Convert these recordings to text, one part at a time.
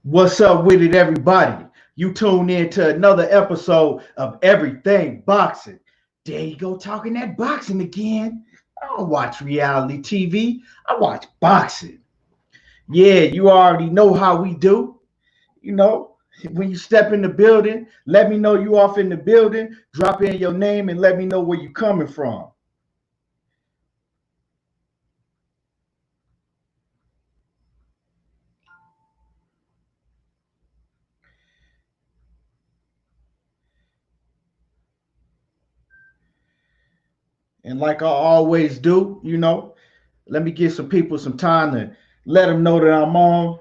What's up with it, everybody? You tune in to another episode of Everything Boxing. There you go, talking that boxing again. I don't watch reality TV. I watch boxing. Yeah, you already know how we do. You know, when you step in the building, let me know you off in the building. Drop in your name and let me know where you coming from. And like I always do, let me give some people some time to let them know that I'm on.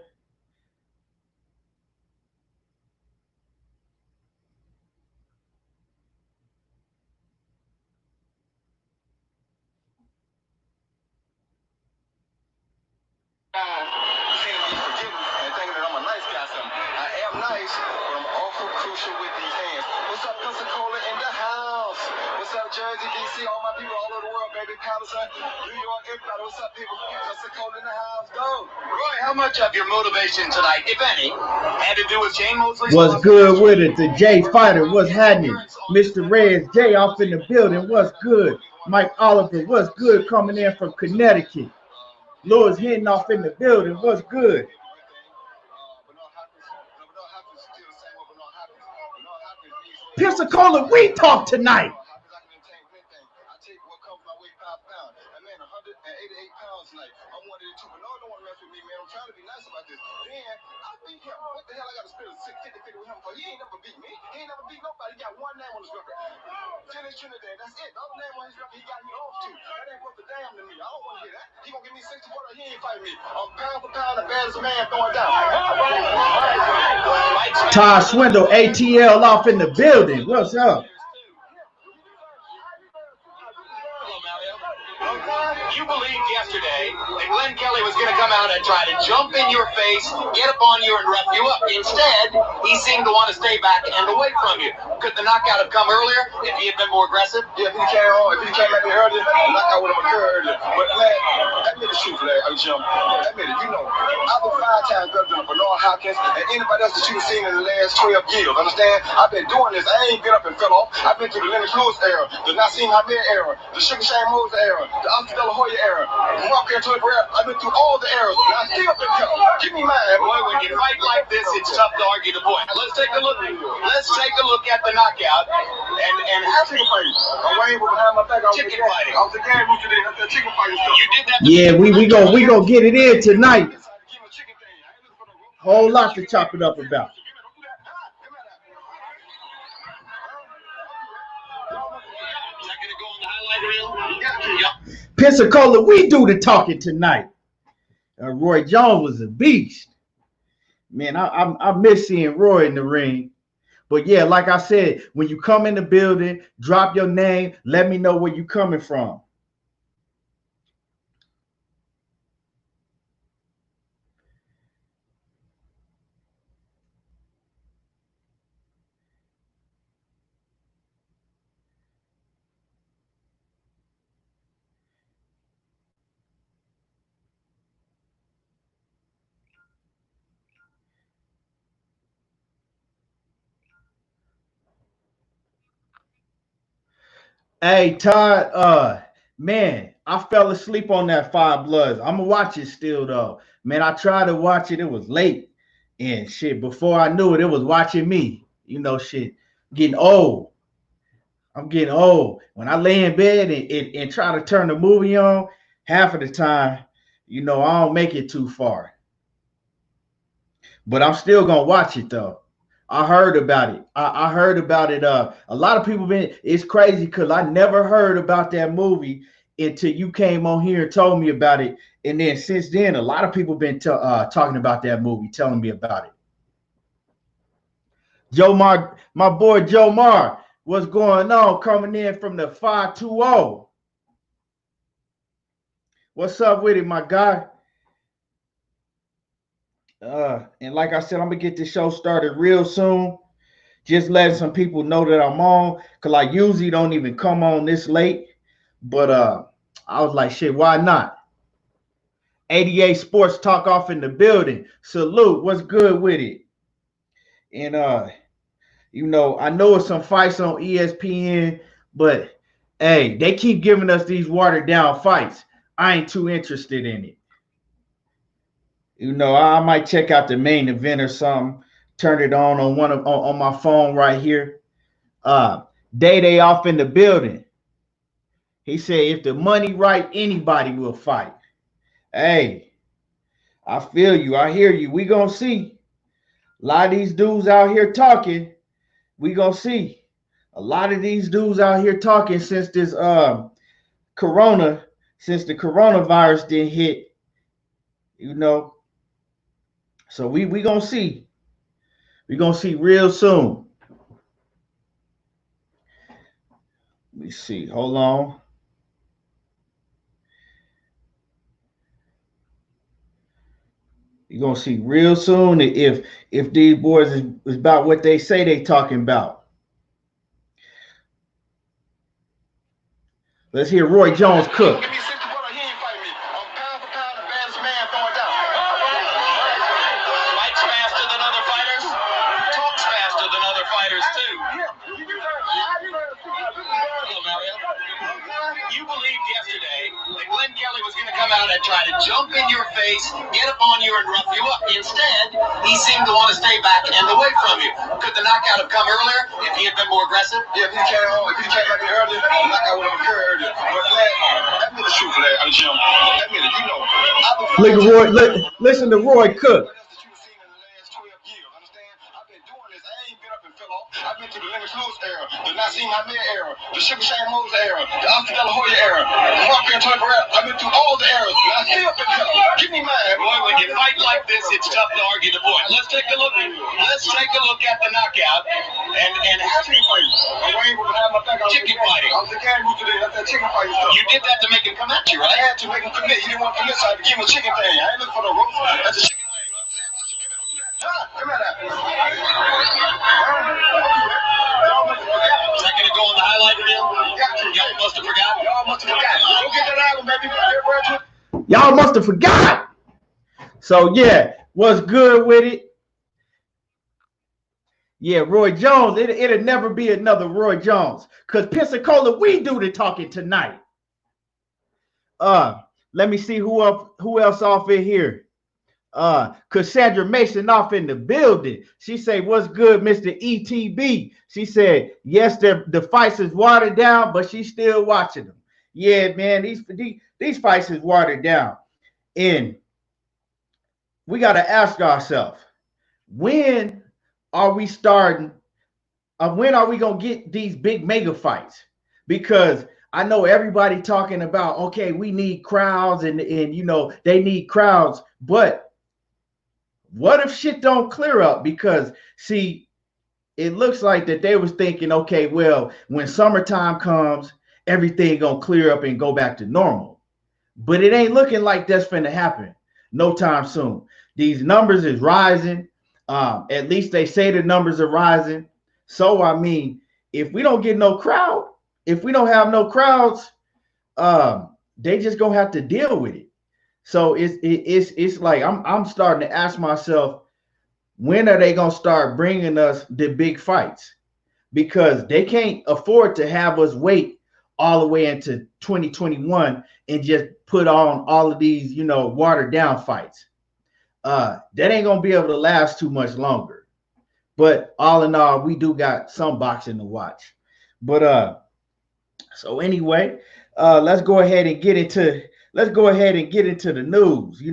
Seeing me forgetting and thinking that I'm a nice guy. Something. I am nice, but I'm awful crucial with these hands. What's up, Pensacola in the house? What's up, Jersey, DC, all my people all over the world, baby, Palestine, New York, everybody. What's up, people? Pensacola in the house. Go. Roy, how much of your motivation tonight, if any, had to do with Jane Mosley's What's good with it? The J Fighter, what's happening? Mr. Reds, J off in the building, what's good? Mike Oliver, what's good coming in from Connecticut? Lewis hitting off in the building, what's good? Pensacola, we talk tonight. What the hell I gotta spend a 650 figure with him for? He ain't never beat me. He ain't never beat nobody. He got one name on his record. Dennis Trinidad. That's it. The other name on his record he got me off to. That ain't worth a damn to me. I don't want to hear that. He gonna give me 60 quarter. He ain't fighting me. I'm pound for pound the baddest man throwing down. Todd Swindle, ATL off in the building. What's up? You believed yesterday that Glenn Kelly was going to come out and try to jump in your face, get up on you, and rough you up. Instead, he seemed to want to stay back and away from you. Could the knockout have come earlier if he had been more aggressive? Yeah, if he came on, if he came at me earlier, the knockout would have occurred earlier. But man, admit the truth, Jim. Admit it. You know, I've been 5 times better than Bernard Hopkins and anybody else that you've seen in the last 12 years. Understand? I've been doing this. I ain't been up and fell off. I've been through the Lennox Lewis era, the Nassim Hamed era, the Sugar Shane Mosley era, the Oscar De La Hoya era, the Rock Antonio Barrera. I've been through all the eras. And I still been kept. Give me mine. Boy, when you fight like this, it's tough to argue the point. Let's take a look. Let's take a look at the knockout. And chicken fighting. I'm waiting behind my back. Chicken fighting. I was the game rookie today. That's that chicken fighting stuff. You did that. Yeah, we gonna get it in tonight. Whole lot to chop it up about. Pensacola, we do the talking tonight. Roy Jones was a beast. Man, I miss seeing Roy in the ring. But yeah, like I said, when you come in the building, drop your name, let me know where you coming from. Hey, Todd, man, I fell asleep on that Five Bloods. I'm gonna watch it still though. Man, I tried to watch it. It was late and shit. Before I knew it, it was watching me. Shit, getting old. I'm getting old. When I lay in bed and try to turn the movie on, half of the time, I don't make it too far. But I'm still gonna watch it though. I heard about it. I heard about it. A lot of people been. It's crazy because I never heard about that movie until you came on here and told me about it. And then since then, a lot of people been talking about that movie, telling me about it. Joe Mar, my boy Joe Mar, what's going on? Coming in from the 520. What's up with it, my guy? And like I said, I'm gonna get this show started real soon. Just letting some people know that I'm on, because I usually don't even come on this late. But I was like, shit, why not? 88 Sports Talk off in the building. Salute. What's good with it? And I know it's some fights on ESPN, but hey, they keep giving us these watered down fights. I ain't too interested in it. I might check out the main event or something. Turn it on my phone right here. Day off in the building. He said, if the money right, anybody will fight. Hey, I feel you. I hear you. We gonna see. A lot of these dudes out here talking. We gonna see. A lot of these dudes out here talking since this since the coronavirus didn't hit. So we gonna see. We gonna see real soon. Let me see. Hold on. You're gonna see real soon if these boys is about what they say they talking about. Let's hear Roy Jones cook. Give me 60 bucks, he ain't fighting me. I'm pound for pound the baddest man throwing down. Fights faster than other fighters. Talks faster than other fighters too. Hello, Mario. You believed yesterday that Glenn Kelly was going to come out and try to jump in your face, get up on you, and rough you up. Instead, he seemed to want to stay back and away from you. Could the knockout have come earlier if he had been more aggressive? Yeah, if he came at me earlier, the knockout would have occurred earlier. But that means the truth for that, Jim. That means, look at Roy. Listen to Roy Cook. I've been through the Lennox Lewis era, the Nassim Hamed era, the Sugar Shane Moses era, the Oscar De La Hoya era, the Rocky and Tony Barrett. I've been through all the eras, and I still been tough. Give me mine. Boy, when you fight like this, it's tough to argue the point. Let's take a look. Let's take a look at the knockout. And chicken fighting. Chicken fighting. I was a gang today. That's that chicken fighting stuff. You did that to make him come at you, right? I had to make him commit. He didn't want to commit, so I had to give him a chicken thing. I ain't looking for the rope. That's a chicken wing. You know what I'm saying? Watch it. Come at that. Is that going to go on the highlight reel? Y'all must have forgot. Y'all must have forgot. Go get that album, baby. Y'all must have forgot. So, yeah, what's good with it? Yeah, Roy Jones. It'll never be another Roy Jones. Because Pensacola, we do the talking tonight. Let me see who else off in here. Cassandra Mason off in the building. She say, what's good, Mr. ETB? She said, yes, the fights is watered down, but she's still watching them. Yeah, man, these fights is watered down. And we got to ask ourselves, when are we starting? When are we going to get these big mega fights? Because I know everybody talking about, okay, we need crowds and they need crowds, but what if shit don't clear up? Because, see, it looks like that they was thinking, okay, well, when summertime comes, everything gonna clear up and go back to normal. But it ain't looking like that's finna happen no time soon. These numbers is rising. At least they say the numbers are rising. So, I mean, if we don't get no crowd, if we don't have no crowds, they just gonna have to deal with it. So it's like I'm starting to ask myself, when are they gonna start bringing us the big fights? Because they can't afford to have us wait all the way into 2021 and just put on all of these, watered down fights. That ain't gonna be able to last too much longer. But all in all, we do got some boxing to watch. But so anyway, let's go ahead and get into the news.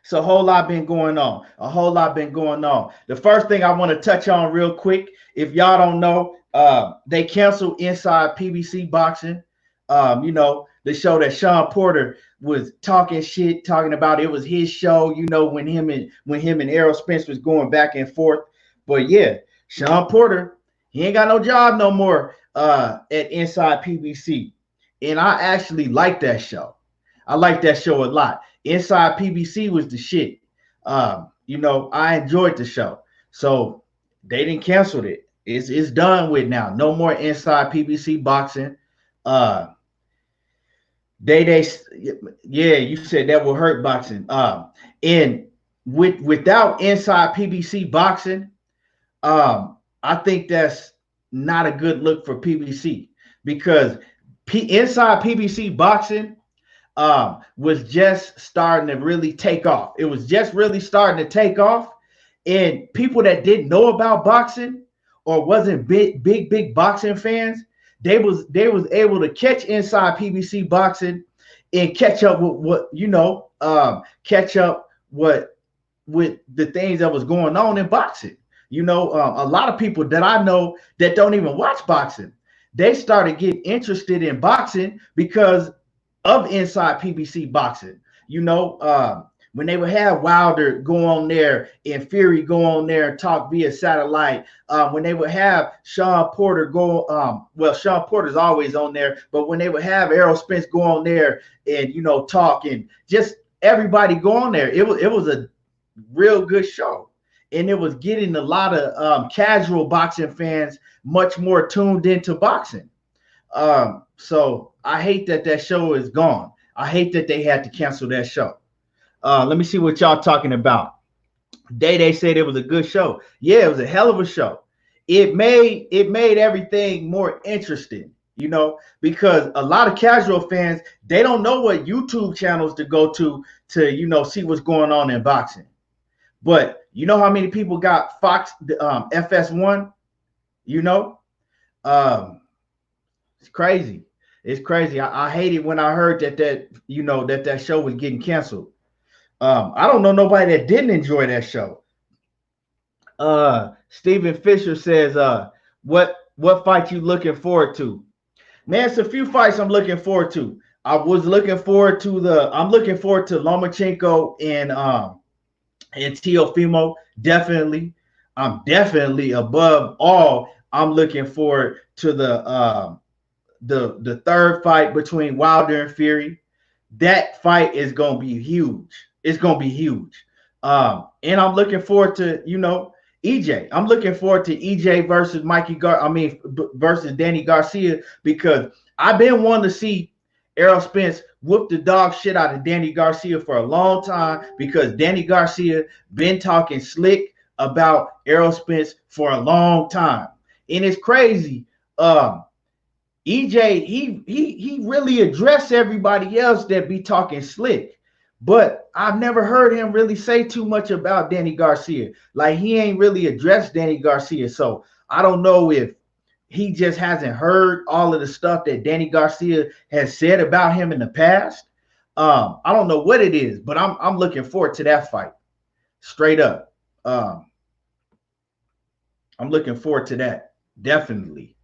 So a whole lot been going on. The first thing I want to touch on real quick, if y'all don't know, they canceled Inside PBC Boxing. The show that Shawn Porter was talking about. It was his show, when him and Errol Spence was going back and forth. But yeah, Shawn Porter, he ain't got no job no more at Inside PBC. And I actually like that show. I like that show a lot. Inside PBC was the shit. I enjoyed the show. So they didn't cancel it. It's done with now. No more Inside PBC Boxing. they yeah, you said that will hurt boxing. And without inside PBC boxing, I think that's not a good look for PBC because inside PBC boxing was just starting to really take off. It was just really starting to take off, and people that didn't know about boxing or wasn't big boxing fans, they was able to catch inside PBC boxing and catch up with what catch up what with the things that was going on in boxing. A lot of people that I know that don't even watch boxing, they started getting interested in boxing because of inside PBC boxing. When they would have Wilder go on there and Fury go on there and talk via satellite, when they would have Shawn Porter go, Shawn Porter's always on there, but when they would have Errol Spence go on there and talk and just everybody go on there, it was a real good show, and it was getting a lot of casual boxing fans much more tuned into boxing. So I hate that show is gone. I hate that they had to cancel that show. Let me see what y'all talking about. They said it was a good show. Yeah, it was a hell of a show. It made everything more interesting, because a lot of casual fans, they don't know what YouTube channels to go to see what's going on in boxing. But you know how many people got Fox FS1? It's crazy. It's crazy. I hate it when I heard that show was getting canceled. I don't know nobody that didn't enjoy that show. Stephen Fisher says, what fight you looking forward to? Man, it's a few fights I'm looking forward to. I'm looking forward to Lomachenko and Teofimo. Definitely. I'm definitely above all. I'm looking forward to the third fight between Wilder and Fury. That fight is gonna be huge. It's gonna be huge. And I'm looking forward to EJ. I'm looking forward to EJ versus versus Danny Garcia, because I've been wanting to see Errol Spence whoop the dog shit out of Danny Garcia for a long time, because Danny Garcia been talking slick about Errol Spence for a long time. And it's crazy. EJ, he really addressed everybody else that be talking slick, but I've never heard him really say too much about Danny Garcia. Like, he ain't really addressed Danny Garcia. So I don't know if he just hasn't heard all of the stuff that Danny Garcia has said about him in the past. I don't know what it is, but I'm looking forward to that fight. Straight up. I'm looking forward to that. Definitely.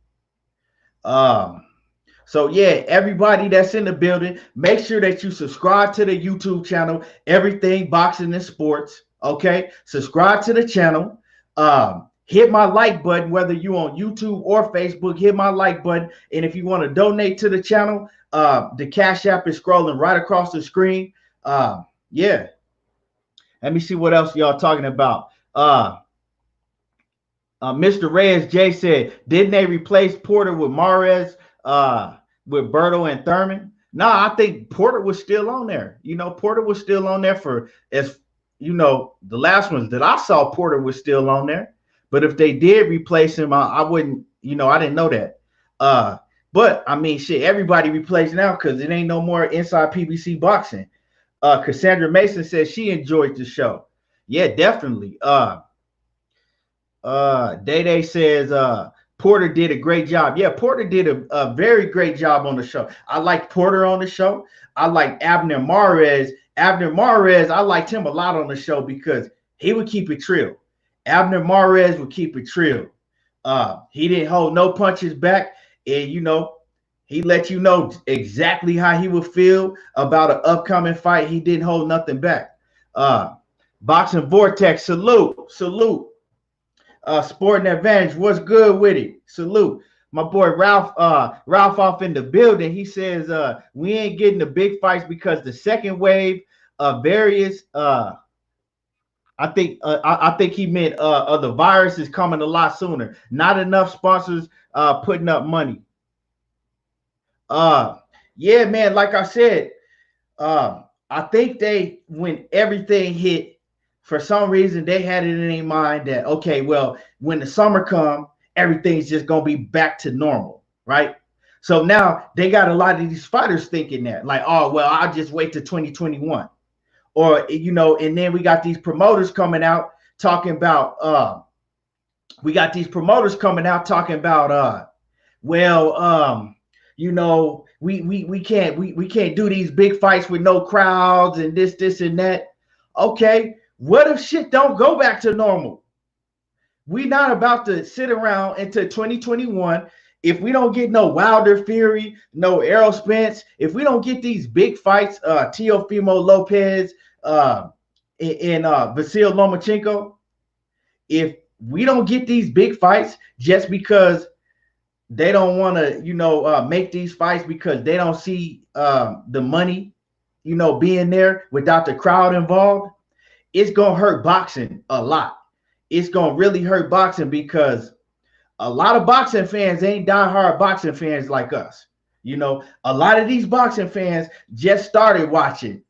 So yeah, everybody that's in the building, make sure that you subscribe to the YouTube channel, Everything Boxing and Sports. Okay, subscribe to the channel. Hit my like button, whether you on YouTube or Facebook. Hit my like button, and if you want to donate to the channel, the Cash App is scrolling right across the screen. Yeah, let me see what else y'all talking about. Mr. Reyes J said, didn't they replace Porter with Mares, with Berto and Thurman? No, I think Porter was still on there. Porter was still on there for, as the last ones that I saw, Porter was still on there. But if they did replace him, I wouldn't, I didn't know that. But I mean, shit, everybody replaced now because it ain't no more inside PBC boxing. Cassandra Mason says she enjoyed the show. Yeah, definitely. Day says Porter did a great job. Yeah, Porter did a very great job on the show. I liked Porter on the show. I liked Abner Mares. Abner Mares, I liked him a lot on the show because he would keep it trill. Abner Mares would keep it trill. He didn't hold no punches back, and he let you know exactly how he would feel about an upcoming fight. He didn't hold nothing back. Boxing Vortex, salute. Sporting Advantage, what's good with it? Salute. My boy Ralph off in the building. He says we ain't getting the big fights because the second wave of various I think he meant the virus is coming a lot sooner. Not enough sponsors putting up money. Yeah, man. Like I said, I think when everything hit, for some reason they had it in their mind that okay, well, when the summer come, everything's just gonna be back to normal, right? So now they got a lot of these fighters thinking that, like, oh well, I'll just wait till 2021, or and then we got these promoters coming out talking about, well, we can't do these big fights with no crowds and this and that. Okay, what if shit don't go back to normal? We not about to sit around until 2021. If we don't get no Wilder Fury, no Errol Spence, if we don't get these big fights, Teofimo Lopez, and Vasil Lomachenko, if we don't get these big fights just because they don't want to, make these fights because they don't see the money, being there without the crowd involved, it's going to hurt boxing a lot. It's going to really hurt boxing because a lot of boxing fans ain't diehard boxing fans like us. A lot of these boxing fans just started watching,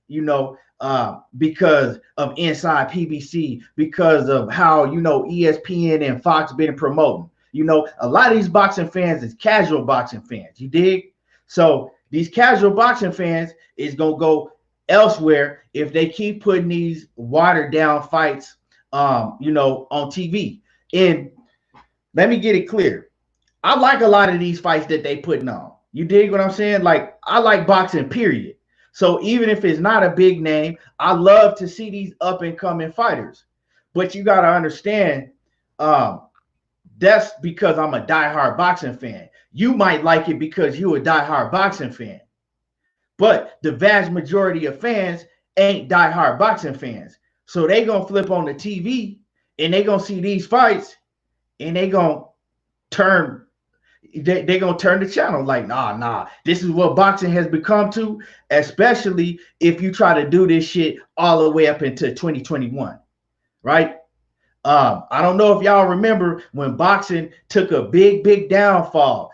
because of Inside PBC, because of how, ESPN and Fox been promoting. A lot of these boxing fans is casual boxing fans. You dig? So these casual boxing fans is going to go elsewhere if they keep putting these watered down fights, on TV. And let me get it clear. I like a lot of these fights that they putting on. You dig what I'm saying? Like, I like boxing, period. So even if it's not a big name, I love to see these up and coming fighters. But you got to understand, that's because I'm a diehard boxing fan. You might like it because you're a diehard boxing fan. But the vast majority of fans ain't diehard boxing fans. So they going to flip on the TV and they going to see these fights and they going to turn the channel like, nah, this is what boxing has become to, especially if you try to do this shit all the way up into 2021, right? I don't know if y'all remember when boxing took a big downfall,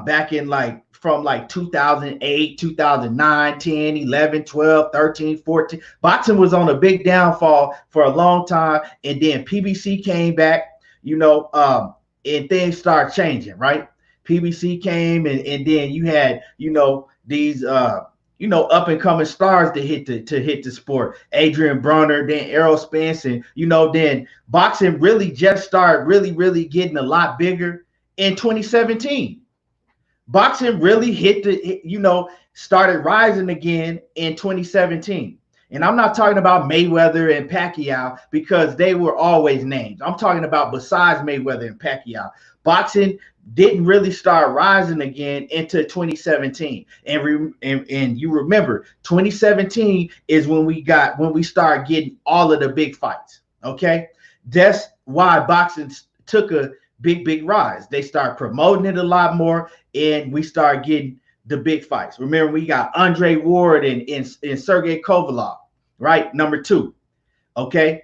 back in from 2008, 2009, 10, 11, 12, 13, 14. Boxing was on a big downfall for a long time. And then PBC came back, and things started changing, right? PBC came and then you had, these up and coming stars to hit the sport. Adrian Bronner, then Errol Spence, and then boxing really just started really getting a lot bigger in 2017. Boxing really started rising again in 2017. And I'm not talking about Mayweather and Pacquiao because they were always names. I'm talking about besides Mayweather and Pacquiao. Boxing didn't really start rising again into 2017. And you remember 2017 is when we started getting all of the big fights. Okay. That's why boxing took a big rise. They start promoting it a lot more and we start getting the big fights. Remember, we got Andre Ward and Sergey Kovalev, right? Number 2. Okay.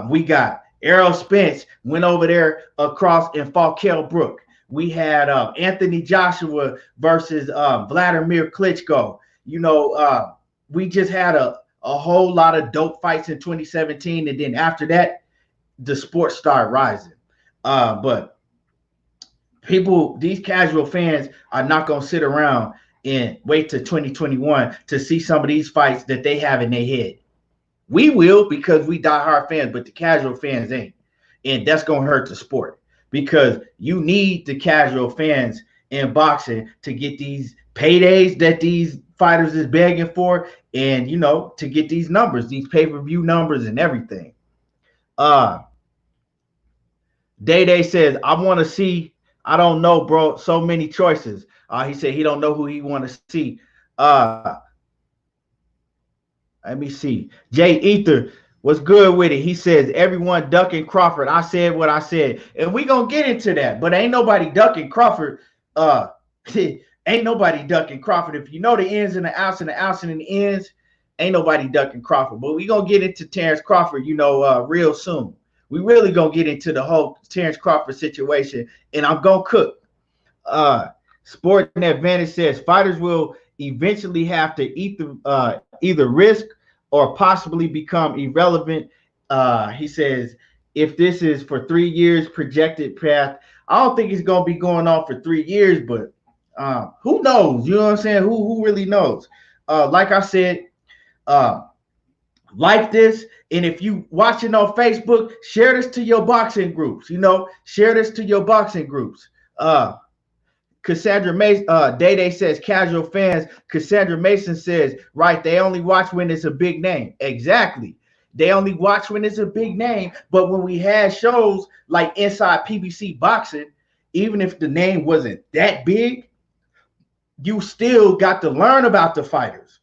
We got Errol Spence went over there across and fought Kell Brook. We had Anthony Joshua versus Vladimir Klitschko. We just had a whole lot of dope fights in 2017. And then after that, the sport started rising. But these casual fans are not going to sit around and wait till 2021 to see some of these fights that they have in their head. We will because we diehard fans, but the casual fans ain't. And that's going to hurt the sport because you need the casual fans in boxing to get these paydays that these fighters is begging for and, to get these numbers, these pay-per-view numbers and everything. Day says, I want to see, I don't know, bro, so many choices. He said he don't know who he want to see. Let me see. Jay Ether, what's good with it? He says, everyone ducking Crawford. I said what I said. And we going to get into that. But ain't nobody ducking Crawford. Ain't nobody ducking Crawford. If you know the ins and the outs and the outs and the ins, ain't nobody ducking Crawford. But we going to get into Terrence Crawford, real soon. We really going to get into the whole Terrence Crawford situation. And I'm going to cook. Sporting Advantage says fighters will eventually have to either risk or possibly become irrelevant. He says if this is for 3 years projected path, I don't think it's gonna be going on for 3 years, but who knows? You know what I'm saying? Who really knows? Like I said, uh, like this, and if you watching on Facebook, share this to your boxing groups. Share this to your boxing groups. Cassandra Mason, Day Day says casual fans. Cassandra Mason says, right, they only watch when it's a big name. Exactly. They only watch when it's a big name. But when we had shows like Inside PBC Boxing, even if the name wasn't that big, you still got to learn about the fighters.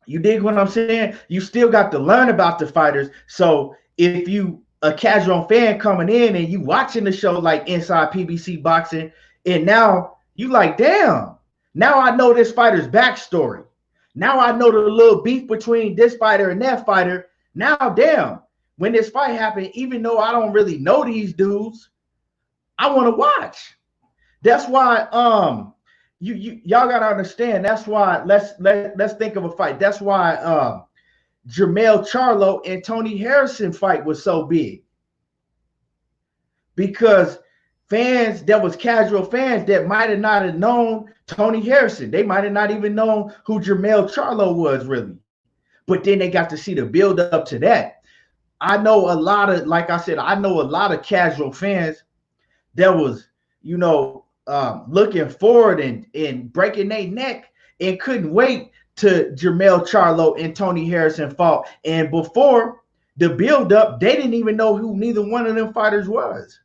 You dig what I'm saying? You still got to learn about the fighters. So if you a casual fan coming in and you watching the show like Inside PBC Boxing, and now you like, damn, now I know this fighter's backstory. Now I know the little beef between this fighter and that fighter. Now, damn, when this fight happened, even though I don't really know these dudes, I want to watch. That's why y'all gotta understand. That's why let's think of a fight. That's why Jermell Charlo and Tony Harrison fight was so big, because fans that was casual fans that might have not have known Tony Harrison, they might have not even known who Jermell Charlo was really, but then they got to see the build up to that. I know a lot of, like I said, I know a lot of casual fans that was, looking forward and breaking their neck and couldn't wait to Jermell Charlo and Tony Harrison fought. And before the build-up, they didn't even know who neither one of them fighters was,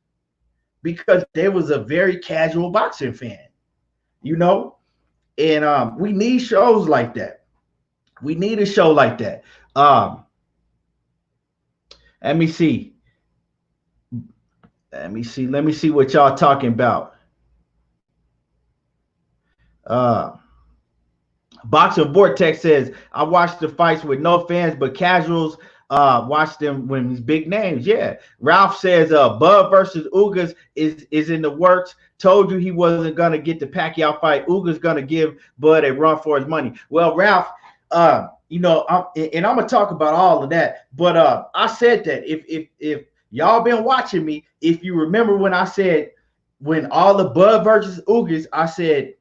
because they was a very casual boxing fan, And we need shows like that. We need a show like that. Let me see. Let me see what y'all talking about. Boxing Vortex says, I watched the fights with no fans, but casuals watch them when it's big names. Yeah. Ralph says Bud versus Ugas is in the works. Told you he wasn't gonna get the Pacquiao fight. Ugas gonna give Bud a run for his money. Well, Ralph, I'm gonna talk about all of that, but I said that if y'all been watching me, if you remember when I said, when all the Bud versus Ugas, I said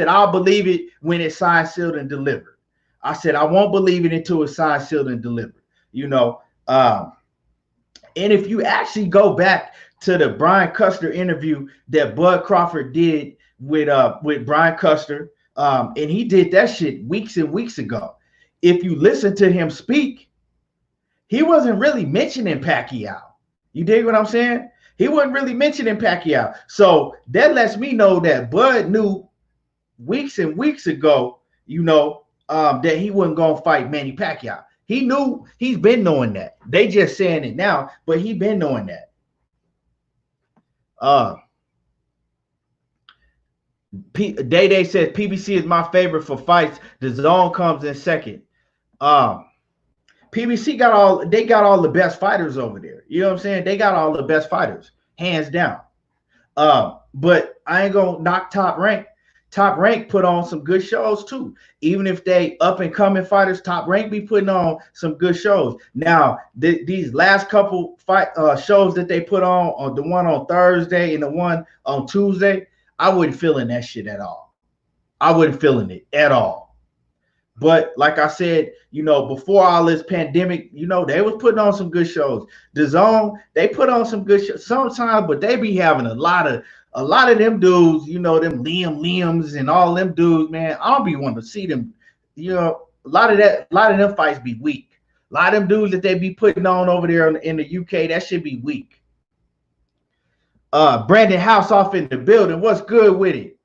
I'll believe it when it's signed, sealed, and delivered. I said I won't believe it until it's signed, sealed, and delivered. And if you actually go back to the Brian Custer interview that Bud Crawford did with Brian Custer, and he did that shit weeks and weeks ago. If you listen to him speak, he wasn't really mentioning Pacquiao. You dig what I'm saying? He wasn't really mentioning Pacquiao. So that lets me know that Bud knew weeks and weeks ago, that he wasn't going to fight Manny Pacquiao. He knew, he's been knowing that. They just saying it now, but he been knowing that. Day Day says PBC is my favorite for fights. The Zone comes in second. PBC got all the best fighters over there. You know what I'm saying? They got all the best fighters, hands down. But I ain't gonna knock Top Rank. Top Rank put on some good shows too. Even if they up and coming fighters, Top Rank be putting on some good shows. Now, these last couple shows that they put on the one on Thursday and the one on Tuesday, I wasn't feeling that shit at all. I wasn't feeling it at all. But like I said, before all this pandemic, they was putting on some good shows. The Zone, they put on some good shows sometimes, but they be having a lot of them dudes, them Liams and all them dudes, man. I don't be wanting to see them. A lot of them fights be weak. A lot of them dudes that they be putting on over there in the UK, that should be weak. Brandon House off in the building. What's good with it?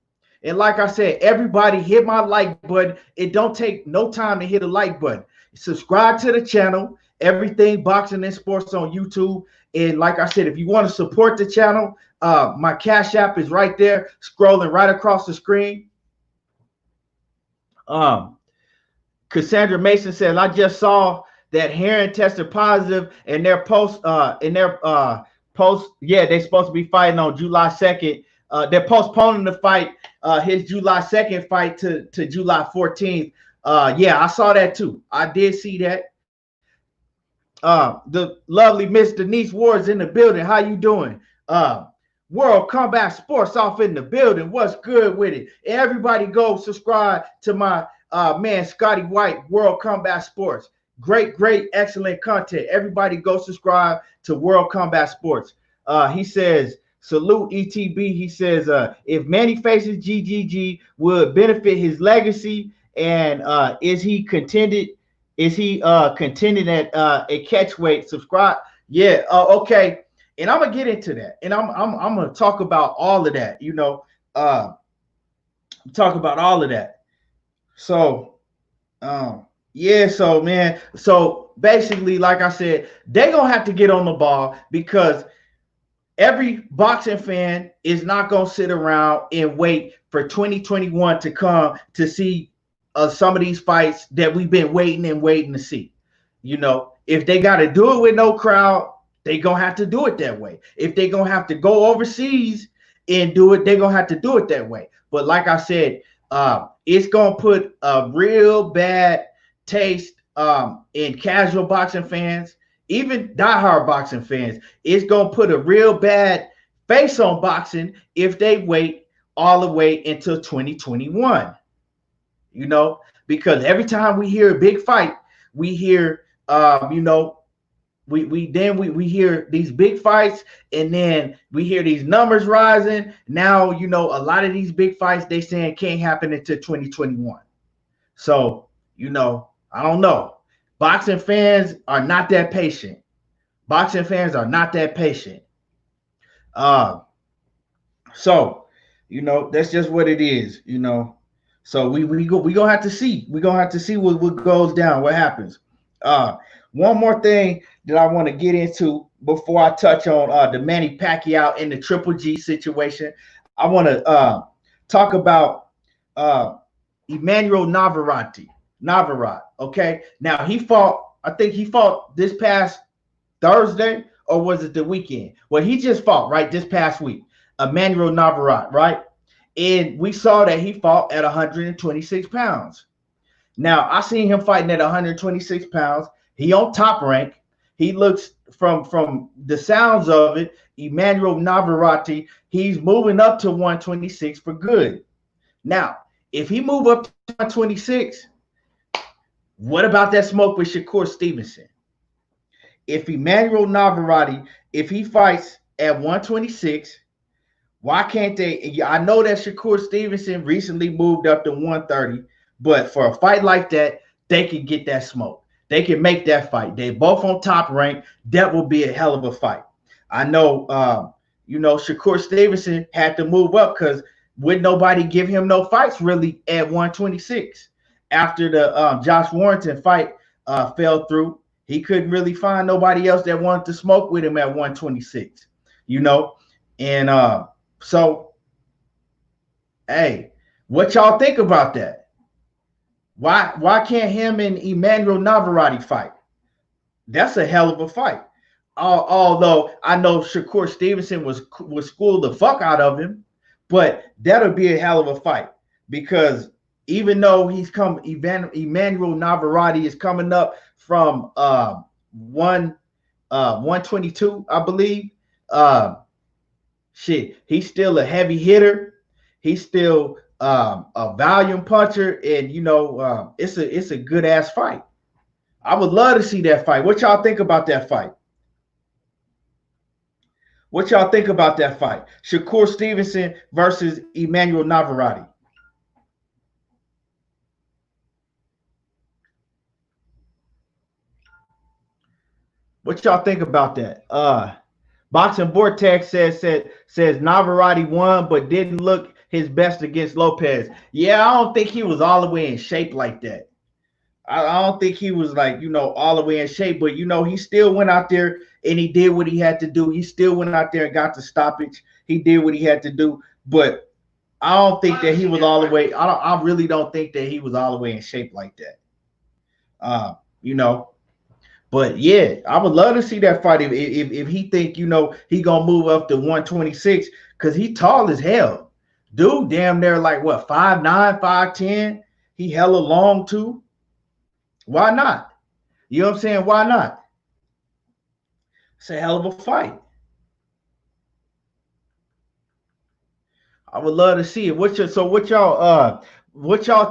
And like I said, everybody hit my like button. It don't take no time to hit a like button. Subscribe to the channel, Everything Boxing and Sports on YouTube. And like I said, if you want to support the channel, my Cash App is right there, scrolling right across the screen. Cassandra Mason says, I just saw that Heron tested positive in their post, yeah, they're supposed to be fighting on July 2nd. they're postponing the fight, his July 2nd fight to July 14th. Yeah, I saw that too. I did see that. The lovely Miss Denise Ward's in the building. How you doing? World Combat Sports off in the building. What's good with it? Everybody go subscribe to my man Scotty White, World Combat Sports. Great, excellent content. Everybody go subscribe to World Combat Sports. He says, salute ETB. He says, if Manny faces GGG, would benefit his legacy, and is he contended? Is he contended at a catch weight? Subscribe. Yeah. Okay. And I'm gonna get into that, and I'm gonna talk about all of that. You know, talk about all of that. So, yeah. So, man. So basically, like I said, they're gonna have to get on the ball, because every boxing fan is not gonna sit around and wait for 2021 to come to see some of these fights that we've been waiting to see. You know, if they got to do it with no crowd, they gonna have to do it that way. If they gonna have to go overseas and do it, they gonna have to do it that way. But like I said, it's gonna put a real bad taste in casual boxing fans, even diehard boxing fans. It's gonna put a real bad face on boxing if they wait all the way until 2021. You know, because every time we hear a big fight, we hear, you know, we hear these big fights, and then we hear these numbers rising. Now, you know, a lot of these big fights they saying can't happen until 2021. So, you know, I don't know. Boxing fans are not that patient. Boxing fans are not that patient. So, you know, that's just what it is, you know. So we gonna have to see. We're gonna have to see what goes down, what happens. One more thing that I want to get into before I touch on the Manny Pacquiao and the Triple G situation. I want to talk about Emmanuel Navarrete. Okay, now he fought. I think he fought this past Thursday, or was it the weekend? Well, he just fought right this past week. Emmanuel Navarrete, right? And we saw that he fought at 126 pounds. Now, I seen him fighting at 126 pounds. He on Top Rank. He looks, from the sounds of it, Emmanuel Navarrete, he's moving up to 126 for good. Now, if he move up to 126, what about that smoke with Shakur Stevenson? If Emmanuel Navarrete, if he fights at 126, why can't they? I know that Shakur Stevenson recently moved up to 130, but for a fight like that, they can get that smoke. They can make that fight. They both on Top Rank. That will be a hell of a fight. I know, you know, Shakur Stevenson had to move up because would nobody give him no fights really at 126 after the Josh Warrington fight fell through. He couldn't really find nobody else that wanted to smoke with him at 126, you know, and so, hey, what y'all think about that? Why can't him and Emmanuel Navarrete fight? That's a hell of a fight. Although I know Shakur Stevenson was schooled the fuck out of him, but that'll be a hell of a fight, because even though Emmanuel Navarrete is coming up from 122, I believe. Shit, he's still a heavy hitter. He's still a volume puncher, and you know, it's a good ass fight. I would love to see that fight. What y'all think about that fight? What y'all think about that fight? Shakur Stevenson versus Emmanuel Navarrete. What y'all think about that? Boxing Vortex says Navarrete won, but didn't look his best against Lopez. Yeah, I don't think he was all the way in shape like that. I don't think he was, like, you know, all the way in shape, but you know, he still went out there and he did what he had to do. He still went out there and got the stoppage. He did what he had to do, but I don't think that he was all the way. I really don't think that he was all the way in shape like that. You know, But yeah, I would love to see that fight if he think, he gonna move up to 126, because he tall as hell. Dude, damn near like what, 5'9", 5'10". He hella long too. Why not? You know what I'm saying? Why not? It's a hell of a fight. I would love to see it. What y'all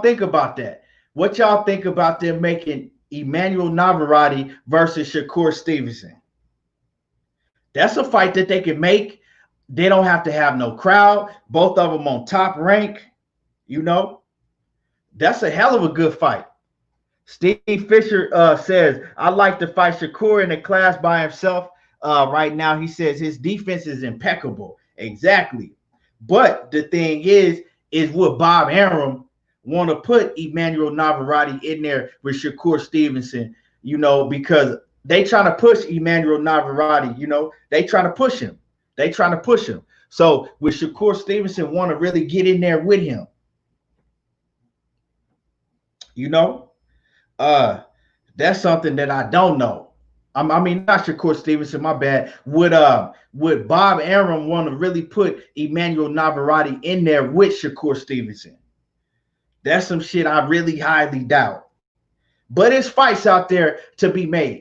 think about that? What y'all think about them making Emmanuel Navarrete versus Shakur Stevenson? That's a fight that they can make. They don't have to have no crowd. Both of them on top rank. You know, that's a hell of a good fight. Steve Fisher says, I like to fight Shakur in the class by himself. Right now, he says his defense is impeccable. Exactly. But the thing is would Bob Arum want to put Emmanuel Navarrete in there with Shakur Stevenson, because they trying to push Emmanuel Navarrete, they trying to push him. So with Shakur Stevenson want to really get in there with him, that's something that I don't know. I mean, not Shakur Stevenson, my bad. Would Bob Arum want to really put Emmanuel Navarrete in there with Shakur Stevenson? That's some shit I really highly doubt. But it's fights out there to be made.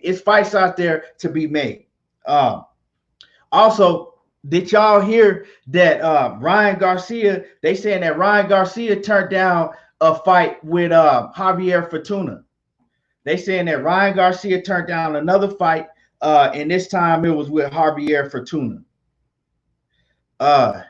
Also, did y'all hear that Ryan Garcia, they saying that Ryan Garcia turned down a fight with Javier Fortuna? They saying that Ryan Garcia turned down another fight, and this time it was with Javier Fortuna. That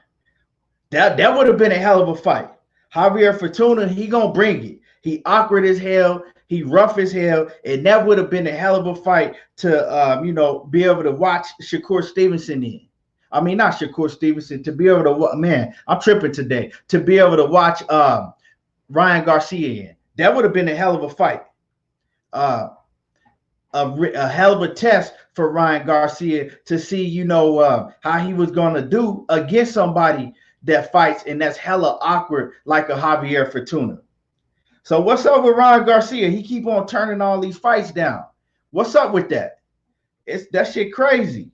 would have been a hell of a fight. Javier Fortuna, he gonna bring it. He awkward as hell. He rough as hell, and that would have been a hell of a fight to be able to watch Shakur Stevenson in. I mean, not Shakur Stevenson, to be able to, man, I'm tripping today. To be able to watch Ryan Garcia in. That would have been a hell of a fight. A hell of a test for Ryan Garcia to see, how he was going to do against somebody that fights and that's hella awkward like a Javier Fortuna. So what's up with Ryan Garcia? He keep on turning all these fights down. What's up with that? That shit crazy.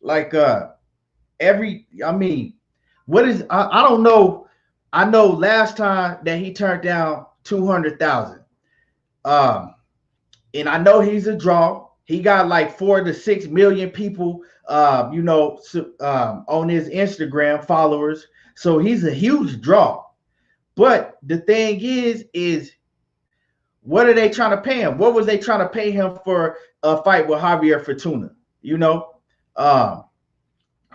Like I don't know. I know last time that he turned down 200,000. And I know he's a draw. He got like 4 to 6 million people, on his Instagram followers. So he's a huge draw. But the thing is what are they trying to pay him? What was they trying to pay him for a fight with Javier Fortuna?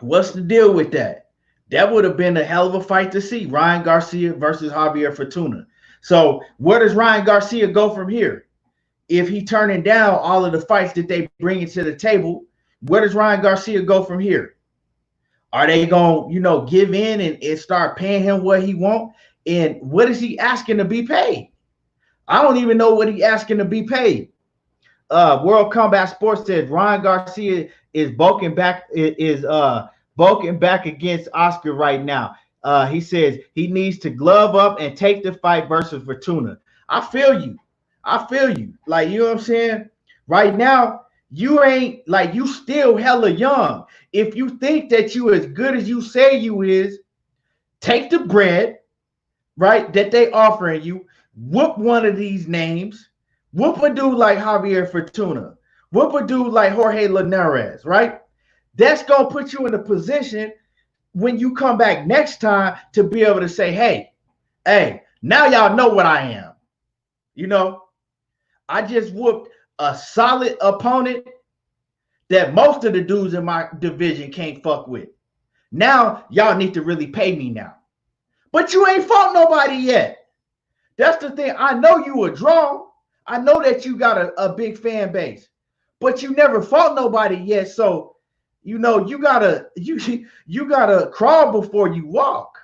What's the deal with that? That would have been a hell of a fight to see. Ryan Garcia versus Javier Fortuna. So where does Ryan Garcia go from here? If he turning down all of the fights that they bring into the table, where does Ryan Garcia go from here? Are they going to, give in and start paying him what he want? And what is he asking to be paid? I don't even know what he asking to be paid. World Combat Sports says Ryan Garcia is bulking back against Oscar right now. He says he needs to glove up and take the fight versus Fortuna. I feel you. Like, you know what I'm saying? Right now, you ain't like, you still hella young. If you think that you as good as you say you is, take the bread, right, that they offering you, whoop one of these names, whoop a dude like Javier Fortuna, whoop a dude like Jorge Linares, right? That's going to put you in a position when you come back next time to be able to say, hey, now y'all know what I am. I just whooped a solid opponent that most of the dudes in my division can't fuck with. Now, y'all need to really pay me now. But you ain't fought nobody yet. That's the thing. I know you a draw. I know that you got a big fan base. But you never fought nobody yet. So, you gotta crawl before you walk.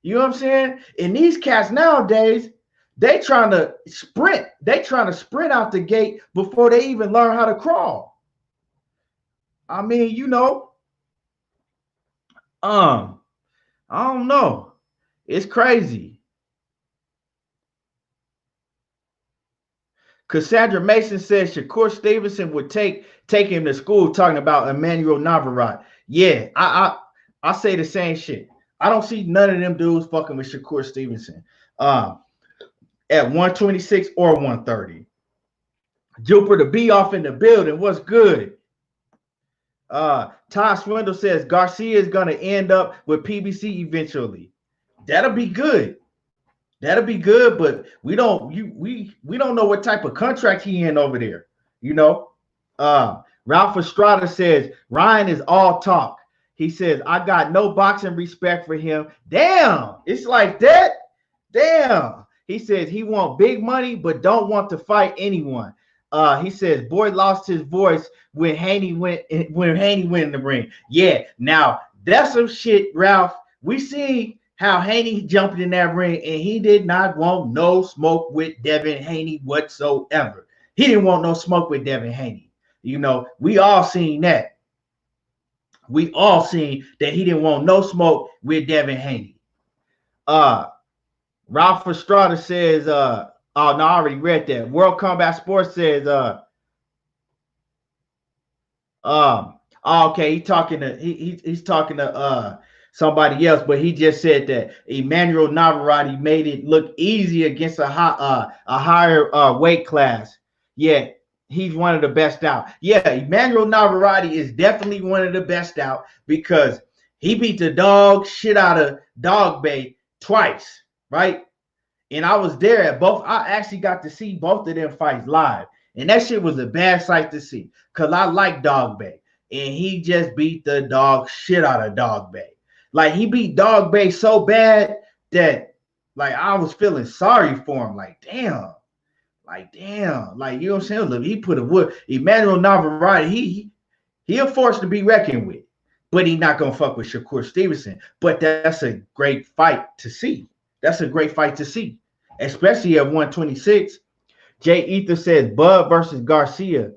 You know what I'm saying? And these cats nowadays, they trying to sprint. They trying to sprint out the gate before they even learn how to crawl. I mean, I don't know. It's crazy. Cassandra Mason says Shakur Stevenson would take him to school, talking about Emmanuel Navarrete. Yeah, I say the same shit. I don't see none of them dudes fucking with Shakur Stevenson at 126 or 130. Jupiter be off in the building. What's good? Todd Swindle says Garcia is gonna end up with PBC eventually. That'll be good. That'll be good, but we don't know what type of contract he in over there. You know, Ralph Estrada says Ryan is all talk. He says I got no boxing respect for him. Damn, it's like that. Damn. He says he want big money but don't want to fight anyone. He says boy lost his voice when Haney went in the ring. Yeah, now that's some shit, Ralph. We see how Haney jumped in that ring and he did not want no smoke with Devin Haney whatsoever. He didn't want no smoke with Devin Haney. You know, we all seen that. We all seen that he didn't want no smoke with Devin Haney. Ralph Estrada says, oh no, I already read that. World Combat Sports says, okay, he's talking to somebody else, but he just said that Emmanuel Navarrete made it look easy against a higher weight class. Yeah, he's one of the best out. Yeah, Emmanuel Navarrete is definitely one of the best out because he beat the dog shit out of Dog Bay twice, right? And I was there at both. I actually got to see both of them fights live. And that shit was a bad sight to see because I like Dog Bay. And he just beat the dog shit out of Dog Bay. Like, he beat Dog Bay so bad that, like, I was feeling sorry for him. Like, damn. Like, you know what I'm saying? Look, he put a wood. Emmanuel Navarrete, he a force to be reckoned with. But he not going to fuck with Shakur Stevenson. But that's a great fight to see. That's a great fight to see, especially at 126. Jay Ether says Bud versus Garcia.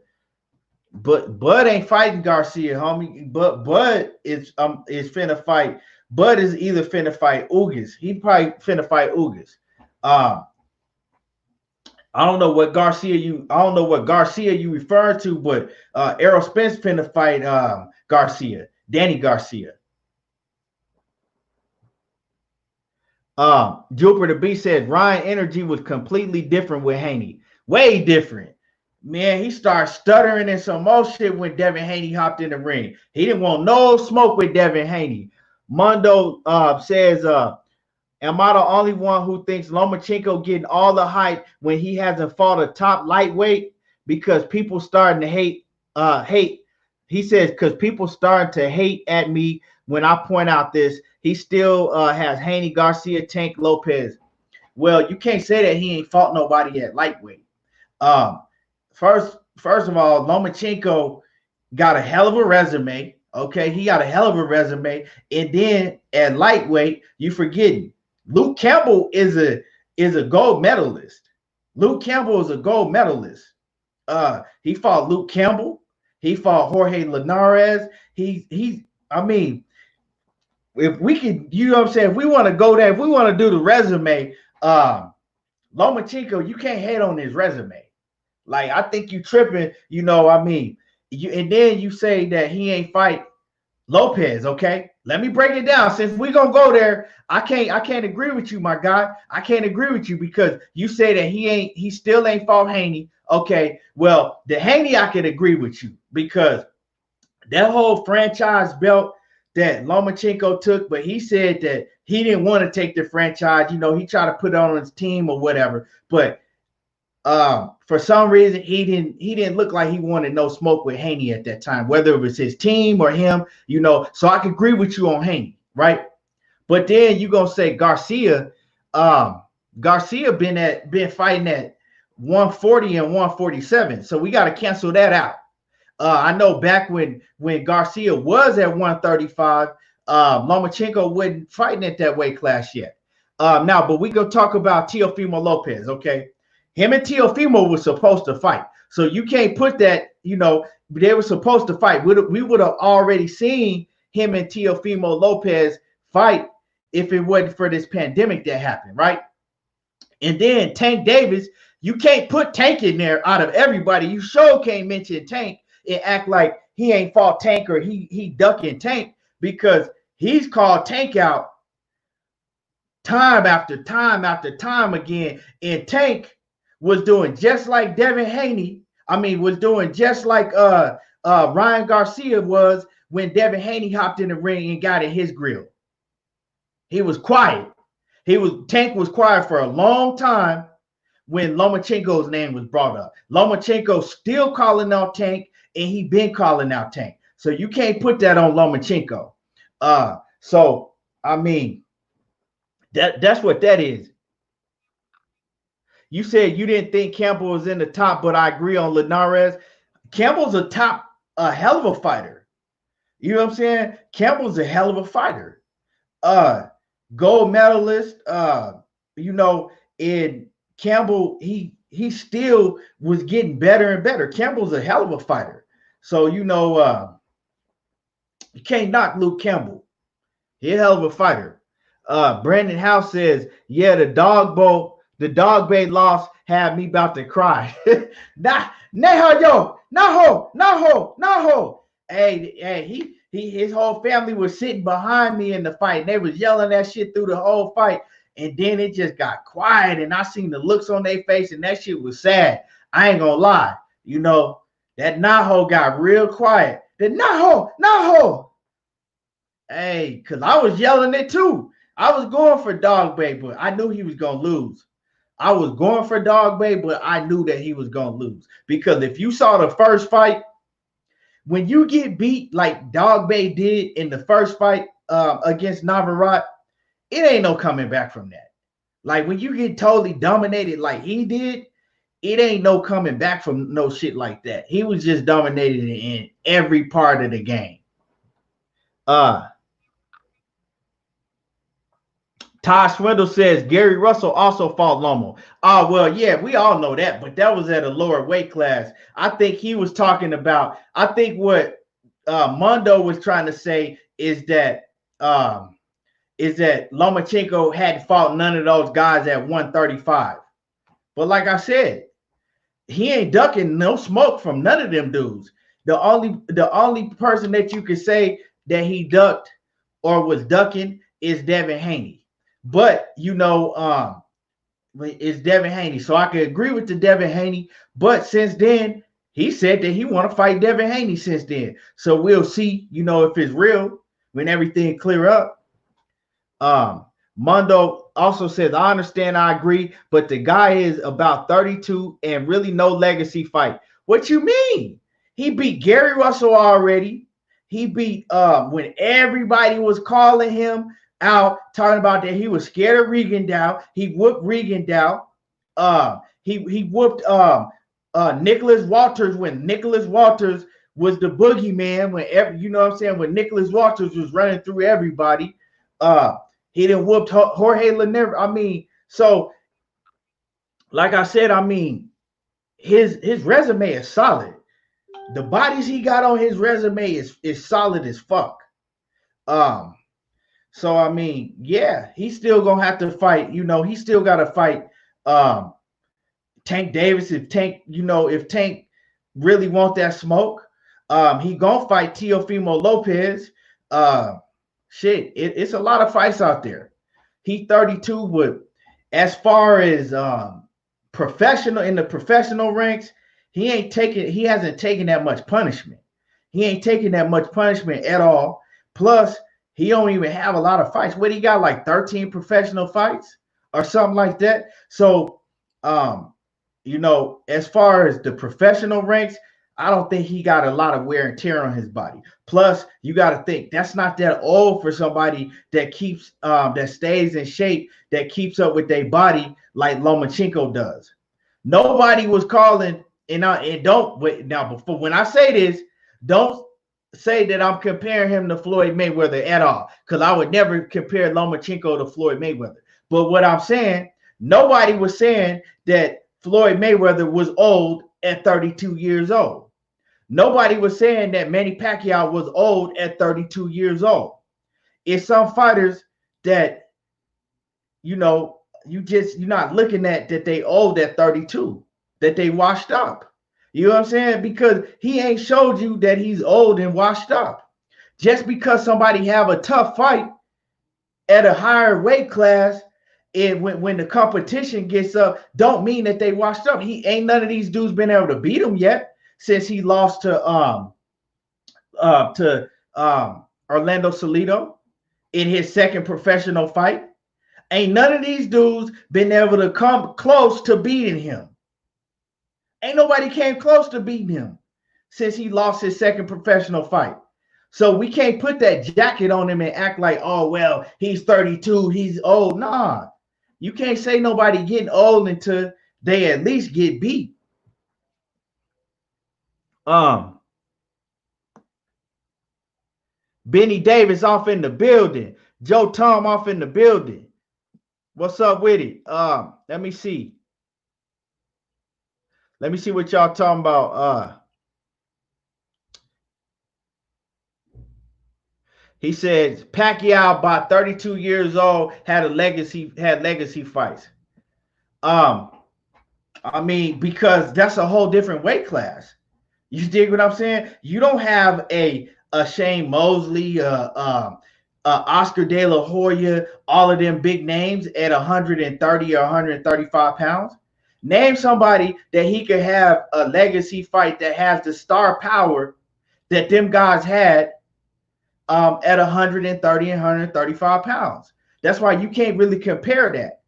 But Bud ain't fighting Garcia, homie. But Bud is finna fight. Bud is either finna fight Ugas. He probably finna fight Ugas. I don't know what Garcia you referring to, but Errol Spence finna fight Garcia, Danny Garcia. Jupiter B said Ryan energy was completely different with Haney. Way different. Man, he started stuttering and some more shit when Devin Haney hopped in the ring. He didn't want no smoke with Devin Haney. Mondo says, am I the only one who thinks Lomachenko getting all the hype when he hasn't fought a top lightweight? Because people starting to hate. He says, because people starting to hate at me when I point out this. He still has Haney, Garcia, Tank, Lopez. Well, you can't say that he ain't fought nobody at lightweight. First of all, Lomachenko got a hell of a resume. Okay, he got a hell of a resume. And then at lightweight, you forgetting Luke Campbell is a gold medalist. Luke Campbell is a gold medalist. He fought Luke Campbell. He fought Jorge Linares. I mean, if we could, you know what I'm saying, if we want to go there, if we want to do the resume, Lomachenko, you can't hate on his resume. Like, I think you tripping, you know, I mean, and then you say that he ain't fight Lopez, okay? Let me break it down. Since we're gonna go there, I can't agree with you, my guy. I can't agree with you because you say that he still ain't fought Haney. Okay, well, the Haney I can agree with you because that whole franchise belt that Lomachenko took, but he said that he didn't want to take the franchise. You know, he tried to put it on his team or whatever, but for some reason he didn't look like he wanted no smoke with Haney at that time, whether it was his team or him, you know. So I can agree with you on Haney, right? But then you gonna say Garcia been fighting at 140 and 147, so we got to cancel that out. I know back when Garcia was at 135, Lomachenko wasn't fighting at that weight class yet. Now, but we go talk about Teofimo Lopez, okay? Him and Teofimo were supposed to fight. So you can't put that, you know, they were supposed to fight. We would have already seen him and Teofimo Lopez fight if it wasn't for this pandemic that happened, right? And then Tank Davis You can't put Tank in there out of everybody. You sure can't mention Tank and act like he ain't fought Tank or he ducking Tank, because he's called Tank out time after time after time again. And Tank was doing just like Devin Haney. I mean, was doing just like Ryan Garcia was when Devin Haney hopped in the ring and got in his grill. He was quiet. Tank was quiet for a long time when Lomachenko's name was brought up. Lomachenko still calling out Tank, and he been calling out Tank. So you can't put that on Lomachenko. So I mean, that's what that is. You said you didn't think Campbell was in the top, but I agree on Linares. Campbell's a hell of a fighter. You know what I'm saying? Campbell's a hell of a fighter. Gold medalist. You know, in Campbell, he still was getting better and better. Campbell's a hell of a fighter. So, you know, you can't knock Luke Campbell. He's a hell of a fighter. Brandon House says, yeah, the dog bait loss had me about to cry. No. Hey, his whole family was sitting behind me in the fight. And they was yelling that shit through the whole fight. And then it just got quiet, and I seen the looks on their face, and that shit was sad. I ain't gonna lie. You know, that Naho got real quiet. The Naho. Hey, because I was yelling it too. I was going for Dog Bay, but I knew he was going to lose. I was going for Dog Bay, but I knew that he was going to lose. Because if you saw the first fight, when you get beat like Dog Bay did in the first fight against Navarrete, it ain't no coming back from that. Like when you get totally dominated like he did, it ain't no coming back from no shit like that. He was just dominated in every part of the game. Todd Swindle says Gary Russell also fought Lomo. Oh, well, yeah, we all know that, but that was at a lower weight class. I think he was talking about, I think what Mondo was trying to say is that Lomachenko hadn't fought none of those guys at 135. But like I said, he ain't ducking no smoke from none of them dudes. The only person that you could say that he ducked or was ducking is Devin Haney. But you know, it's Devin Haney. So I could agree with the Devin Haney. But since then, he said that he want to fight Devin Haney since then. So we'll see, you know, if it's real when everything clear up. Mondo also says, I understand, I agree, but the guy is about 32 and really no legacy fight. What you mean? He beat Gary Russell already. He beat when everybody was calling him out, talking about that he was scared of Regendow. He whooped Regendow. He whooped Nicholas Walters when Nicholas Walters was the boogeyman. You know what I'm saying? When Nicholas Walters was running through everybody. He done whooped Jorge Lanever. I mean, so like I said, I mean, his resume is solid. The bodies he got on his resume is solid as fuck. So I mean, yeah, he's still gonna have to fight. You know, he still got to fight Tank Davis. If Tank really want that smoke, he gonna fight Teofimo Lopez. Shit, it's a lot of fights out there. He 32, but as far as professional in the professional ranks, he hasn't taken that much punishment. He ain't taking that much punishment at all. Plus, he don't even have a lot of fights. What, he got like 13 professional fights or something like that. So, you know, as far as the professional ranks, I don't think he got a lot of wear and tear on his body. Plus, you got to think that's not that old for somebody that keeps that stays in shape, that keeps up with their body like Lomachenko does. Nobody was calling, and don't wait now. Before when I say this, don't say that I'm comparing him to Floyd Mayweather at all, because I would never compare Lomachenko to Floyd Mayweather. But what I'm saying, nobody was saying that Floyd Mayweather was old at 32 years old. Nobody was saying that Manny Pacquiao was old at 32 years old. It's some fighters that, you know, you're not looking at that they old at 32, that they washed up. You know what I'm saying? Because he ain't showed you that he's old and washed up. Just because somebody have a tough fight at a higher weight class, and when the competition gets up, don't mean that they washed up. He ain't none of these dudes been able to beat him yet since he lost to Orlando Salido in his second professional fight. Ain't none of these dudes been able to come close to beating him. Ain't nobody came close to beating him since he lost his second professional fight. So we can't put that jacket on him and act like, oh, well, he's 32, he's old. Nah, you can't say nobody getting old until they at least get beat. Benny Davis off in the building. Joe Tom off in the building. What's up with it? Let me see. Let me see what y'all talking about. He says Pacquiao by 32 years old had legacy fights. I mean, because that's a whole different weight class. You dig what I'm saying? You don't have a Shane Mosley, Oscar De La Hoya, all of them big names at 130 or 135 pounds. Name somebody that he could have a legacy fight that has the star power that them guys had at 130 and 135 pounds. That's why you can't really compare that.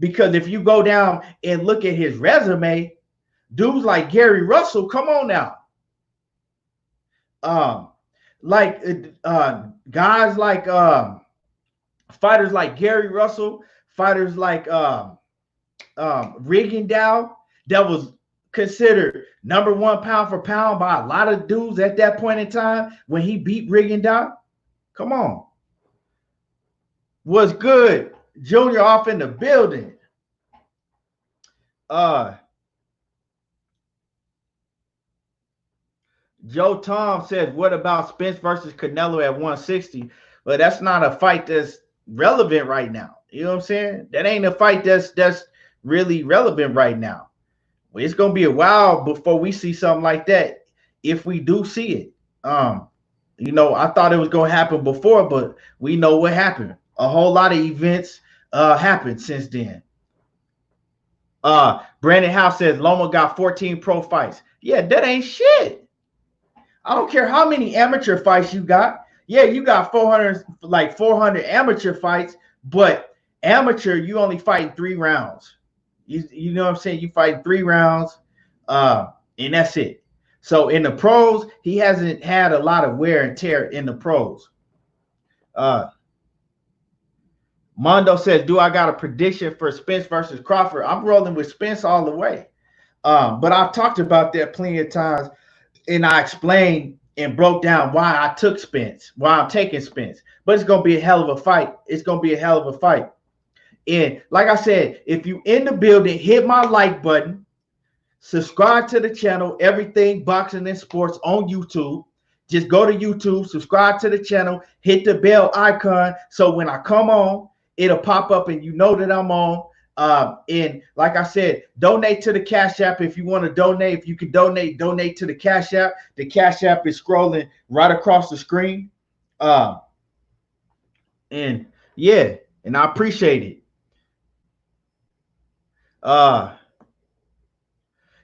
Because if you go down and look at his resume, dudes like Gary Russell, come on now. Guys like fighters like Gary Russell, fighters like Rigondeaux, that was considered number one pound for pound by a lot of dudes at that point in time when he beat Rigondeaux. Come on. What's good? Junior off in the building. Joe Tom says, what about Spence versus Canelo at 160? But that's not a fight that's relevant right now. You know what I'm saying? That ain't a fight that's really relevant right now. Well, it's gonna be a while before we see something like that, if we do see it. You know, I thought it was gonna happen before, but we know what happened. A whole lot of events happened since then. Brandon House says Loma got 14 pro fights. Yeah, that ain't shit. I don't care how many amateur fights you got. Yeah, you got 400 amateur fights, but amateur, you only fight 3 rounds. You know what I'm saying? You fight 3 rounds, and that's it. So in the pros, he hasn't had a lot of wear and tear in the pros. Mondo says, do I got a prediction for Spence versus Crawford? I'm rolling with Spence all the way. But I've talked about that plenty of times, and I explained and broke down why I took Spence, why I'm taking Spence. But it's going to be a hell of a fight. It's going to be a hell of a fight. And like I said, if you in the building, hit my like button. Subscribe to the channel, Everything Boxing and Sports on YouTube. Just go to YouTube, subscribe to the channel, hit the bell icon. So when I come on, it'll pop up and you know that I'm on. And like I said, donate to the Cash App if you want to donate. If you can donate to the Cash App. The Cash App is scrolling right across the screen. And yeah, and I appreciate it.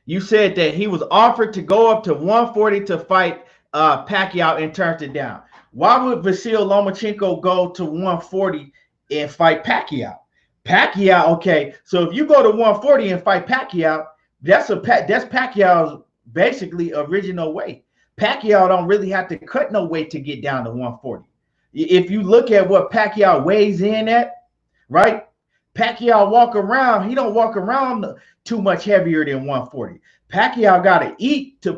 You said that he was offered to go up to 140 to fight Pacquiao and turned it down. Why would Vasyl Lomachenko go to 140 and fight Pacquiao? Pacquiao, okay. So if you go to 140 and fight Pacquiao, that's Pacquiao's basically original weight. Pacquiao don't really have to cut no weight to get down to 140. If you look at what Pacquiao weighs in at, right? Pacquiao walk around, he don't walk around too much heavier than 140. Pacquiao got to eat to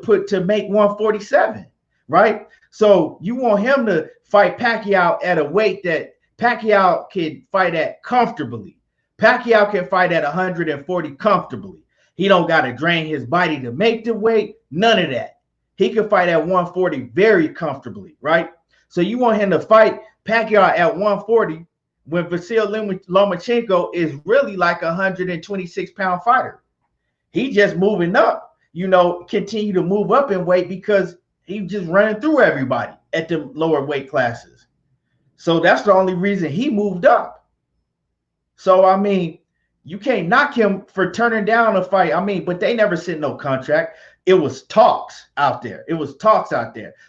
make 147, right? So you want him to fight Pacquiao at a weight that Pacquiao can fight at comfortably. Pacquiao can fight at 140 comfortably. He don't got to drain his body to make the weight, none of that. He can fight at 140 very comfortably, right? So you want him to fight Pacquiao at 140, when Vasil Lomachenko is really like a 126-pound fighter. He just moving up, continue to move up in weight because he just running through everybody at the lower weight classes. So that's the only reason he moved up. So, I mean, you can't knock him for turning down a fight. I mean, but they never sent no contract. It was talks out there.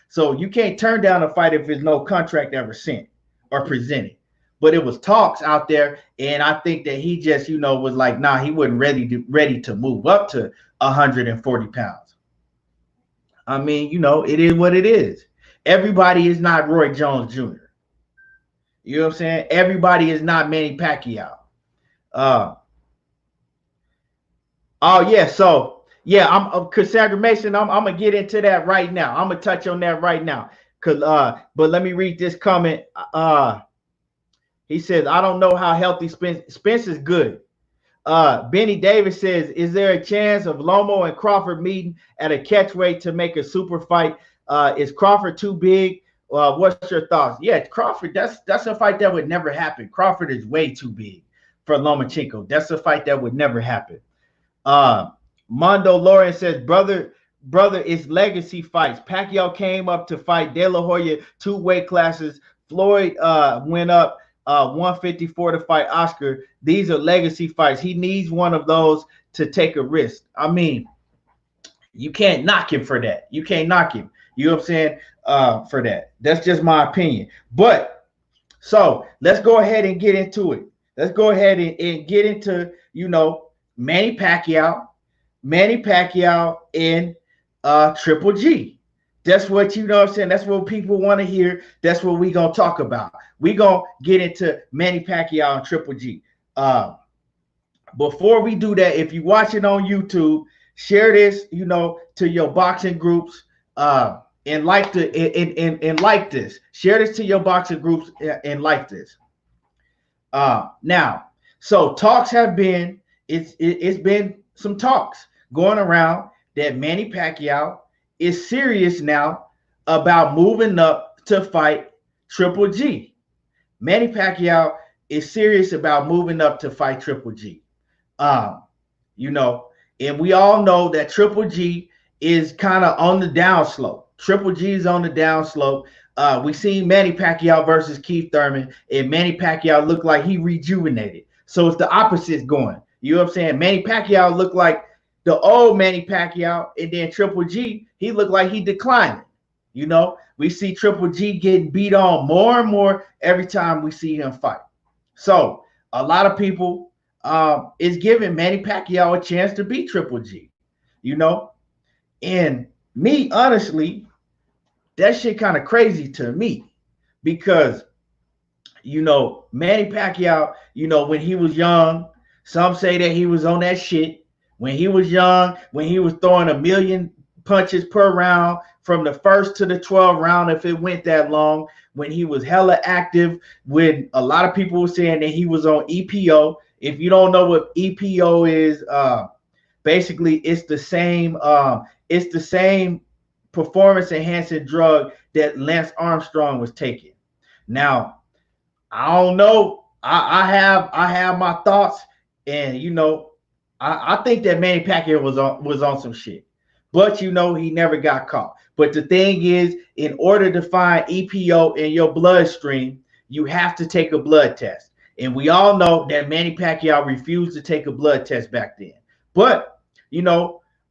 So you can't turn down a fight if there's no contract ever sent or presented. But it was talks out there, and I think that he just, was like, nah, he wasn't ready to move up to 140 pounds. I mean, it is what it is. Everybody is not Roy Jones Jr. You know what I'm saying? Everybody is not Manny Pacquiao. Oh yeah, so yeah, I'm Cassandra Mason. I'm gonna get into that right now. I'm gonna touch on that right now. But let me read this comment. He says, I don't know how healthy Spence is good. Benny Davis says, is there a chance of Lomo and Crawford meeting at a catchweight to make a super fight? Is Crawford too big? What's your thoughts? Yeah, Crawford, that's a fight that would never happen. Crawford is way too big for Lomachenko. That's a fight that would never happen. Mondo Lawrence says, brother, it's legacy fights. Pacquiao came up to fight De La Hoya 2 weight classes. Floyd went up 154 to fight Oscar. These are legacy fights. He needs one of those to take a risk. I mean, you can't knock him for that. You can't knock him. You know what I'm saying? For that. That's just my opinion. But so let's go ahead and get into it. Let's go ahead and get into, Manny Pacquiao and Triple G. That's what I'm saying. That's what people want to hear. That's what we're gonna talk about. We're gonna get into Manny Pacquiao and Triple G. Before we do that, if you watch it on YouTube, share this, to your boxing groups, and like this. Share this to your boxing groups and like this. Now, so talks have been. It's been some talks going around that Manny Pacquiao is serious now about moving up to fight Triple G. Manny Pacquiao is serious about moving up to fight Triple G. And we all know that Triple G is kind of on the downslope. Triple G is on the downslope. We seen Manny Pacquiao versus Keith Thurman, and Manny Pacquiao looked like he rejuvenated. So it's the opposite going. You know what I'm saying? Manny Pacquiao looked like the old Manny Pacquiao, and then Triple G, he looked like he declining. We see Triple G getting beat on more and more every time we see him fight. So a lot of people is giving Manny Pacquiao a chance to beat Triple G. And me, honestly, that shit kind of crazy to me because, Manny Pacquiao, when he was young, some say that he was on that shit. When he was young, when he was throwing 1 million punches per round from the first to the 12th round, if it went that long, when he was hella active, when a lot of people were saying that he was on EPO. If you don't know what EPO is, basically it's the same performance enhancing drug that Lance Armstrong was taking. Now, I don't know. I have my thoughts, and I think that Manny Pacquiao was on some shit, but he never got caught. But the thing is, in order to find EPO in your bloodstream, you have to take a blood test, and we all know that Manny Pacquiao refused to take a blood test back then. But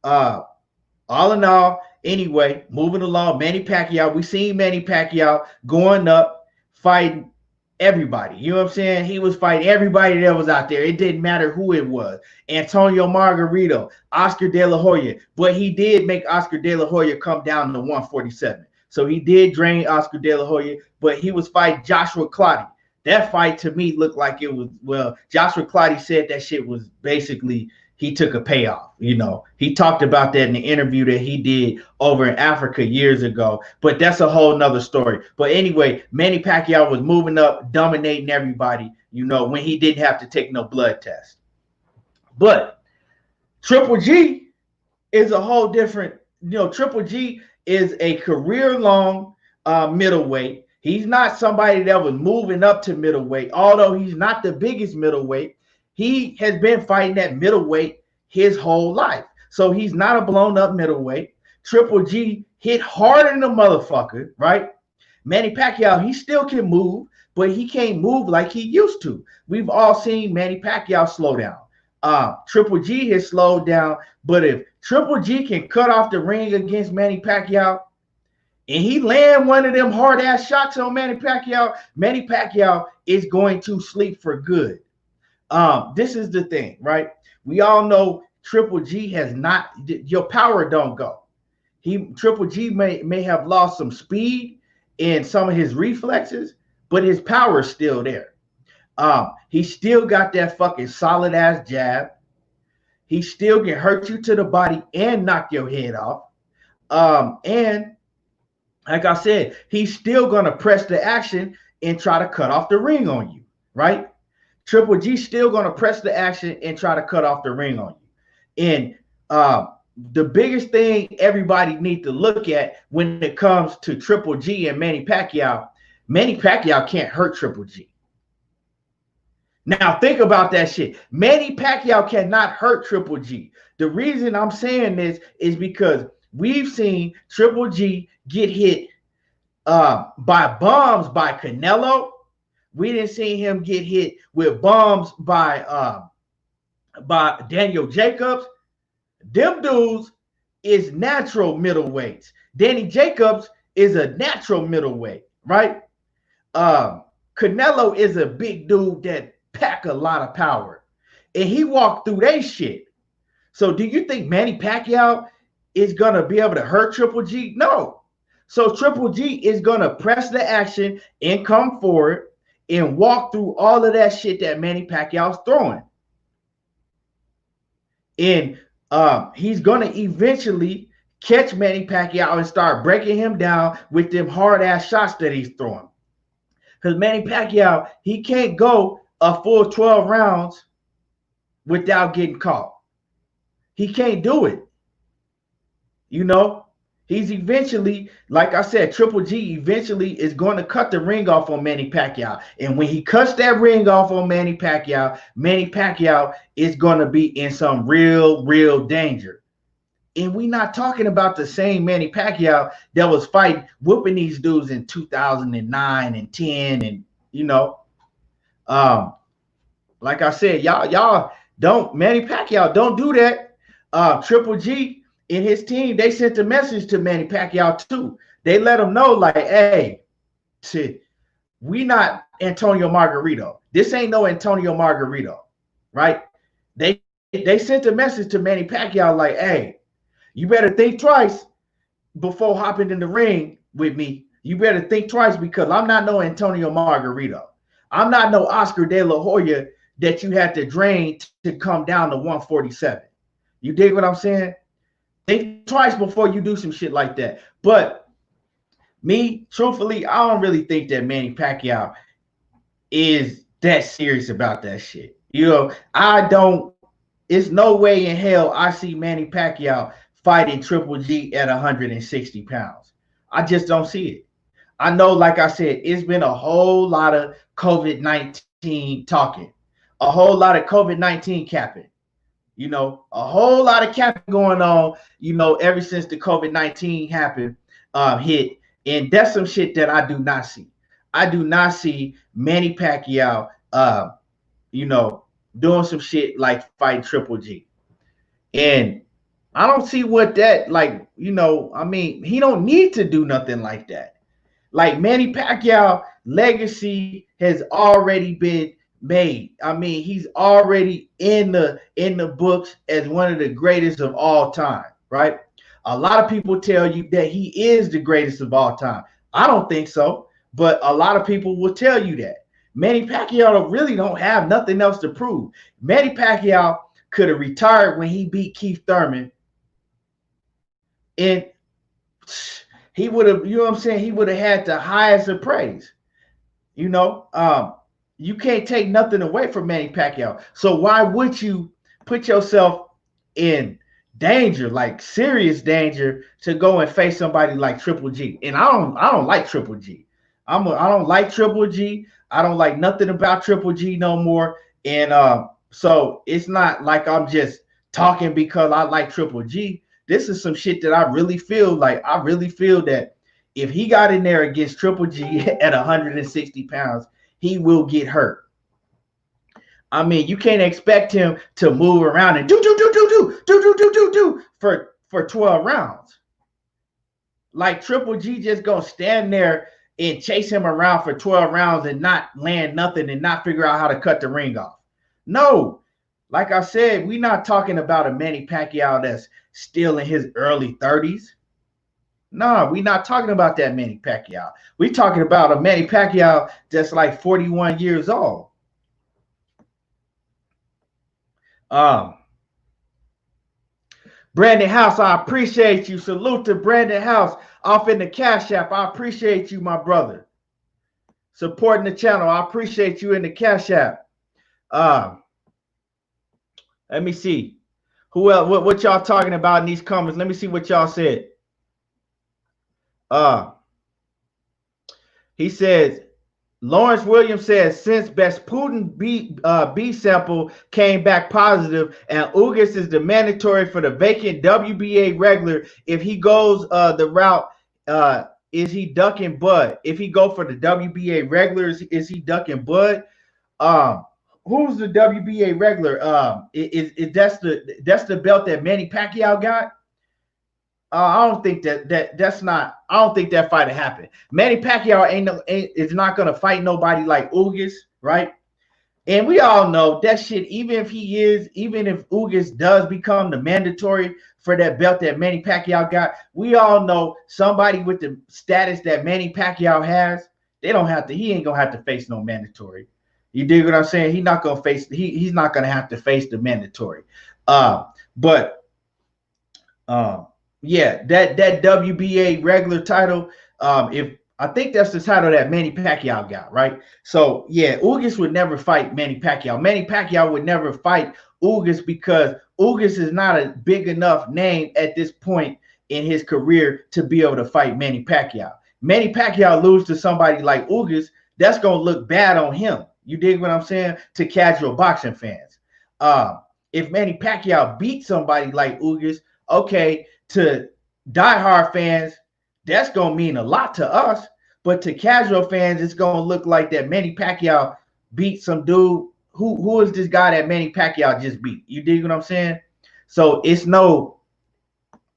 all in all, anyway, moving along, Manny Pacquiao, we seen Manny Pacquiao going up, fighting everybody. You know what I'm saying? He was fighting everybody that was out there. It didn't matter who it was. Antonio Margarito, Oscar De La Hoya. But he did make Oscar De La Hoya come down to 147. So he did drain Oscar De La Hoya, but he was fighting Joshua Clottey. That fight to me looked like it was, Joshua Clottey said that shit was basically, he took a payoff. He talked about that in the interview that he did over in Africa years ago, but that's a whole nother story. But anyway, Manny Pacquiao was moving up, dominating everybody, when he didn't have to take no blood test. But Triple G is a whole different, Triple G is a career-long middleweight. He's not somebody that was moving up to middleweight. Although he's not the biggest middleweight, he has been fighting at middleweight his whole life. So he's not a blown up middleweight. Triple G hit harder than a motherfucker, right? Manny Pacquiao, he still can move, but he can't move like he used to. We've all seen Manny Pacquiao slow down. Triple G has slowed down, but if Triple G can cut off the ring against Manny Pacquiao, and he land one of them hard ass shots on Manny Pacquiao is going to sleep for good. This is the thing, right? We all know Triple G has not, your power don't go. Triple G may have lost some speed and some of his reflexes, but his power is still there. He still got that fucking solid ass jab. He still can hurt you to the body and knock your head off. And like I said, he's still gonna press the action and try to cut off the ring on you, right? Triple G still gonna press the action and try to cut off the ring on you. And the biggest thing everybody needs to look at when it comes to Triple G and Manny Pacquiao can't hurt Triple G. Now think about that shit. Manny Pacquiao cannot hurt Triple G. The reason I'm saying this is because we've seen Triple G get hit by bombs by Canelo. We didn't see him get hit with bombs by Daniel Jacobs. Them dudes is natural middleweights. Danny Jacobs is a natural middleweight, right? Canelo is a big dude that pack a lot of power, and he walked through that shit. So do you think Manny Pacquiao is gonna be able to hurt Triple G? No. So Triple G is gonna press the action and come forward and walk through all of that shit that Manny Pacquiao's throwing. And he's gonna eventually catch Manny Pacquiao and start breaking him down with them hard ass shots that he's throwing. Because Manny Pacquiao, he can't go a full 12 rounds without getting caught. He can't do it. You know, he's eventually, like I said, Triple G eventually is going to cut the ring off on Manny Pacquiao. And when he cuts that ring off on Manny Pacquiao is going to be in some real danger. And we're not talking about the same Manny Pacquiao that was whooping these dudes in 2009 and 10. And, you know, like I said, y'all don't, Manny Pacquiao, don't do that. Triple G and his team, they sent a message to Manny Pacquiao too. They let him know, like, hey, we not Antonio Margarito. This ain't no Antonio Margarito, right? They sent a message to Manny Pacquiao like, hey, you better think twice before hopping in the ring with me. You better think twice because I'm not no Antonio Margarito. I'm not no Oscar De La Hoya that you had to drain to come down to 147. You dig what I'm saying? Think twice before you do some shit like that. But me, truthfully, I don't really think that Manny Pacquiao is that serious about that shit. You know, it's no way in hell I see Manny Pacquiao fighting Triple G at 160 pounds. I just don't see it. I know, like I said, it's been a whole lot of COVID-19 talking, a whole lot of COVID-19 capping. You know, a whole lot of capping going on, you know, ever since the COVID-19 hit. And that's some shit that I do not see. I do not see Manny Pacquiao, you know, doing some shit like fighting Triple G. And I don't see what that, like, you know, I mean, he don't need to do nothing like that. Like, Manny Pacquiao legacy has already been made. I mean, he's already in the books as one of the greatest of all time, right? A lot of people tell you that he is the greatest of all time. I don't think so, but a lot of people will tell you that. Manny Pacquiao really don't have nothing else to prove. Manny Pacquiao could have retired when he beat Keith Thurman, and he would have, you know what I'm saying, he would have had the highest of praise. You know, you can't take nothing away from Manny Pacquiao. So why would you put yourself in danger, like serious danger, to go and face somebody like Triple G? And I don't like Triple G. I don't like Triple G. I don't like nothing about Triple G no more. And so it's not like I'm just talking because I like Triple G. This is some shit that I really feel like. I really feel that if he got in there against Triple G at 160 pounds, he will get hurt. I mean, you can't expect him to move around and do for 12 rounds. Like Triple G just gonna stand there and chase him around for 12 rounds and not land nothing and not figure out how to cut the ring off. No, like I said, we're not talking about a Manny Pacquiao that's still in his early 30s. No, we're not talking about that Manny Pacquiao. We're talking about a Manny Pacquiao that's like 41 years old. Brandon House, I appreciate you. Salute to Brandon House off in the Cash App. I appreciate you, my brother. Supporting the channel. I appreciate you in the Cash App. Let me see. Who else? What y'all talking about in these comments? Let me see what y'all said. He says, Lawrence Williams says, since Besputin B sample came back positive and Ugas is the mandatory for the vacant WBA regular, if he goes the route, is he ducking Bud? If he go for the WBA regulars, is he ducking Bud? Who's the WBA regular? Is that's the belt that Manny Pacquiao got? I don't think that's not. I don't think that fight happened. Manny Pacquiao is not gonna fight nobody like Ugas, right? And we all know that shit. Even if Ugas does become the mandatory for that belt that Manny Pacquiao got, we all know somebody with the status that Manny Pacquiao has, they don't have to. He ain't gonna have to face no mandatory. You dig what I'm saying? He's not gonna face. He's not gonna have to face the mandatory. Yeah, that WBA regular title, if I think that's the title that Manny Pacquiao got, right? So yeah, Ugas would never fight Manny Pacquiao. Manny Pacquiao would never fight Ugas because Ugas is not a big enough name at this point in his career to be able to fight Manny Pacquiao. Manny Pacquiao lose to somebody like Ugas, that's gonna look bad on him. You dig what I'm saying? To casual boxing fans. If Manny Pacquiao beat somebody like Ugas, okay, to diehard fans, that's gonna mean a lot to us. But to casual fans, it's gonna look like that Manny Pacquiao beat some dude. Who is this guy that Manny Pacquiao just beat? You dig what I'm saying? So it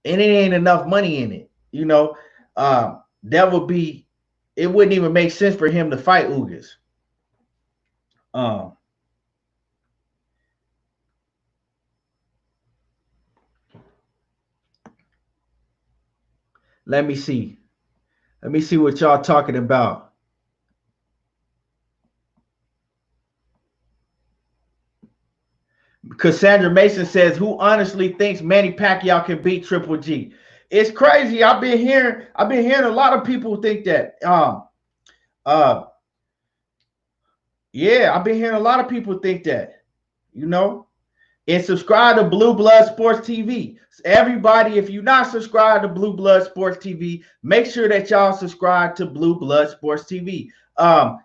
ain't enough money in it. You know, that would be. It wouldn't even make sense for him to fight Ugas. Let me see. Let me see what y'all talking about. Cassandra Mason says, who honestly thinks Manny Pacquiao can beat Triple G? It's crazy. I've been hearing a lot of people think that. Yeah, I've been hearing a lot of people think that, you know. And subscribe to Blue Blood Sports TV. Everybody, if you're not subscribed to Blue Blood Sports TV, make sure that y'all subscribe to Blue Blood Sports TV.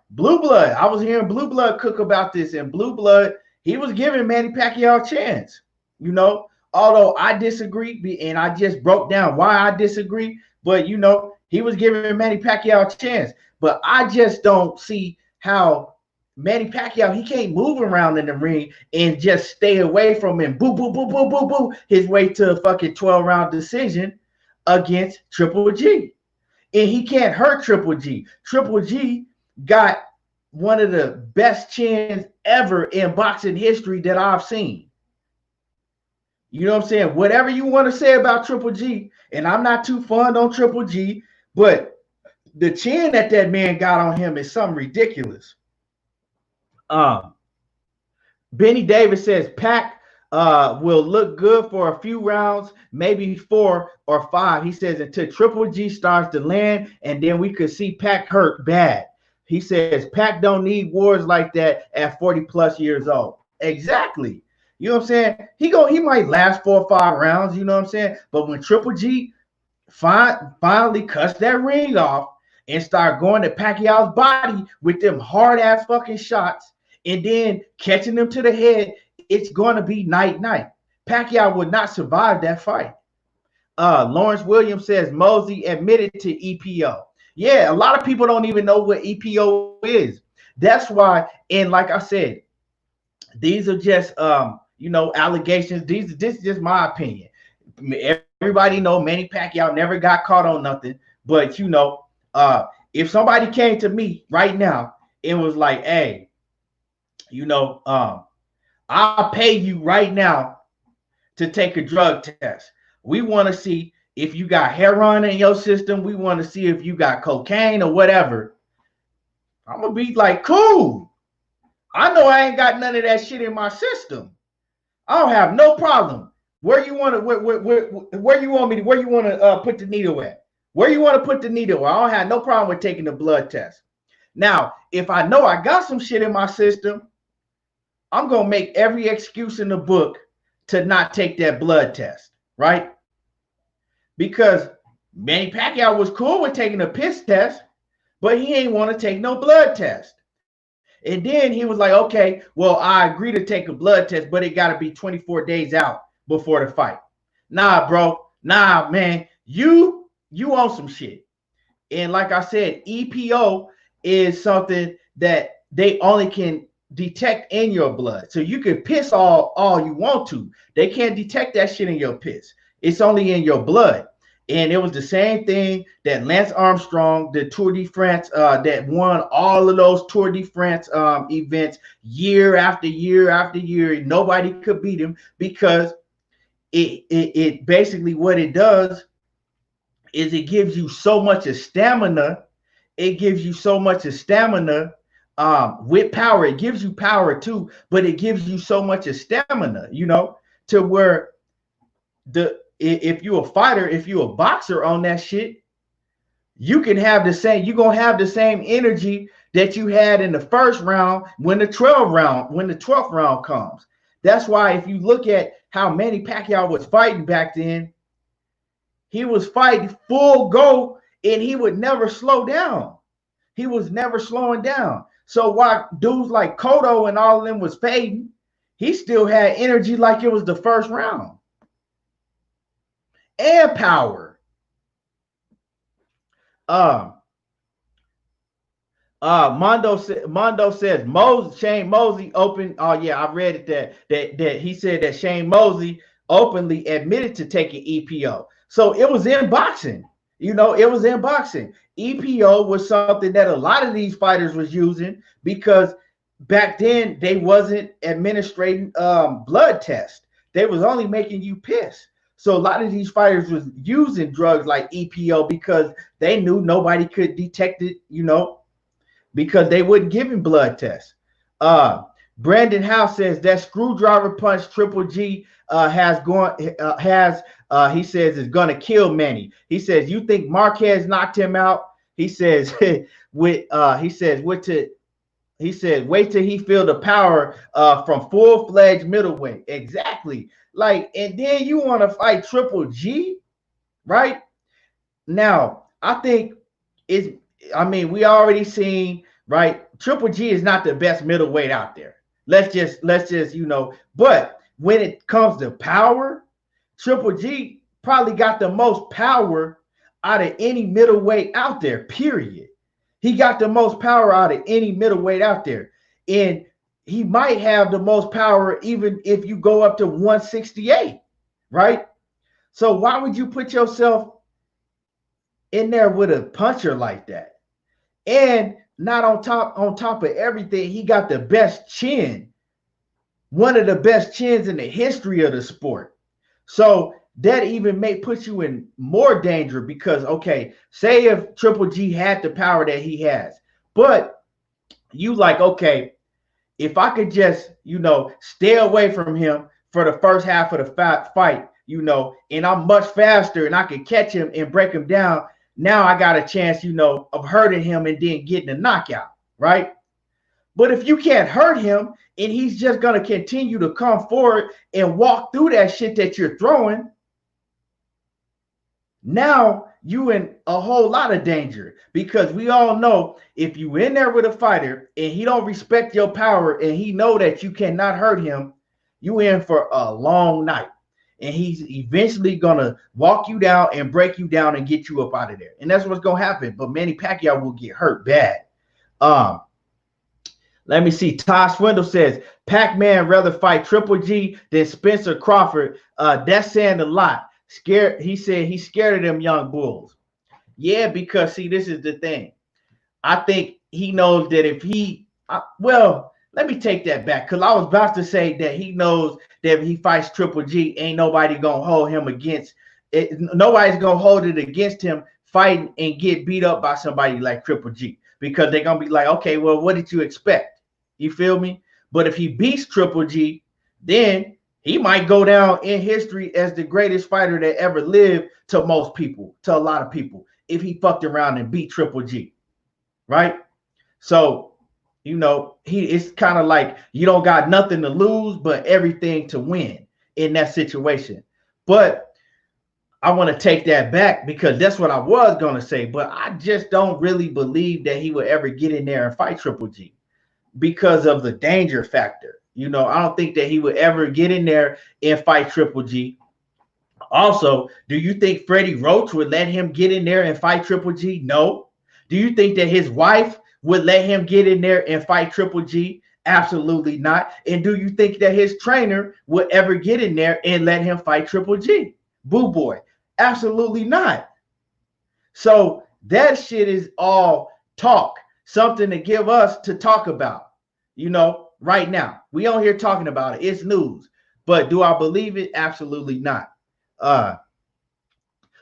Blue Blood, I was hearing Blue Blood cook about this, and Blue Blood, he was giving Manny Pacquiao a chance, you know, although I disagree, and I just broke down why I disagree, but, you know, he was giving Manny Pacquiao a chance, but I just don't see how Manny Pacquiao, he can't move around in the ring and just stay away from him. Boo, boo, boo, boo, boo, boo. His way to a fucking 12-round decision against Triple G. And he can't hurt Triple G. Triple G got one of the best chins ever in boxing history that I've seen. You know what I'm saying? Whatever you want to say about Triple G, and I'm not too fond on Triple G, but the chin that man got on him is something ridiculous. Benny Davis says Pac will look good for a few rounds, maybe 4 or 5. He says until Triple G starts to land, and then we could see Pac hurt bad. He says Pac don't need wars like that at 40+ years old. Exactly. You know what I'm saying? He might last 4 or 5 rounds. You know what I'm saying? But when Triple G finally cuts that ring off, and start going to Pacquiao's body with them hard ass fucking shots and then catching them to the head, it's going to be night. Pacquiao would not survive that fight. Lawrence Williams says Mosey admitted to EPO. Yeah, a lot of people don't even know what EPO is. That's why, and like I said, these are just allegations. This is just my opinion. Everybody know Manny Pacquiao never got caught on nothing. But if somebody came to me right now and was like, hey, I'll pay you right now to take a drug test. We want to see if you got heroin in your system. We want to see if you got cocaine or whatever. I'm going to be like, cool. I know I ain't got none of that shit in my system. I don't have no problem. Where you want to put the needle at? Where you want to put the needle? I don't have no problem with taking the blood test. Now, if I know I got some shit in my system, I'm going to make every excuse in the book to not take that blood test, right? Because Manny Pacquiao was cool with taking a piss test, but he ain't want to take no blood test. And then he was like, okay, well, I agree to take a blood test, but it got to be 24 days out before the fight. Nah, bro. Nah, man. You on some shit. And like I said, EPO is something that they only can detect in your blood. So you can piss all you want to. They can't detect that shit in your piss. It's only in your blood. And it was the same thing that Lance Armstrong, the Tour de France, that won all of those Tour de France events year after year after year. Nobody could beat him because it basically what it does is it gives you so much of stamina. It gives you so much of stamina with power. It gives you power too, but it gives you so much of stamina, to where if you're a fighter, if you're a boxer on that shit, you can have the same, you're going to have the same energy that you had in the first round when the 12th round comes. That's why if you look at how Manny Pacquiao was fighting back then, he was fighting full go and he would never slow down. He was never slowing down. So while dudes like Cotto and all of them was fading, he still had energy like it was the first round. And power. Mondo says Shane Mosley opened. Oh yeah, I read it that he said that Shane Mosley openly admitted to taking EPO. So it was in boxing. It was in boxing. EPO was something that a lot of these fighters was using because back then they wasn't administrating blood tests. They was only making you piss. So a lot of these fighters was using drugs like EPO because they knew nobody could detect it, because they wouldn't give him blood tests. Brandon House says that screwdriver punch Triple G he says is gonna kill Manny. He says, you think Marquez knocked him out? He says wait till he feel the power from full-fledged middleweight. Exactly. And then you want to fight Triple G, right? Now, I think we already seen, right? Triple G is not the best middleweight out there. Let's just, but when it comes to power, Triple G probably got the most power out of any middleweight out there, period. He got the most power out of any middleweight out there. And he might have the most power even if you go up to 168, right? So why would you put yourself in there with a puncher like that? And not on top of everything, he got the best chin, one of the best chins in the history of the sport. So that even may put you in more danger because, okay, say if Triple G had the power that he has, but you okay, if I could just, stay away from him for the first half of the fight, and I'm much faster and I can catch him and break him down. Now I got a chance, of hurting him and then getting a knockout, right? But if you can't hurt him and he's just going to continue to come forward and walk through that shit that you're throwing, now you in a whole lot of danger, because we all know if you in there with a fighter and he don't respect your power and he know that you cannot hurt him, you in for a long night. And he's eventually gonna walk you down and break you down and get you up out of there. And that's what's gonna happen. But Manny Pacquiao will get hurt bad. Um, Let me see. Todd Swindle says Pac-Man rather fight Triple G than Spencer Crawford. That's saying a lot. Scared. He said he's scared of them young bulls. Yeah, because see, this is the thing. I think he knows that if he, well, let me take that back, because I was about to say that he knows that if he fights Triple G, ain't nobody gonna hold him against it. Nobody's gonna hold it against him fighting and get beat up by somebody like Triple G, because they're gonna be like, okay, well, what did you expect? You feel me? But if he beats Triple G, then he might go down in history as the greatest fighter that ever lived to most people, to a lot of people, if he fucked around and beat Triple G, right? So, you know, it's kind of like you don't got nothing to lose but everything to win in that situation. But I want to take that back, because that's what I was going to say. But I just don't really believe that he would ever get in there and fight Triple G, because of the danger factor. You know, I don't think that he would ever get in there and fight Triple G. Also, do you think Freddie Roach would let him get in there and fight Triple G? No. Do you think that his wife would let him get in there and fight Triple G? Absolutely not. And do you think that his trainer would ever get in there and let him fight Triple G? Boo boy. Absolutely not. So that shit is all talk, something to give us to talk about, you know, right now. We on here talking about it. It's news. But do I believe it? Absolutely not.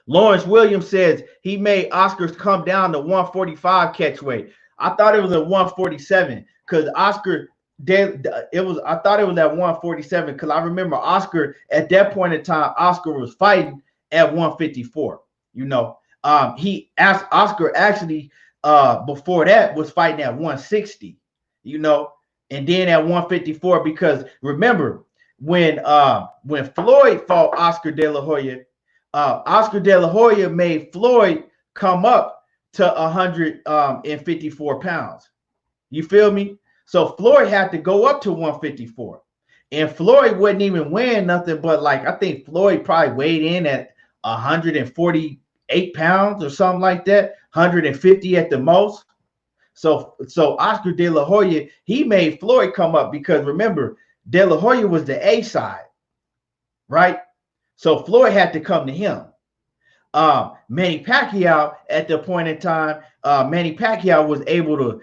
Lawrence Williams says he made Oscars come down to 145 catch weight. I thought it was at 147, because Oscar I thought it was at 147, because I remember Oscar at that point in time, Oscar was fighting at 154. You know, he asked Oscar actually before that was fighting at 160, you know, and then at 154, because remember when Floyd fought Oscar De La Hoya, Oscar De La Hoya made Floyd come up to 154 pounds. You feel me? So Floyd had to go up to 154. And Floyd wouldn't even weighing nothing but, like, I think Floyd probably weighed in at 148 pounds or something like that, 150 at the most. So Oscar De La Hoya, he made Floyd come up, because remember, De La Hoya was the A side, right? So Floyd had to come to him. Manny Pacquiao, at the point in time, Manny Pacquiao was able to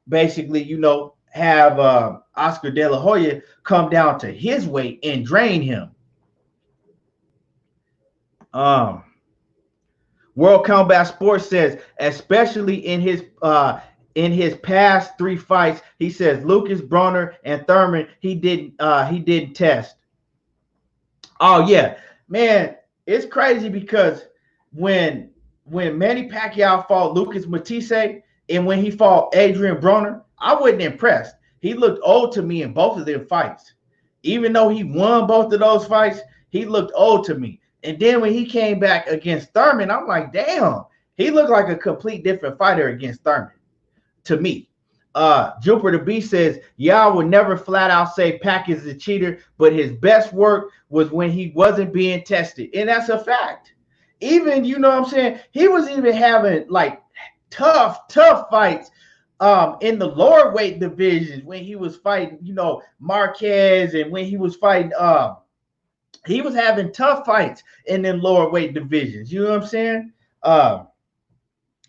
basically, you know, have Oscar De La Hoya come down to his weight and drain him. World Combat Sports says, especially in his past 3 fights, he says Lucas, Bronner, and Thurman, he didn't test. Oh yeah, man, it's crazy, because when Manny Pacquiao fought Lucas Matisse and when he fought Adrian Bronner, I wasn't impressed. He looked old to me in both of them fights. Even though he won both of those fights, he looked old to me. And then when he came back against Thurman, I'm like, damn, he looked like a complete different fighter against Thurman to me. Jupiter B says, yeah, I would never flat out say Pac is a cheater, but his best work was when he wasn't being tested. And that's a fact. Even, you know what I'm saying? He was even having like tough fights in the lower weight divisions when he was fighting, you know, Marquez, and when he was fighting, he was having tough fights in them lower weight divisions. You know what I'm saying?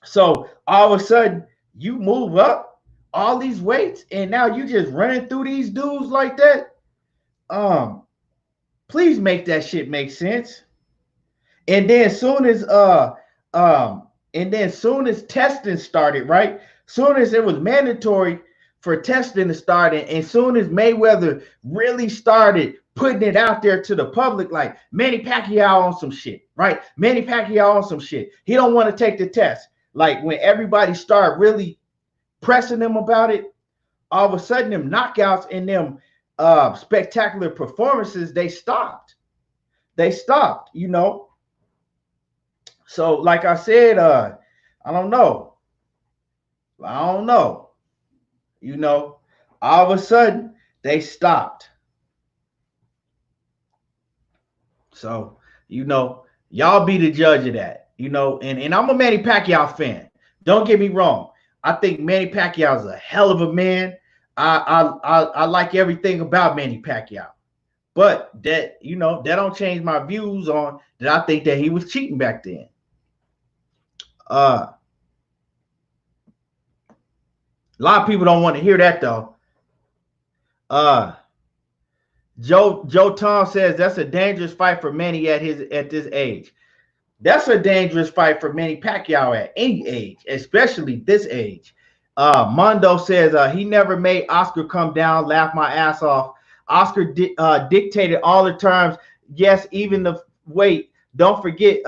So all of a sudden you move up all these weights and now you just running through these dudes like that. Please make that shit make sense. And then soon as testing started, right? Soon as it was mandatory for testing to start, and soon as Mayweather really started putting it out there to the public, like Manny Pacquiao on some shit, right? Manny Pacquiao on some shit. He don't want to take the test. Like when everybody started really pressing him about it, all of a sudden them knockouts and them spectacular performances, they stopped. You know. So, like I said, I don't know. I don't know. You know, all of a sudden they stopped. So, y'all be the judge of that. And I'm a Manny Pacquiao fan. Don't get me wrong. I think Manny Pacquiao is a hell of a man. I like everything about Manny Pacquiao. But that don't change my views on that. I think that he was cheating back then. A lot of people don't want to hear that though. Uh Joe Tom says that's a dangerous fight for Manny at this age. That's a dangerous fight for Manny Pacquiao at any age, especially this age. Mondo says he never made Oscar come down, laugh my ass off. Oscar dictated all the terms. Yes, even the weight. Don't forget,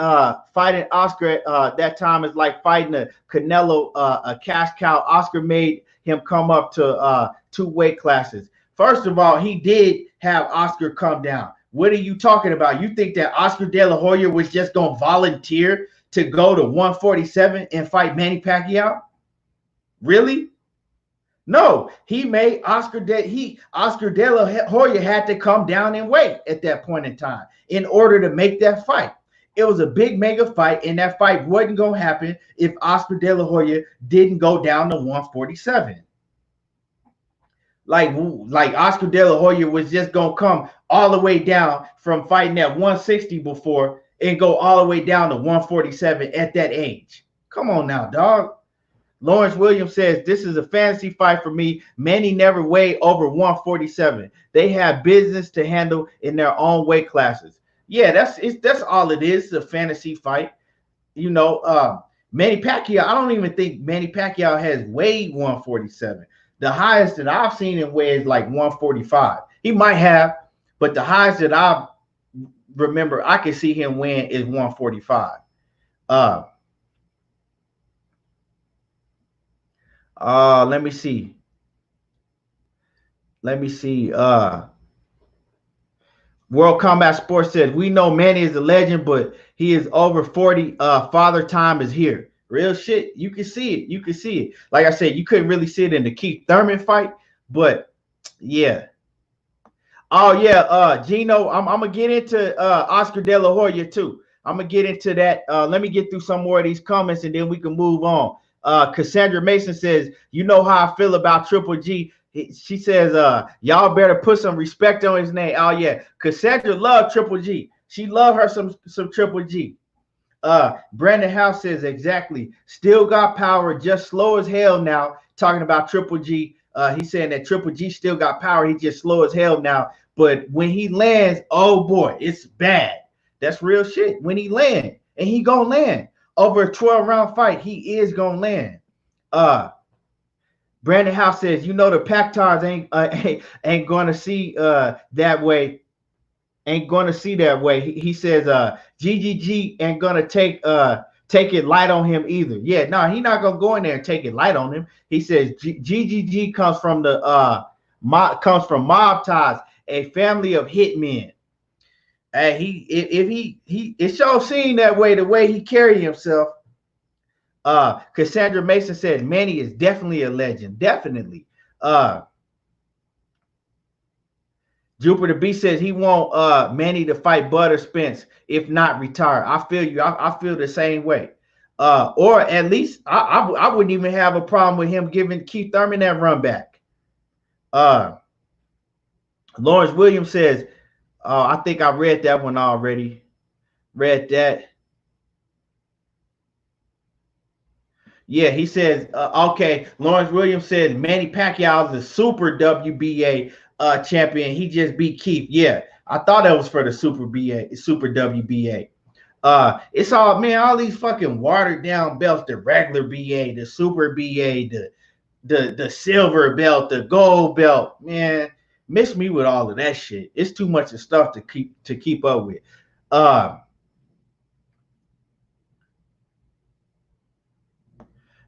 fighting Oscar that time is like fighting a Canelo, a cash cow. Oscar made him come up to 2 weight classes. First of all, he did have Oscar come down. What are you talking about? You think that Oscar De La Hoya was just going to volunteer to go to 147 and fight Manny Pacquiao? Really? No, he made Oscar De La Hoya had to come down and weight at that point in time in order to make that fight. It was a big mega fight, and that fight wasn't going to happen if Oscar De La Hoya didn't go down to 147. Like Oscar De La Hoya was just gonna come all the way down from fighting at 160 before and go all the way down to 147 at that age. Come on now, dog. Lawrence Williams says this is a fantasy fight for me. Manny never weighed over 147. They have business to handle in their own weight classes. Yeah, that's all it is. It's a fantasy fight. Manny Pacquiao. I don't even think Manny Pacquiao has weighed 147. The highest that I've seen him weigh is like 145. He might have, but the highest that I remember I can see him win is 145. Let me see. World Combat Sports says we know Manny is a legend, but he is over 40. Father time is here. Real shit. You can see it. Like I said, you couldn't really see it in the Keith Thurman fight, but yeah. Oh yeah, Gino, I'm gonna get into Oscar De La Hoya too. I'm gonna get into that. Let me get through some more of these comments and then we can move on. Cassandra Mason says, you know how I feel about Triple G. She says, y'all better put some respect on his name. Oh yeah, Cassandra loved Triple G. She loved her some Triple G. Brandon House says exactly. Still got power, just slow as hell now. Talking about Triple G. He's saying that Triple G still got power. He just slow as hell now. But when he lands, oh boy, it's bad. That's real shit. When he land, and he gonna land over a 12-round fight, he is gonna land. Brandon House says, the Pactars ain't gonna see that way. Ain't gonna see that way. He says GGG ain't gonna take it light on him either. Yeah, no, he's not gonna go in there and take it light on him. He says GGG comes from mob ties, a family of hitmen. It shows seen that way, the way he carried himself. Cassandra Mason said Manny is definitely a legend. Definitely. Jupiter B says he want Manny to fight Butter Spence, if not retire. I feel you. I feel the same way. Or at least I wouldn't even have a problem with him giving Keith Thurman that run back. Lawrence Williams says, I think I read that one already. Read that. Yeah, he says, okay, Lawrence Williams said Manny Pacquiao is the super WBA champion. He just beat Keith. Yeah, I thought that was for the super WBA. It's all, man, all these fucking watered down belts, the regular BA, the super BA, the silver belt, the gold belt, man, miss me with all of that shit. It's too much of stuff to keep up with.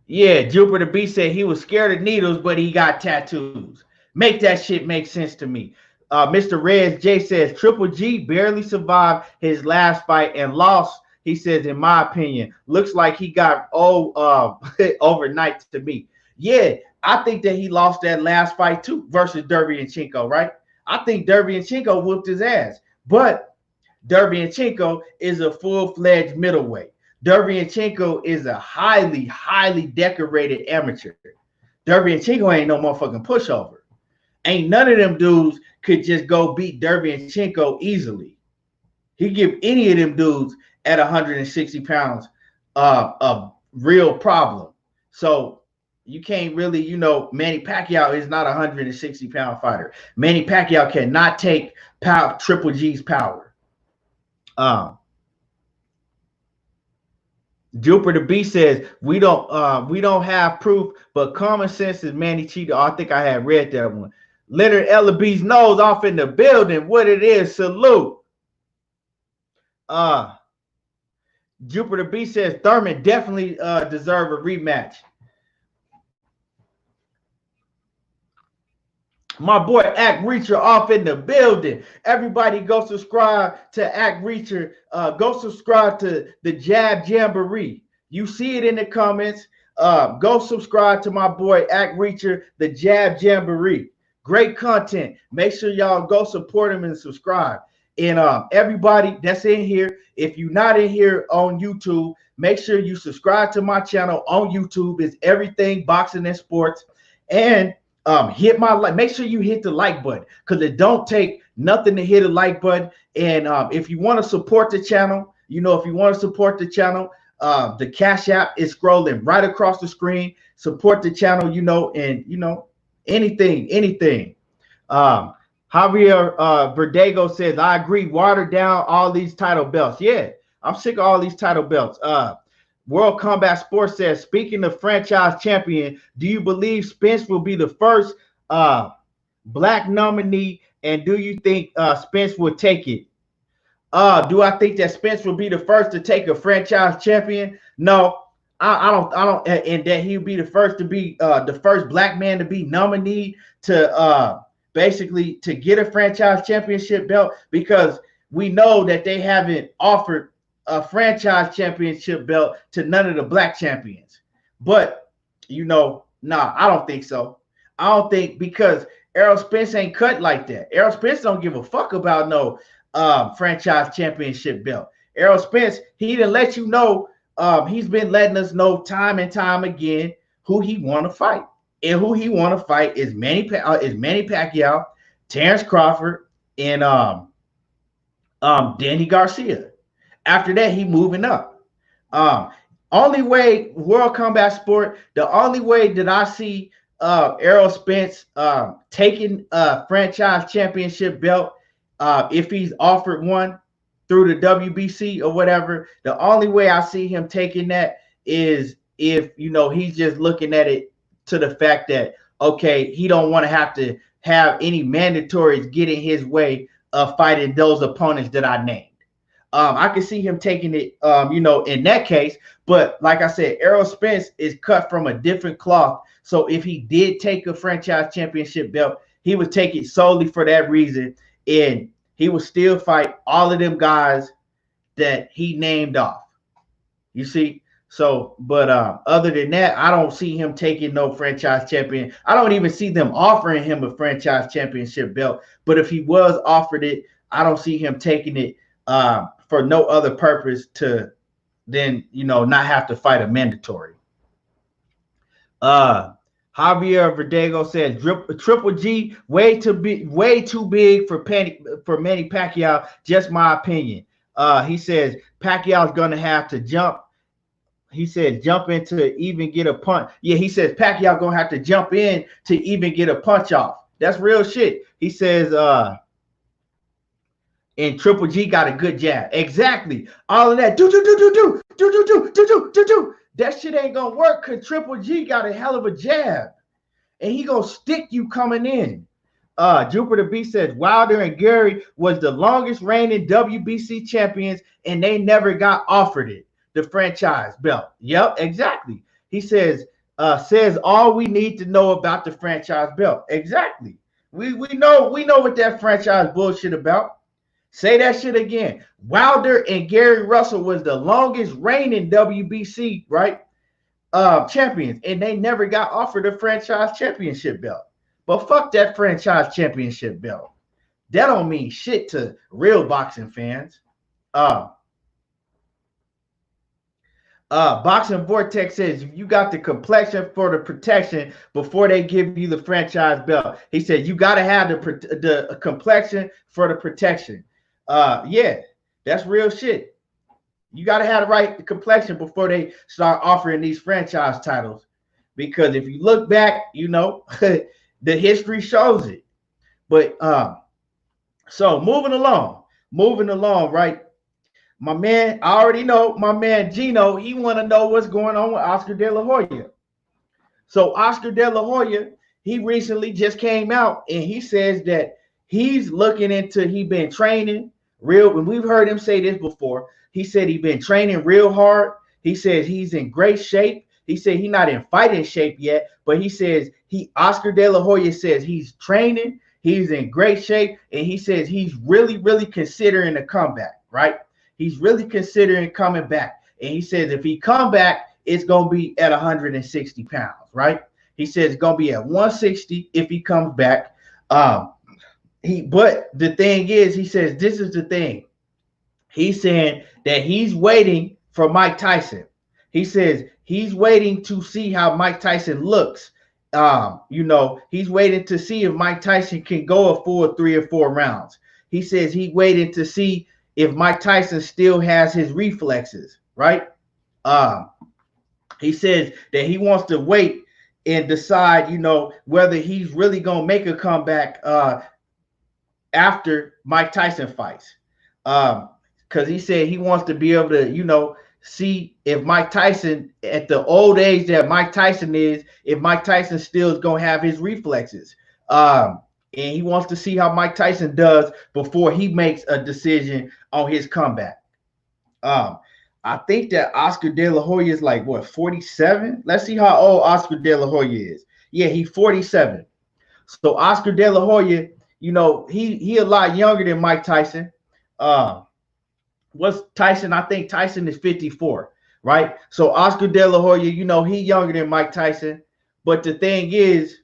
Yeah, Jupiter B said he was scared of needles, but he got tattoos. Make that shit make sense to me. Mr. Reds J says Triple G barely survived his last fight and lost He says, in my opinion, looks like he got overnight to me. Yeah, I think that he lost that last fight too versus Derevyanchenko, right? I think Derevyanchenko whooped his ass, but Derevyanchenko is a full-fledged middleweight. Derevyanchenko is a highly, highly decorated amateur. Derevyanchenko ain't no motherfucking pushover. Ain't none of them dudes could just go beat Derevyanchenko easily. He give any of them dudes at 160 pounds a real problem. So you can't really, Manny Pacquiao is not a 160-pound fighter. Manny Pacquiao cannot take Triple G's power. Jupiter B says we don't have proof, but common sense is Manny cheated. Oh, I think I had read that one. Leonard Ellaby's nose off in the building. What it is, salute. Jupiter B says Thurman definitely deserve a rematch. My boy Act Reacher off in the building. Everybody go subscribe to Act Reacher. Go subscribe to the Jab Jamboree. You see it in the comments. Go subscribe to my boy Act Reacher, the Jab Jamboree. Great content. Make sure y'all go support him and subscribe. And everybody that's in here, if you're not in here on YouTube, make sure you subscribe to my channel on YouTube. It's everything boxing and sports. And hit my like. Make sure you hit the like button because it don't take nothing to hit a like button. And if you want to support the channel, the Cash App is scrolling right across the screen. Support the channel, and anything. Javier Verdego says, I agree. Water down all these title belts. Yeah, I'm sick of all these title belts. World Combat Sports says, speaking of franchise champion, do you believe Spence will be the first black nominee? And do you think Spence will take it? Do I think that Spence will be the first to take a franchise champion? No, I don't. And that he'll be the first to be the first black man to be nominated to basically to get a franchise championship belt, because we know that they haven't offered a franchise championship belt to none of the black champions. But nah, I don't think so. I don't think, because Errol Spence ain't cut like that. Errol Spence don't give a fuck about no franchise championship belt. Errol Spence, he didn't let you know. He's been letting us know time and time again who he want to fight, and who he want to fight is Manny Pacquiao, Terrence Crawford, and Danny Garcia. After that, he moving up. Only way, World Combat Sport, the only way that I see Errol Spence taking a franchise championship belt, if he's offered one through the WBC or whatever, the only way I see him taking that is if, he's just looking at it to the fact that, okay, he don't want to have any mandatories get in his way of fighting those opponents that I named. I can see him taking it, in that case. But like I said, Errol Spence is cut from a different cloth. So if he did take a franchise championship belt, he would take it solely for that reason. And he would still fight all of them guys that he named off. You see? So, but other than that, I don't see him taking no franchise champion. I don't even see them offering him a franchise championship belt. But if he was offered it, I don't see him taking it for no other purpose to then, not have to fight a mandatory. Javier Verdego says Triple G way too big for Manny Pacquiao. Just my opinion. He says Pacquiao's gonna have to jump. He said jump in to even get a punch. Yeah, he says Pacquiao gonna have to jump in to even get a punch off. That's real shit. He says and Triple G got a good jab. Exactly. All of that. Do. That shit ain't gonna work because Triple G got a hell of a jab. And he gonna stick you coming in. Jupiter B says Wilder and Gary was the longest reigning WBC champions, and they never got offered it, the franchise belt. Yep, exactly. He says all we need to know about the franchise belt. Exactly. We know what that franchise bullshit about. Say that shit again. Wilder and Gary Russell was the longest reigning WBC, right? Champions, and they never got offered a franchise championship belt. But fuck that franchise championship belt. That don't mean shit to real boxing fans. Boxing Vortex says you got the complexion for the protection before they give you the franchise belt. He said you got to have the complexion for the protection. Yeah, that's real shit. You got to have the right complexion before they start offering these franchise titles. Because if you look back, you know, the history shows it. But so moving along, right? My man, I already know my man Gino, he want to know what's going on with Oscar De La Hoya. So Oscar De La Hoya, he recently just came out and he says that he's looking into, he been training real, and we've heard him say this before. He said he been training real hard. He says he's in great shape. He said he's not in fighting shape yet, but he says Oscar De La Hoya says he's training, he's in great shape, and he says he's really, really considering a comeback, right? He's really considering coming back. And he says if he come back, it's going to be at 160 pounds, right? He says it's going to be at 160 if he comes back. But the thing is, he says, this is the thing. He's saying that he's waiting for Mike Tyson. He says he's waiting to see how Mike Tyson looks. You know, he's waiting to see if Mike Tyson can go a full 3 or 4 rounds. He says he waited to see if Mike Tyson still has his reflexes, right? He says that he wants to wait and decide, you know, whether he's really going to make a comeback after Mike Tyson fights. Because he said he wants to be able to, you know, see if Mike Tyson, at the old age that Mike Tyson is, if Mike Tyson still is going to have his reflexes. And he wants to see how Mike Tyson does before he makes a decision on his comeback. I think that Oscar De La Hoya is like, what, 47? Let's see how old Oscar De La Hoya is. Yeah, he's 47. So Oscar De La Hoya, you know, he a lot younger than Mike Tyson. What's Tyson? I think Tyson is 54, right? So Oscar De La Hoya, you know, he younger than Mike Tyson. But the thing is,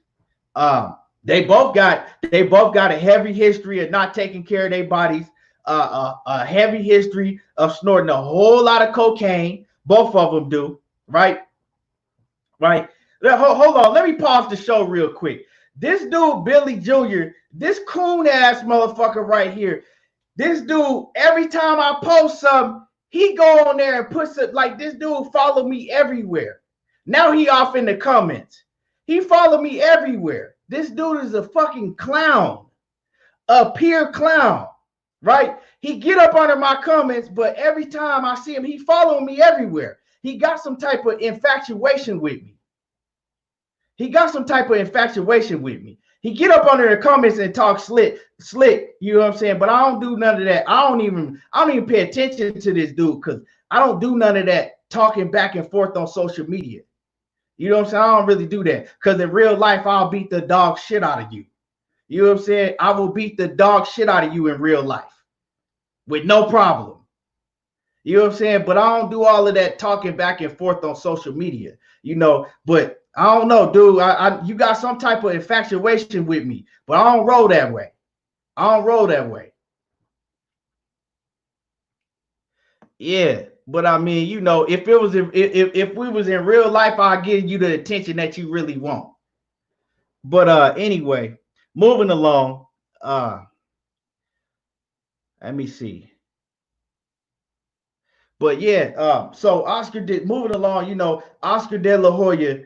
they both got a heavy history of not taking care of their bodies, a heavy history of snorting a whole lot of cocaine. Both of them do, right? Right. Hold on. Let me pause the show real quick. This dude, Billy Jr., this coon ass motherfucker right here. This dude, every time I post something, he go on there and puts it like this dude follow me everywhere. Now he off in the comments. He follow me everywhere. This dude is a fucking clown, a pure clown, right? He get up under my comments, but every time I see him, he following me everywhere. He got some type of infatuation with me. He get up under the comments and talk slick, you know what I'm saying? But I don't do none of that. I don't even pay attention to this dude because I don't do none of that talking back and forth on social media. You know what I'm saying? I don't really do that because in real life, I'll beat the dog shit out of you. You know what I'm saying? I will beat the dog shit out of you in real life with no problem. You know what I'm saying? But I don't do all of that talking back and forth on social media, you know. But I don't know, dude. You got some type of infatuation with me, but I don't roll that way. Yeah. But I mean, you know, if we was in real life, I'll give you the attention that you really want. But anyway, moving along. Let me see. But yeah, so moving along, you know, Oscar De La Hoya,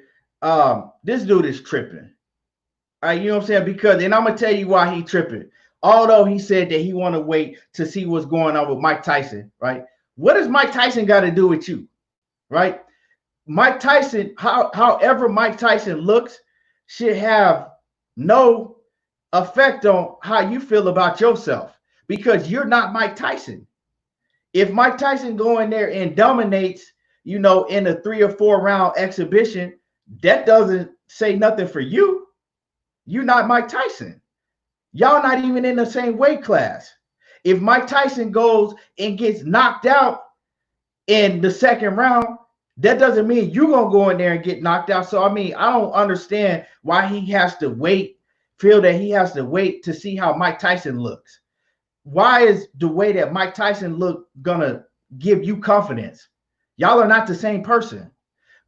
this dude is tripping. All right, you know what I'm saying? Because, and I'm gonna tell you why he tripping. Although he said that he want to wait to see what's going on with Mike Tyson, right? What does Mike Tyson got to do with you, right? Mike Tyson, however Mike Tyson looks, should have no effect on how you feel about yourself because you're not Mike Tyson. If Mike Tyson go in there and dominates, you know, in a 3 or 4 round exhibition, that doesn't say nothing for you. You're not Mike Tyson. Y'all not even in the same weight class. if Mike Tyson goes and gets knocked out in the second round, that doesn't mean you're going to go in there and get knocked out. So, I mean, I don't understand why he has to wait, feel that he has to wait to see how Mike Tyson looks. Why is the way that Mike Tyson look going to give you confidence? Y'all are not the same person.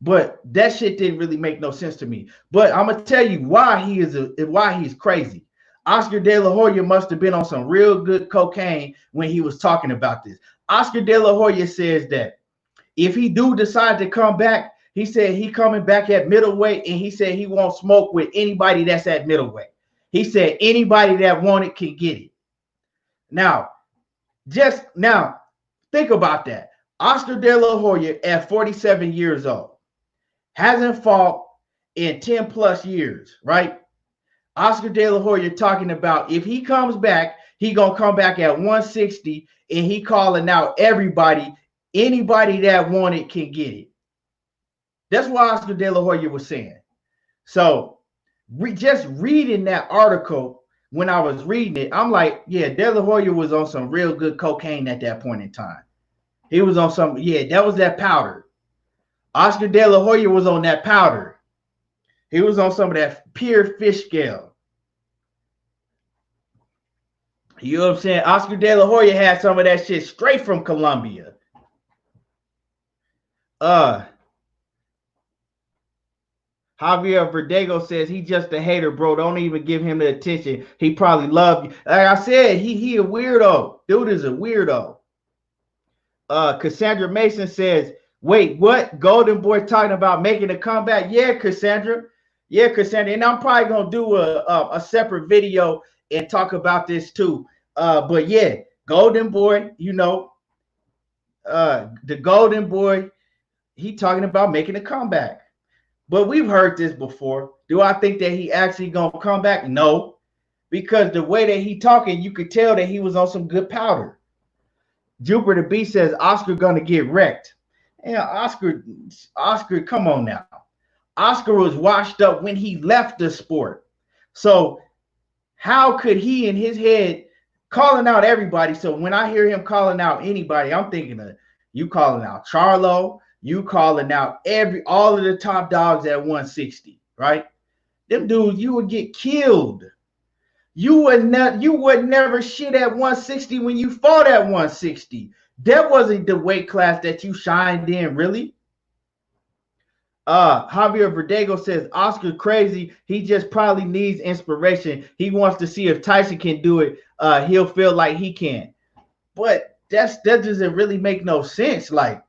But that shit didn't really make no sense to me. But I'm going to tell you why he's crazy. Oscar De La Hoya must have been on some real good cocaine when he was talking about this. Oscar De La Hoya says that if he do decide to come back, he said he coming back at middleweight, and he said he won't smoke with anybody that's at middleweight. He said anybody that want it can get it. Now, think about that. Oscar De La Hoya at 47 years old hasn't fought in 10 plus years, right? Oscar De La Hoya talking about if he comes back, he gonna come back at 160, and he calling out everybody, anybody that want it can get it. That's what Oscar De La Hoya was saying. So just reading that article, when I was reading it, I'm like, yeah, De La Hoya was on some real good cocaine at that point in time. He was on some, yeah, that was that powder. Oscar De La Hoya was on that powder. He was on some of that pure fish scale. You know what I'm saying? Oscar De La Hoya had some of that shit straight from Colombia. Javier Verdejo says he just a hater, bro. Don't even give him the attention. He probably loved you. Like I said, he a weirdo. Dude is a weirdo. Cassandra Mason says, wait, what? Golden Boy talking about making a comeback? Yeah, Cassandra. Yeah, Cassandra. And I'm probably going to do a separate video and talk about this too. But yeah, Golden Boy, you know, the Golden Boy, he talking about making a comeback. But we've heard this before. Do I think that he actually going to come back? No. Because the way that he talking, you could tell that he was on some good powder. Jupiter B says Oscar going to get wrecked. Yeah, Oscar, come on now. Oscar was washed up when he left the sport. So how could he in his head calling out everybody? So when I hear him calling out anybody, I'm thinking of you calling out Charlo, you calling out all of the top dogs at 160, right? Them dudes, you would get killed. You would never shit at 160 when you fought at 160. That wasn't the weight class that you shined in, really. Javier Verdejo says Oscar crazy. He just probably needs inspiration. He wants to see if Tyson can do it. He'll feel like he can. But that doesn't really make no sense. Like,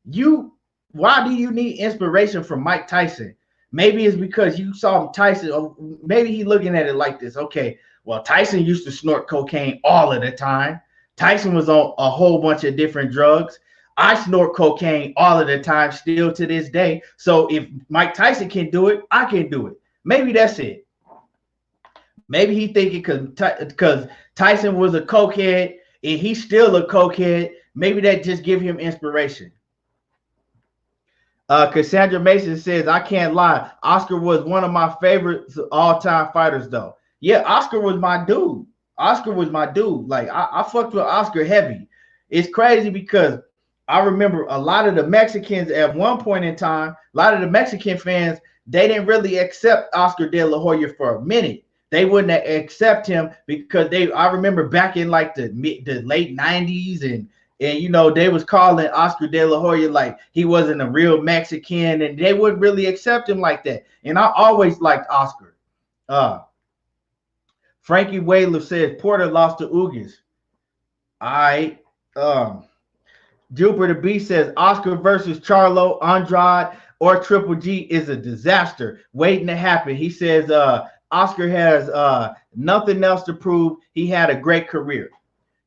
why do you need inspiration from Mike Tyson? Maybe it's because you saw Tyson, or maybe he's looking at it like this. Okay, well, Tyson used to snort cocaine all of the time. Tyson was on a whole bunch of different drugs. I snort cocaine all of the time, still to this day. So if Mike Tyson can do it, I can do it. Maybe that's it. Maybe he thinking because Tyson was a cokehead and he's still a cokehead, maybe that just give him inspiration. Cassandra Mason says, I can't lie. Oscar was one of my favorite all-time fighters, though. Yeah, Oscar was my dude. Oscar was my dude. Like, I fucked with Oscar heavy. It's crazy because I remember a lot of the Mexicans at one point in time, a lot of the Mexican fans, they didn't really accept Oscar De La Hoya for a minute. They wouldn't accept him because I remember back in like the late 90s and you know, they was calling Oscar De La Hoya like he wasn't a real Mexican, and they wouldn't really accept him like that. And I always liked Oscar. Frankie Whaler says Porter lost to Ugas. All right. Jupiter B says Oscar versus Charlo, Andrade, or Triple G is a disaster waiting to happen. He says Oscar has nothing else to prove. He had a great career.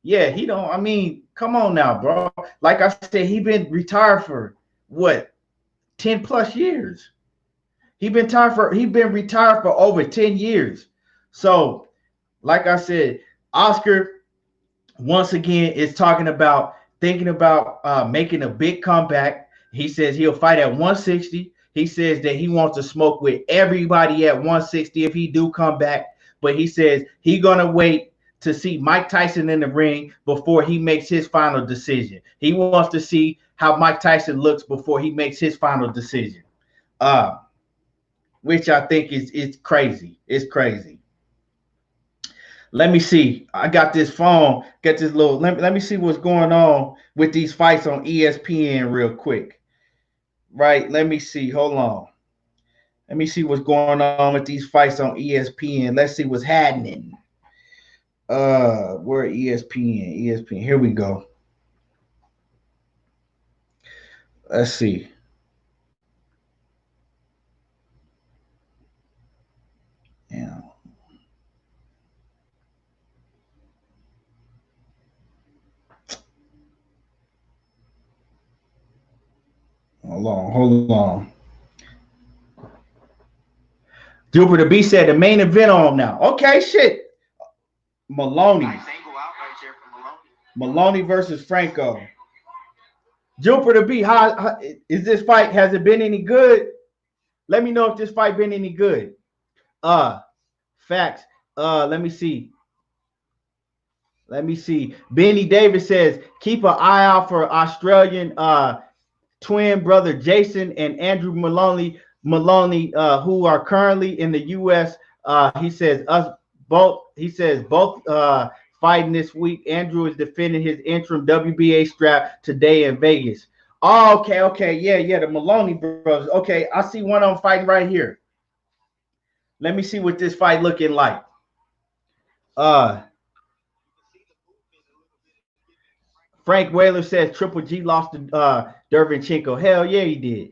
Yeah, he don't. I mean, come on now, bro. Like I said, he been retired for what, 10 plus years. He been retired for over 10 years. So, like I said, Oscar once again is thinking about making a big comeback. He says he'll fight at 160. He says that he wants to smoke with everybody at 160 if he do come back. But he says he's gonna wait to see Mike Tyson in the ring before he makes his final decision. He wants to see how Mike Tyson looks before he makes his final decision. Which I think is crazy. It's crazy. Let me see. I got this phone. Get this little. Let me see what's going on with these fights on ESPN real quick. Right. Let me see. Hold on. Let me see what's going on with these fights on ESPN. Let's see what's happening. Where ESPN? ESPN. Here we go. Let's see. Yeah. Hold on. Jupiter B said the main event on now. Okay, shit. Maloney. Maloney versus Franco. Jupiter B, how is this fight? Has it been any good? Let me know if this fight been any good. Facts. Let me see. Benny Davis says keep an eye out for Australian twin brother Jason and Andrew Maloney, who are currently in the U.S. He says both fighting this week. Andrew is defending his interim WBA strap today in Vegas. Oh, okay, yeah, the Maloney brothers. Okay, I see one of them fighting right here. Let me see what this fight looking like. Frank Whaler says Triple G lost to Dervinchenko. Hell yeah, he did.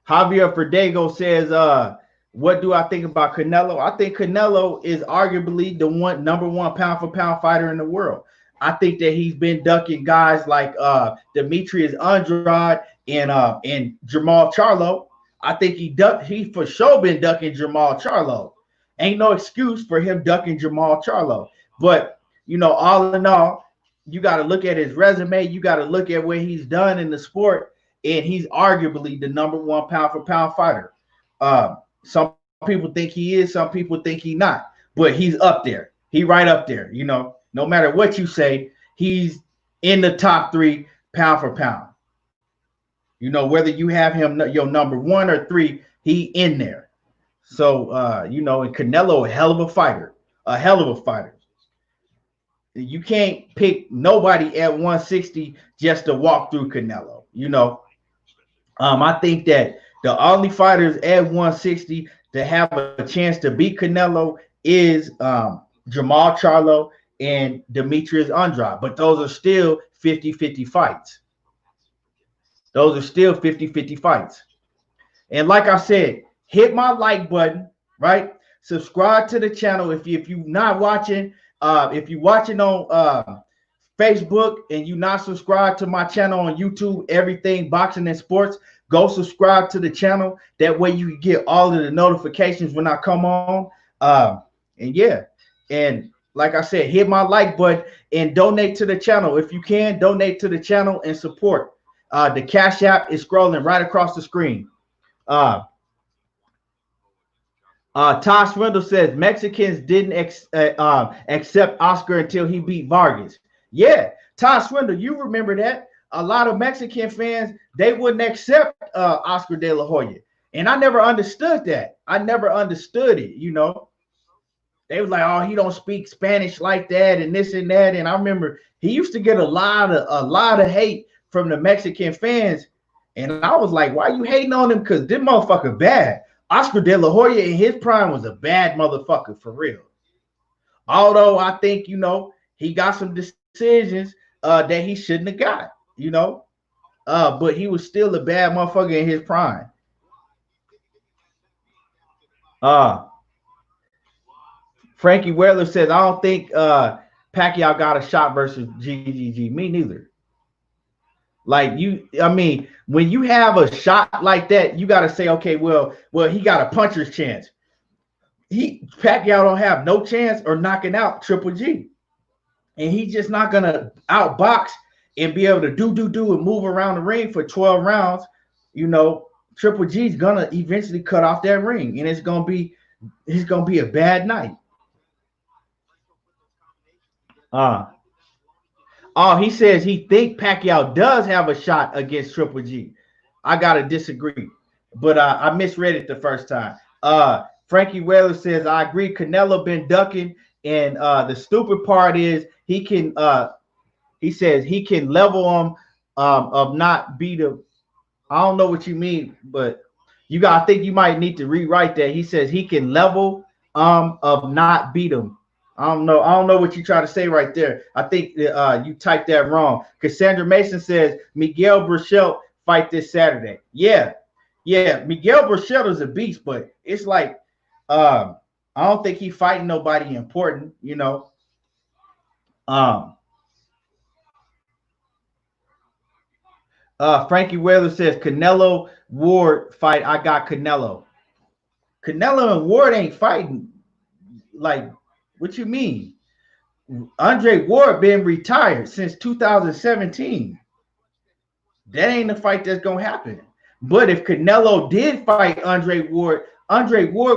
Javier Verdego says, what do I think about Canelo? I think Canelo is arguably the number one pound for pound fighter in the world. I think that he's been ducking guys like Demetrius Andrade and Jamal Charlo. I think he for sure been ducking Jamal Charlo. Ain't no excuse for him ducking Jamal Charlo. But you know, all in all, you got to look at his resume. You got to look at what he's done in the sport, and he's arguably the number one pound for pound fighter. Some people think he is, some people think he's not, but he's up there. He right up there. You know, no matter what you say, he's in the top 3 pound for pound. You know, whether you have him your number 1 or 3, he in there. So, you know, and Canelo, a hell of a fighter. You can't pick nobody at 160 just to walk through Canelo, you know. I think that the only fighters at 160 to have a chance to beat Canelo is Jamal Charlo and Demetrius Andrade. But those are still 50-50 fights. And like I said, hit my like button, right? Subscribe to the channel if you're not watching. If you're watching on Facebook and you're not subscribed to my channel on YouTube, Everything Boxing and Sports, go subscribe to the channel. That way you can get all of the notifications when I come on. And yeah, and like I said, hit my like button and donate to the channel. If you can, donate to the channel and support. The Cash App is scrolling right across the screen. Todd Swindle says Mexicans didn't accept Oscar until he beat Vargas. Yeah, Todd Swindle, you remember that. A lot of Mexican fans, they wouldn't accept Oscar De La Hoya. And I never understood that. I never understood it, you know. They was like, oh, he don't speak Spanish like that and this and that. And I remember he used to get a lot of hate from the Mexican fans. And I was like, why are you hating on him? Because this motherfucker bad. Oscar De La Hoya in his prime was a bad motherfucker for real. Although I think, you know, he got some decisions that he shouldn't have got, you know. But he was still a bad motherfucker in his prime. Frankie Whaler says, I don't think Pacquiao got a shot versus GGG. Me neither. Like I mean, when you have a shot like that, you got to say, okay, well, he got a puncher's chance. Pacquiao don't have no chance or knocking out Triple G. And he's just not going to outbox and be able to do and move around the ring for 12 rounds. You know, Triple G's going to eventually cut off that ring, and it's going to be a bad night. Uh, oh, he says he think Pacquiao does have a shot against Triple G. I gotta disagree, but I misread it the first time. Frankie Whaler says I agree. Canelo been ducking, and the stupid part is he can. He says he can level him of not beat him. I don't know what you mean, but you got. I think you might need to rewrite that. He says he can level of not beat him. I don't know. I don't know what you try to say right there. I think you typed that wrong. Cassandra Mason says Miguel Burchell fight this Saturday. Yeah. Miguel Burchell is a beast, but it's like I don't think he fighting nobody important. Um, Frankie Whaler says Canelo Ward fight. I got Canelo. Canelo and Ward ain't fighting. Like, what you mean? Andre Ward been retired since 2017. That ain't the fight that's gonna happen. But if Canelo did fight Andre Ward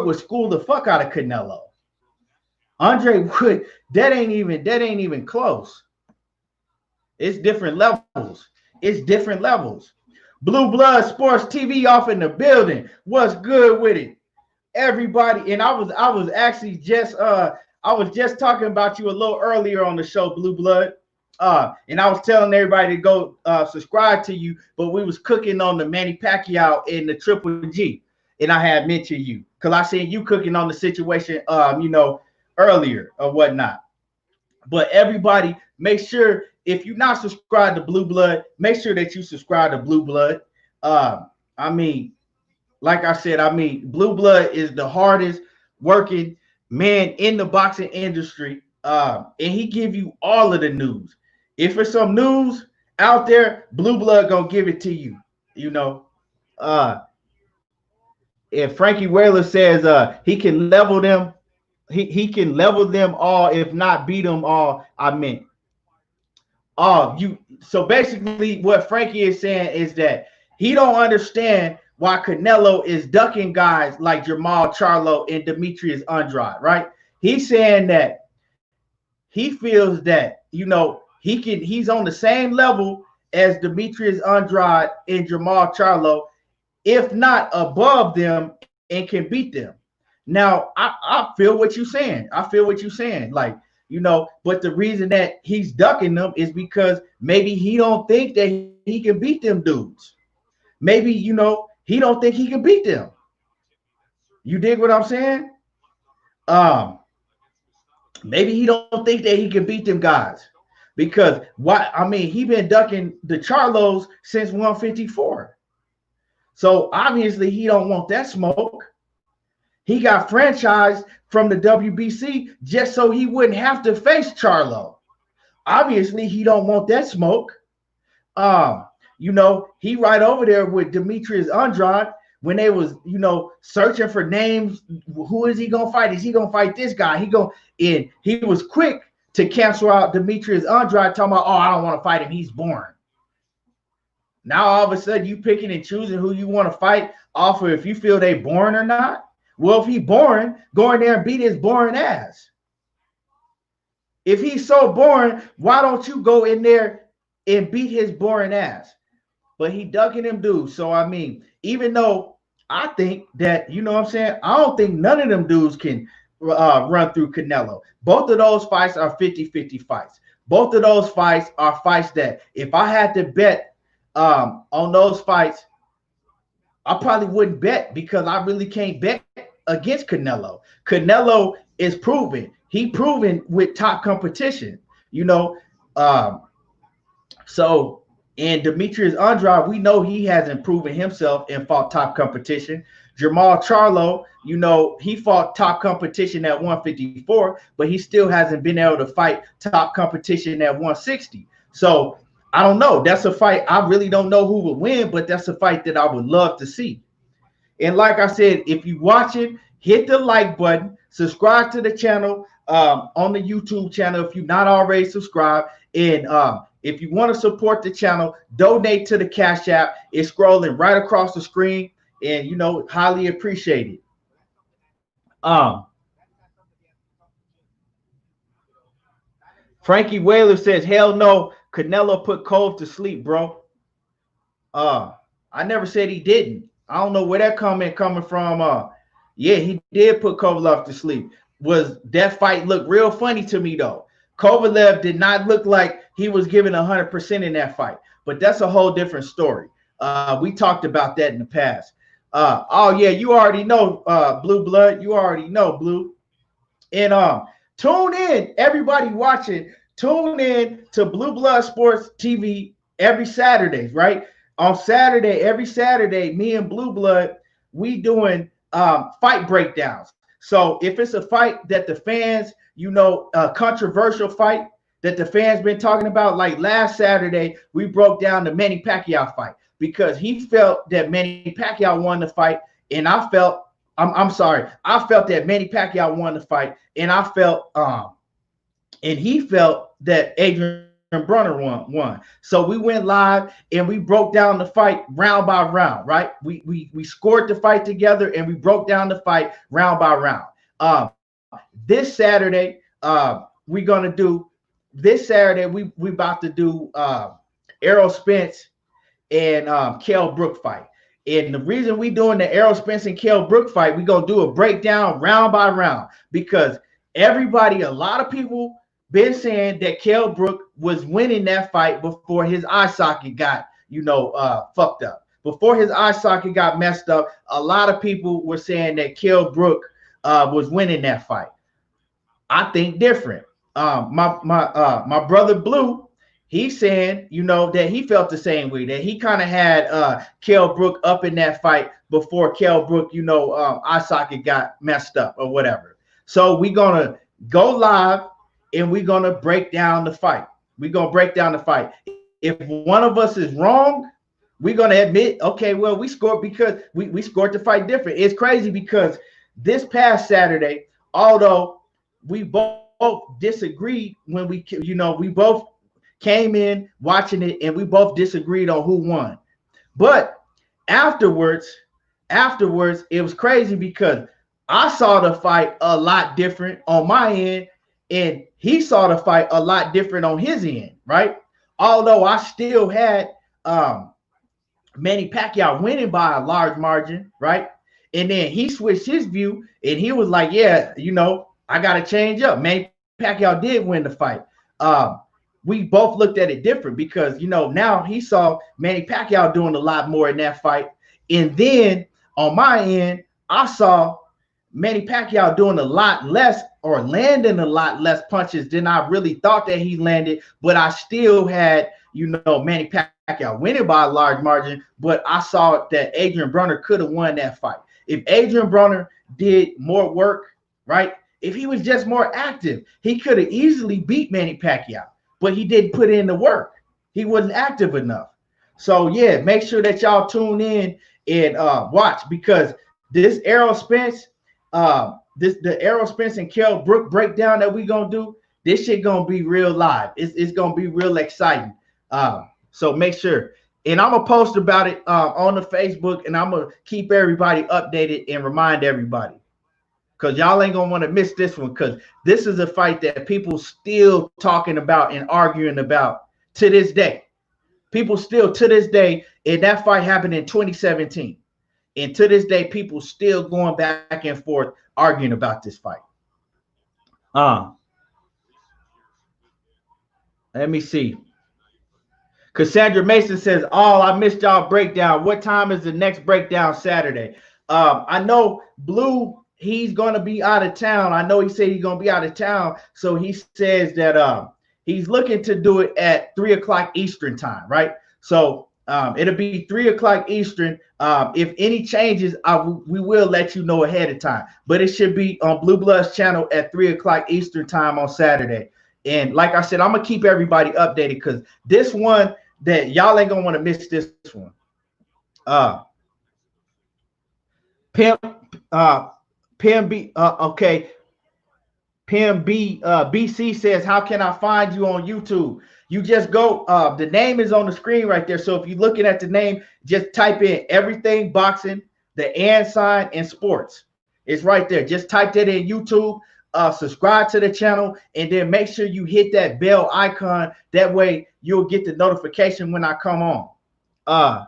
would school the fuck out of Canelo. Andre Wood, that ain't even close. It's different levels. It's different levels. Blue Blood Sports TV off in the building. What's good with it? Everybody, and I was actually just I was just talking about you a little earlier on the show, Blue Blood. And I was telling everybody to go subscribe to you, but we was cooking on the Manny Pacquiao and the Triple G, and I had mentioned you because I seen you cooking on the situation, earlier or whatnot. But everybody, make sure if you're not subscribed to Blue Blood, make sure that you subscribe to Blue Blood. I mean, like I said, Blue Blood is the hardest working man in the boxing industry, and he give you all of the news. If there's some news out there, Blue Blood gonna give it to you. If Frankie Whaler says he can level them, he can level them all, if not beat them all. So basically what Frankie is saying is that he don't understand why Canelo is ducking guys like Jamal Charlo and Demetrius Andrade, right? He's saying that he feels that, he's on the same level as Demetrius Andrade and Jamal Charlo, if not above them, and can beat them. Now, I feel what you're saying. Like, but the reason that he's ducking them is because maybe he don't think that he can beat them dudes. Maybe, he don't think he can beat them. You dig what I'm saying? Maybe he don't think that he can beat them guys. Because he been ducking the Charlos since 154. So obviously he don't want that smoke. He got franchised from the WBC just so he wouldn't have to face Charlo. Obviously he don't want that smoke. He right over there with Demetrius Andrade when they was, searching for names. Who is he gonna fight? Is he gonna fight this guy? He was quick to cancel out Demetrius Andrade, talking about, I don't want to fight him. He's boring. Now all of a sudden you picking and choosing who you want to fight off of if you feel they boring or not. Well, if he boring, go in there and beat his boring ass. If he's so boring, why don't you go in there and beat his boring ass? But he ducking them dudes. So, even though I think that, I don't think none of them dudes can run through Canelo. Both of those fights are 50-50 fights. Both of those fights are fights that if I had to bet on those fights, I probably wouldn't bet because I really can't bet against Canelo. Canelo is proven. He proven with top competition, So, and Demetrius Andrade, we know he hasn't proven himself and fought top competition. Jamal Charlo, he fought top competition at 154, but he still hasn't been able to fight top competition at 160. So I don't know. That's a fight. I really don't know who will win, but that's a fight that I would love to see. And like I said, if you watch it, hit the like button, subscribe to the channel on the YouTube channel if you're not already subscribed. And if you want to support the channel, donate to the Cash App. It's scrolling right across the screen, and highly appreciate it. Frankie Whaler says, hell no, Canelo put Cove to sleep, bro. I never said he didn't. I don't know where that comment coming from. Yeah, he did put Kovalev to sleep. Was that fight look real funny to me though? Kovalev did not look like he was giving 100% in that fight, but that's a whole different story. We talked about that in the past. Oh yeah, you already know, Blue Blood. You already know, Blue. And tune in, everybody watching. Tune in to Blue Blood Sports TV every Saturday, right? On Saturday, every Saturday, me and Blue Blood, we doing fight breakdowns. So if it's a fight that the fans, a controversial fight that the fans been talking about, like last Saturday, we broke down the Manny Pacquiao fight because he felt that Manny Pacquiao won the fight, and I felt, I'm sorry, I felt that Manny Pacquiao won the fight, and I felt, and he felt that Adrian Brunner won. So we went live and we broke down the fight round by round, right? We scored the fight together and we broke down the fight round by round. This Saturday, we about to do Errol Spence and Kell Brook fight. And the reason we doing the Errol Spence and Kell Brook fight, we gonna do a breakdown round by round because a lot of people been saying that Kell Brook was winning that fight before his eye socket got, fucked up. Before his eye socket got messed up, a lot of people were saying that Kell Brook was winning that fight. I think different. My brother Blue, he's saying, that he felt the same way, that he kind of had Kell Brook up in that fight before Kell Brook, eye socket got messed up or whatever. So we're gonna go live and we're gonna break down the fight. We're gonna break down the fight. If one of us is wrong, we're gonna admit, okay, well, we scored because we scored the fight different. It's crazy because this past Saturday, although we both disagreed when we both came in watching it and we both disagreed on who won. But afterwards, it was crazy because I saw the fight a lot different on my end, and he saw the fight a lot different on his end, right? Although I still had Manny Pacquiao winning by a large margin, right? And then he switched his view, and he was like, yeah, I got to change up. Manny Pacquiao did win the fight. We both looked at it different because, now he saw Manny Pacquiao doing a lot more in that fight. And then on my end, I saw Manny Pacquiao doing a lot less or landing a lot less punches than I really thought that he landed, but I still had, Manny Pacquiao winning by a large margin, but I saw that Adrian Brunner could have won that fight. If Adrian Brunner did more work, right? If he was just more active, he could have easily beat Manny Pacquiao, but he didn't put in the work. He wasn't active enough. So yeah, make sure that y'all tune in and watch because this Errol Spence, the Errol Spence and Kell Brook breakdown that we gonna do, this shit gonna be real live. It's gonna be real exciting. So make sure, and I'm gonna post about it on the Facebook, and I'm gonna keep everybody updated and remind everybody because y'all ain't gonna want to miss this one because this is a fight that people still talking about and arguing about to this day. People still to this day, and that fight happened in 2017. And to this day, people still going back and forth arguing about this fight. Let me see. Cassandra Mason says, oh, I missed y'all breakdown. What time is the next breakdown Saturday? I know Blue, he's going to be out of town. I know he said he's going to be out of town. So he says that he's looking to do it at 3 o'clock Eastern time, right? So it'll be 3 o'clock Eastern. If any changes, we will let you know ahead of time. But it should be on Blue Blood's channel at 3 o'clock Eastern time on Saturday. And like I said, I'm going to keep everybody updated because this one that y'all ain't going to want to miss this one. BC says, how can I find you on YouTube? You just go, the name is on the screen right there. So if you're looking at the name, just type in everything boxing, the and sign and sports. It's right there. Just type that in YouTube. subscribe to the channel, and then make sure you hit that bell icon. That way you'll get the notification when I come on.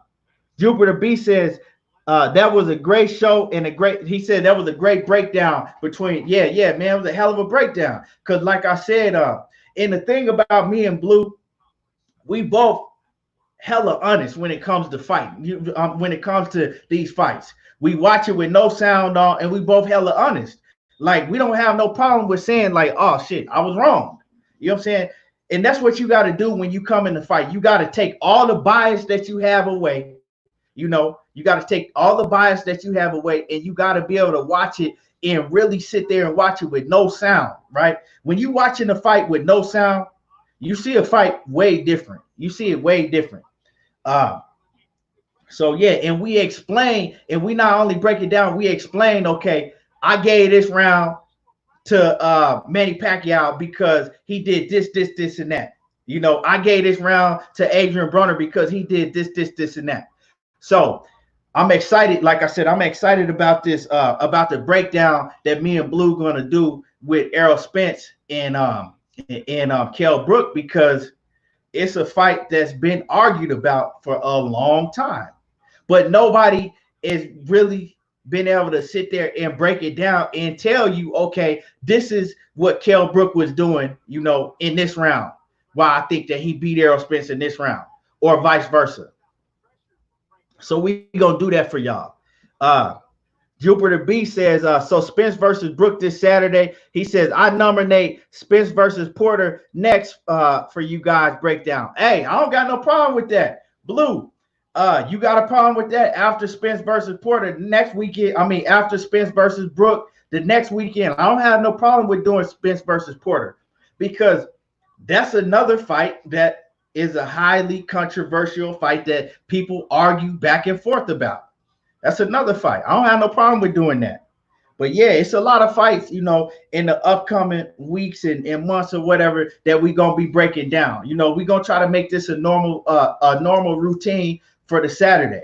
Jupiter B says that was a great show and he said that was a great breakdown between, yeah, man, it was a hell of a breakdown. Because like I said, and the thing about me and Blue, we both hella honest when it comes to fighting. When it comes to these fights, we watch it with no sound on, and we both hella honest. Like, we don't have no problem with saying like, oh shit, I was wrong. You know what I'm saying? And that's what you got to do when you come in the fight. You got to take all the bias that you have away. You got to take all the bias that you have away, and you got to be able to watch it and really sit there and watch it with no sound, right? When you watching a fight with no sound, you see a fight way different. You see it way different. So yeah, and we explain, and we not only break it down, we explain, okay, I gave this round to Manny Pacquiao because he did this, and that. I gave this round to Adrian Broner because he did this, and that. So I'm excited. Like I said, I'm excited about this, about the breakdown that me and Blue gonna do with Errol Spence and Kell Brook, because it's a fight that's been argued about for a long time, but nobody is really been able to sit there and break it down and tell you, okay, this is what Kell Brook was doing, in this round. Why I think that he beat Errol Spence in this round, or vice versa. So we gonna do that for y'all. Jupiter B says, so Spence versus Brook this Saturday. He says, I nominate Spence versus Porter next for you guys breakdown. Hey, I don't got no problem with that. Blue, you got a problem with that after Spence versus Porter next weekend? I mean, after Spence versus Brook the next weekend. I don't have no problem with doing Spence versus Porter, because that's another fight that is a highly controversial fight that people argue back and forth about. That's another fight. I don't have no problem with doing that. But yeah, it's a lot of fights, in the upcoming weeks and months or whatever that we're going to be breaking down. We're going to try to make this a normal routine for the Saturday.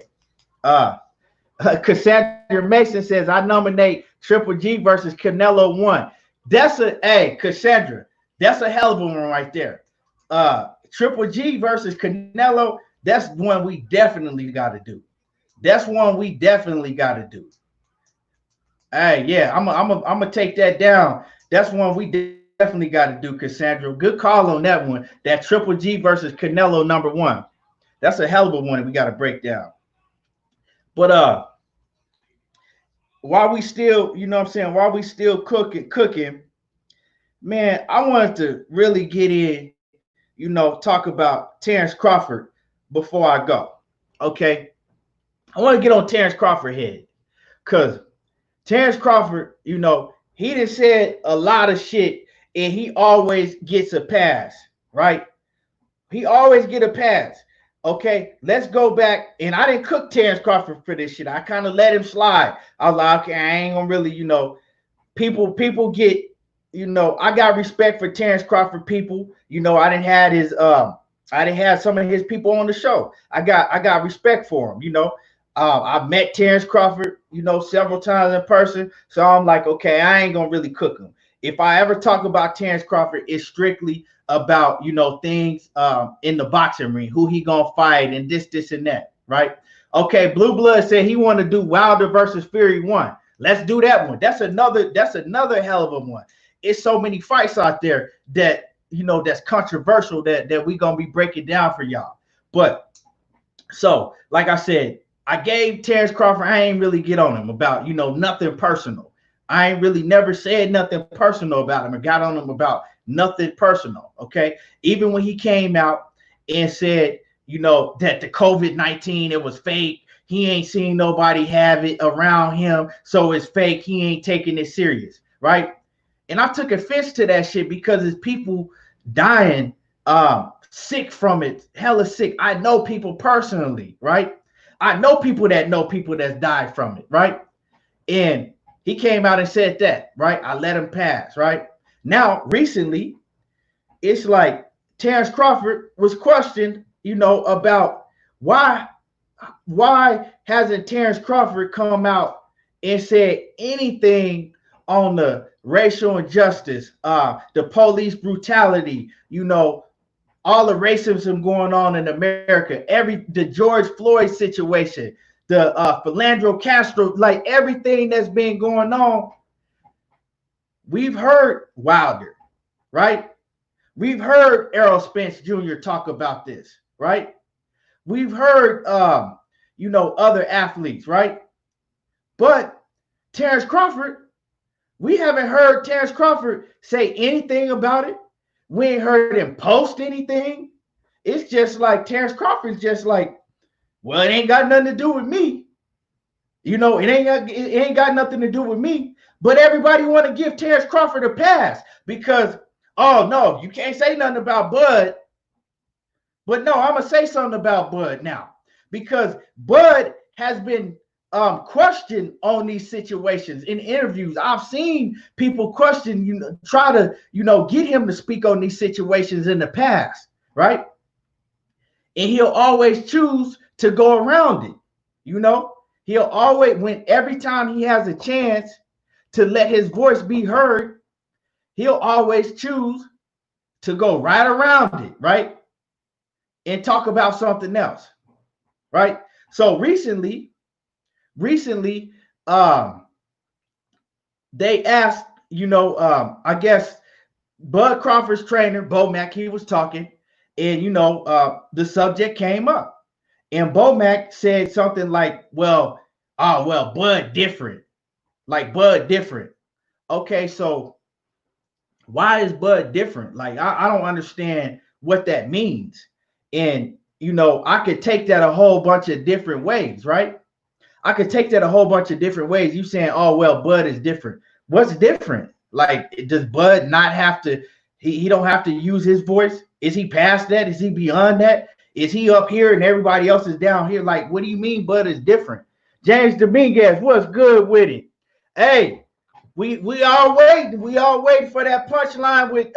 Cassandra Mason says, I nominate Triple G versus Canelo 1. Cassandra, that's a hell of a one right there. Triple G versus Canelo, that's one we definitely got to do. That's one we definitely got to do. Hey, yeah, I'm gonna take that down. That's one we definitely got to do, Cassandra. Good call on that one. That Triple G versus Canelo #1. That's a hell of a one we got to break down. But while we still, while we still cooking, man, I wanted to really get in, talk about Terrence Crawford before I go. Okay. I want to get on Terrence Crawford head, because Terrence Crawford, he done said a lot of shit, and he always gets a pass, right? He always get a pass. Okay, let's go back. And I didn't cook Terrence Crawford for this shit. I kind of let him slide. I was like, okay, I ain't gonna really, people get, I got respect for Terrence Crawford people. I didn't have some of his people on the show. I got respect for him, I've met Terrence Crawford, several times in person. So I'm like, okay, I ain't gonna really cook him. If I ever talk about Terrence Crawford, it's strictly about, things in the boxing ring, who he gonna fight, and this and that, right? Okay, Blue Blood said he want to do Wilder versus Fury 1. Let's do that one. That's another hell of a one. It's so many fights out there that, that's controversial that we gonna be breaking down for y'all. But so, like I said, I gave Terrence Crawford, I ain't really get on him about, nothing personal. I ain't really never said nothing personal about him or got on him about nothing personal, okay? Even when he came out and said, that the COVID-19, it was fake. He ain't seen nobody have it around him, so it's fake. He ain't taking it serious, right? And I took offense to that shit because it's people dying sick from it, hella sick. I know people personally, right? I know people that know people that's died from it, right? And he came out and said that, right? I let him pass, right? Now, recently, it's like Terrence Crawford was questioned, about why hasn't Terrence Crawford come out and said anything on the racial injustice, the police brutality, all the racism going on in America, the George Floyd situation, the Philandro Castro, like everything that's been going on. We've heard Wilder, right? We've heard Errol Spence Jr. talk about this, right? We've heard, other athletes, right? But Terrence Crawford, we haven't heard Terrence Crawford say anything about it. We ain't heard him post anything. It's just like Terrence Crawford's just like, well, it ain't got nothing to do with me. It ain't got nothing to do with me. But everybody want to give Terrence Crawford a pass because, oh no, you can't say nothing about Bud. But no, I'm gonna say something about Bud now because Bud has been questioned on these situations in interviews. I've seen people question, try to, get him to speak on these situations in the past, right? And he'll always choose to go around it. He'll always, every time he has a chance to let his voice be heard, he'll always choose to go right around it, right? And talk about something else, right? So recently, they asked, I guess Bud Crawford's trainer, Bomac, he was talking, and the subject came up, and Bomac said something like, Bud different, like Bud different. Okay, so why is Bud different? Like I don't understand what that means, and I could take that a whole bunch of different ways, right? I could take that a whole bunch of different ways. You saying, oh, well, Bud is different. What's different? Like, does Bud not have to, he don't have to use his voice? Is he past that? Is he beyond that? Is he up here and everybody else is down here? Like, what do you mean Bud is different? James Dominguez, what's good with it? Hey, we all waiting. We all waiting for that punchline with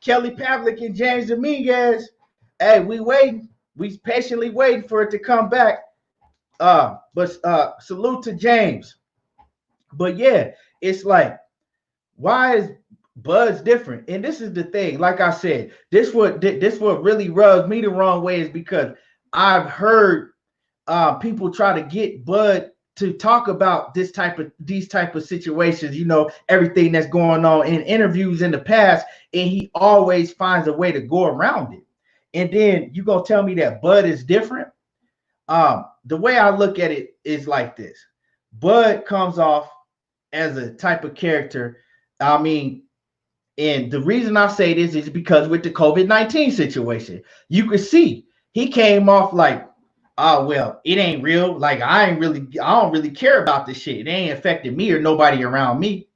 Kelly Pavlik and James Dominguez. Hey, we waiting. We patiently waiting for it to come back. But salute to James. But yeah, it's like, why is Bud's different? And this is the thing. Like I said, this what really rubs me the wrong way is because I've heard people try to get Bud to talk about these type of situations, everything that's going on in interviews in the past, and he always finds a way to go around it. And then you gonna tell me that Bud is different? The way I look at it is like this. Bud comes off as a type of character. I mean, and the reason I say this is because with the COVID-19 situation, you could see he came off like, oh, well, it ain't real. Like, I don't really care about this shit. It ain't affecting me or nobody around me.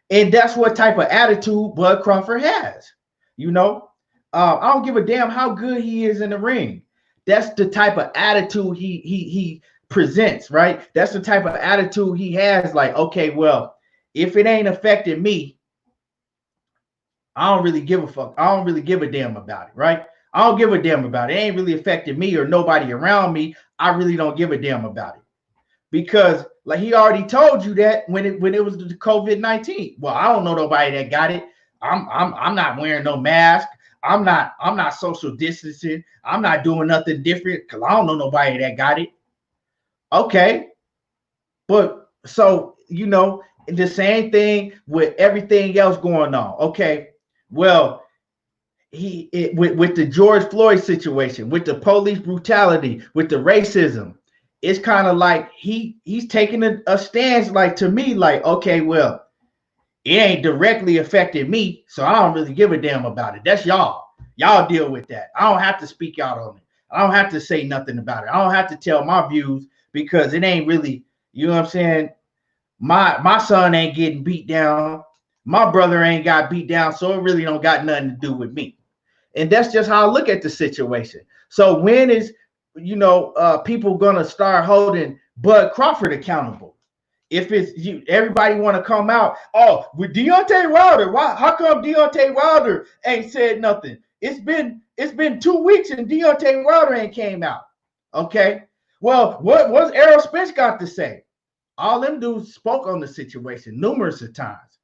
And that's what type of attitude Bud Crawford has. I don't give a damn how good he is in the ring. That's the type of attitude he presents, right? That's the type of attitude he has. Like, okay, well, if it ain't affecting me, I don't really give a fuck. I don't really give a damn about it, right? I don't give a damn about it. It ain't really affecting me or nobody around me. I really don't give a damn about it. Because like he already told you that when it was the COVID-19. Well, I don't know nobody that got it. I'm not wearing no mask. I'm not social distancing. I'm not doing nothing different because I don't know nobody that got it. Okay. But so, the same thing with everything else going on. Okay. Well, with the George Floyd situation, with the police brutality, with the racism, it's kind of like he's taking a stance, like, to me, like, okay, well, it ain't directly affected me, so I don't really give a damn about it. That's y'all. Y'all deal with that. I don't have to speak out on it. I don't have to say nothing about it. I don't have to tell my views because it ain't really, you know what I'm saying? My son ain't getting beat down. My brother ain't got beat down, so it really don't got nothing to do with me. And that's just how I look at the situation. So when is, people gonna start holding Bud Crawford accountable? If it's everybody want to come out, oh, with Deontay Wilder, why? How come Deontay Wilder ain't said nothing? It's been 2 weeks and Deontay Wilder ain't came out. Okay, well, what's Errol Spence got to say? All them dudes spoke on the situation numerous of times.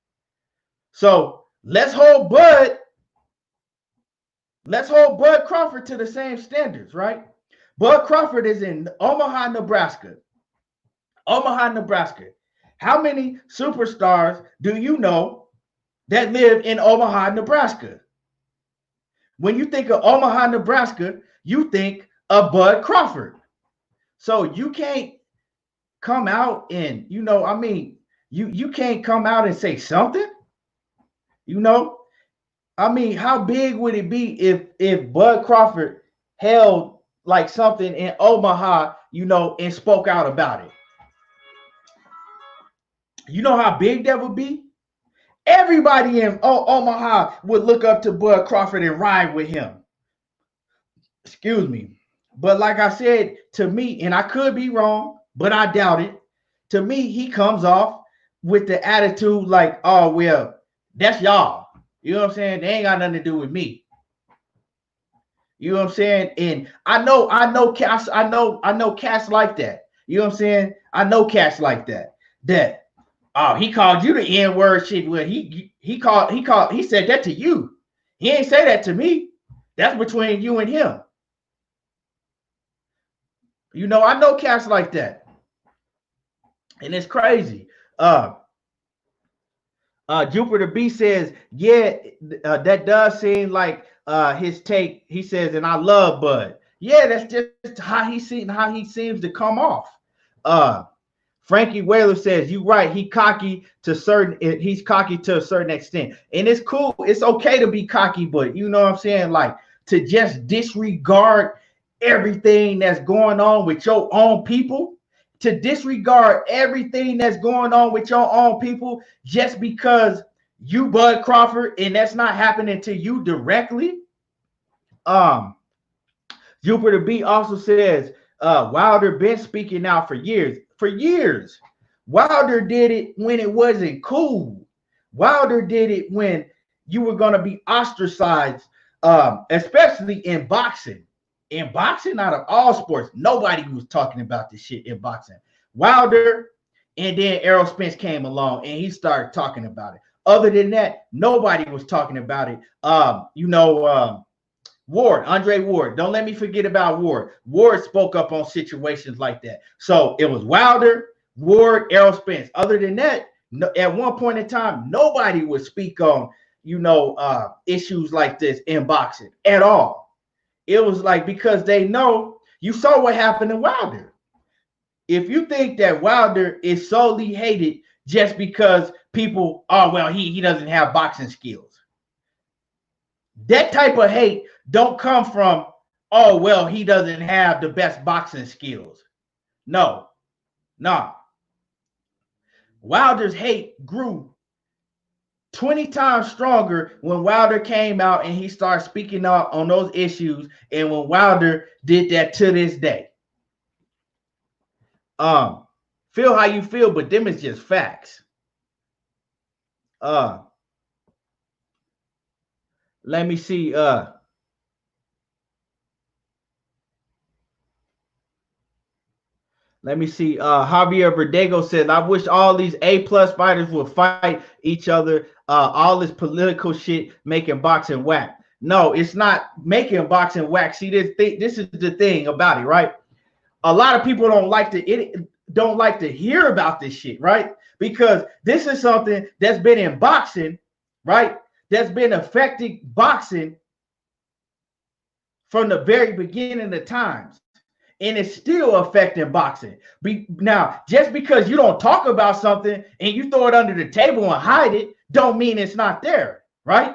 So let's hold Bud Crawford to the same standards, right? Bud Crawford is in Omaha, Nebraska. Omaha, Nebraska. How many superstars do you know that live in Omaha, Nebraska? When you think of Omaha, Nebraska, you think of Bud Crawford. So you can't come out and, you can't come out and say something, how big would it be if Bud Crawford held like something in Omaha, and spoke out about it? You know how big that would be? Everybody in Omaha would look up to Bud Crawford and ride with him. Excuse me. But like I said, to me, and I could be wrong, but I doubt it. To me, he comes off with the attitude like, oh, well, that's y'all. You know what I'm saying? They ain't got nothing to do with me. You know what I'm saying? And I know cats like that. You know what I'm saying? I know cats like that. Oh, he called you the N-word shit. Well, he said that to you. He ain't say that to me. That's between you and him. I know cats like that. And it's crazy. Jupiter B says, yeah, that does seem like his take. He says, and I love Bud. Yeah, that's just how he seems to come off. Frankie Whaler says, you're right. He's cocky to a certain extent. And it's cool. It's okay to be cocky, but you know what I'm saying? Like, to just disregard everything that's going on with your own people, to disregard everything that's going on with your own people just because you Bud Crawford and that's not happening to you directly. Jupiter B also says, Wilder been speaking out for years. Wilder did it when it wasn't cool. Wilder did it when you were going to be ostracized, especially in boxing. In boxing, out of all sports, nobody was talking about this shit in boxing. Wilder and then Errol Spence came along and he started talking about it. Other than that, nobody was talking about it. Ward, Andre Ward. Don't let me forget about Ward. Ward spoke up on situations like that. So it was Wilder, Ward, Errol Spence. Other than that, at one point in time, nobody would speak on, issues like this in boxing at all. It was like, because they know, you saw what happened to Wilder. If you think that Wilder is solely hated just because people, oh, well, he doesn't have boxing skills. That type of hate don't come from, oh, well, he doesn't have the best boxing skills. No. Wilder's hate grew 20 times stronger when Wilder came out and he started speaking out on those issues, and when Wilder did that to this day. Feel how you feel, but them is just facts. Let me see. Javier Verdego says, I wish all these A+ fighters would fight each other. All this political shit making boxing whack. No, it's not making boxing whack. See, this is the thing about it, right? A lot of people don't like to hear about this shit, right? Because this is something that's been in boxing, right? That's been affecting boxing from the very beginning of times. And it's still affecting boxing. Now, just because you don't talk about something and you throw it under the table and hide it, don't mean it's not there, right?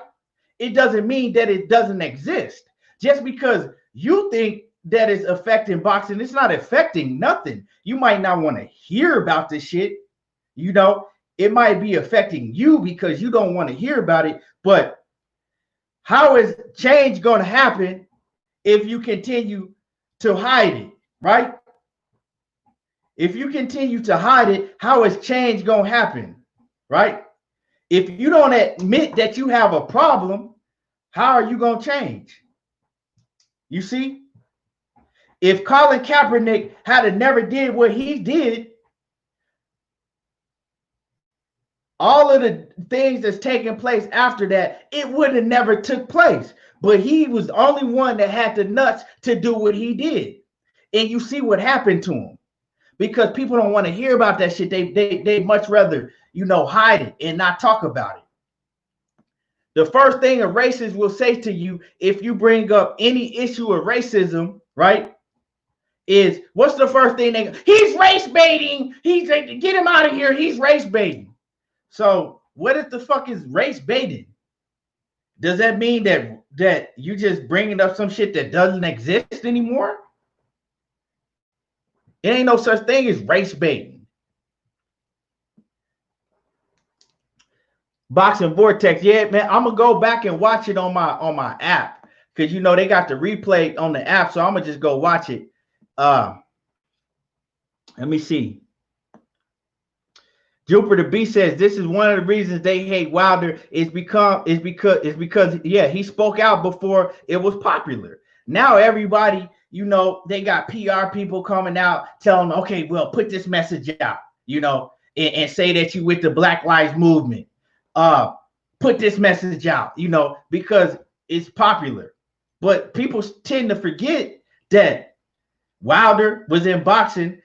It doesn't mean that it doesn't exist. Just because you think that it's affecting boxing, it's not affecting nothing. You might not want to hear about this shit. It might be affecting you because you don't want to hear about it. But how is change going to happen if you continue to hide it, right? If you continue to hide it, how is change going to happen, right? If you don't admit that you have a problem, how are you going to change? You see? If Colin Kaepernick had never did what he did, all of the things that's taking place after that, it would have never took place. But he was the only one that had the nuts to do what he did. And you see what happened to him. Because people don't want to hear about that shit. They much rather, hide it and not talk about it. The first thing a racist will say to you if you bring up any issue of racism, right, is what's the first thing he's race baiting. He's like, get him out of here. He's race baiting. So what the fuck is race baiting? Does that mean that you just bringing up some shit that doesn't exist anymore? It ain't no such thing as race baiting. Boxing Vortex, yeah, man. I'm gonna go back and watch it on my app because they got the replay on the app, so I'm gonna just go watch it. Let me see. Jupiter B says this is one of the reasons they hate Wilder is because yeah, he spoke out before it was popular. Now everybody, they got PR people coming out telling them, okay, well, put this message out, and say that you with the Black Lives Movement. Put this message out, because it's popular. But people tend to forget that Wilder was in boxing,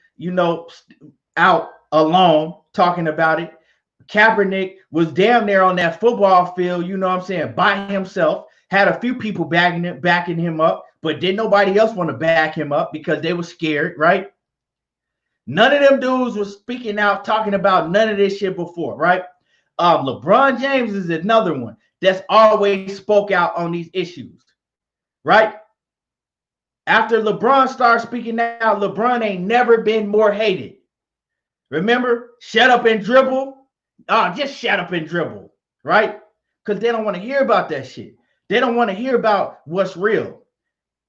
out alone talking about it. Kaepernick was down there on that football field, by himself. Had a few people backing him up, but didn't nobody else want to back him up because they were scared, right? None of them dudes was speaking out, talking about none of this shit before, right? LeBron James is another one that's always spoke out on these issues, right? After LeBron started speaking out, LeBron ain't never been more hated. Remember, shut up and dribble. Just shut up and dribble, right? Because they don't want to hear about that shit. They don't want to hear about what's real.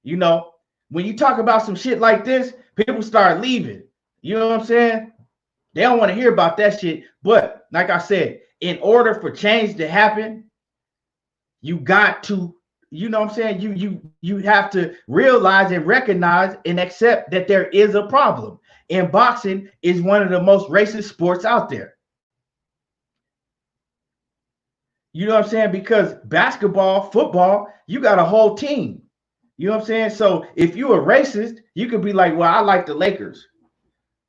When you talk about some shit like this, people start leaving. You know what I'm saying? They don't want to hear about that shit. But like I said, in order for change to happen, you got to, you have to realize and recognize and accept that there is a problem. And boxing is one of the most racist sports out there. You know what I'm saying? Because basketball, football, you got a whole team. You know what I'm saying? So if you're a racist, you could be like, well, I like the Lakers.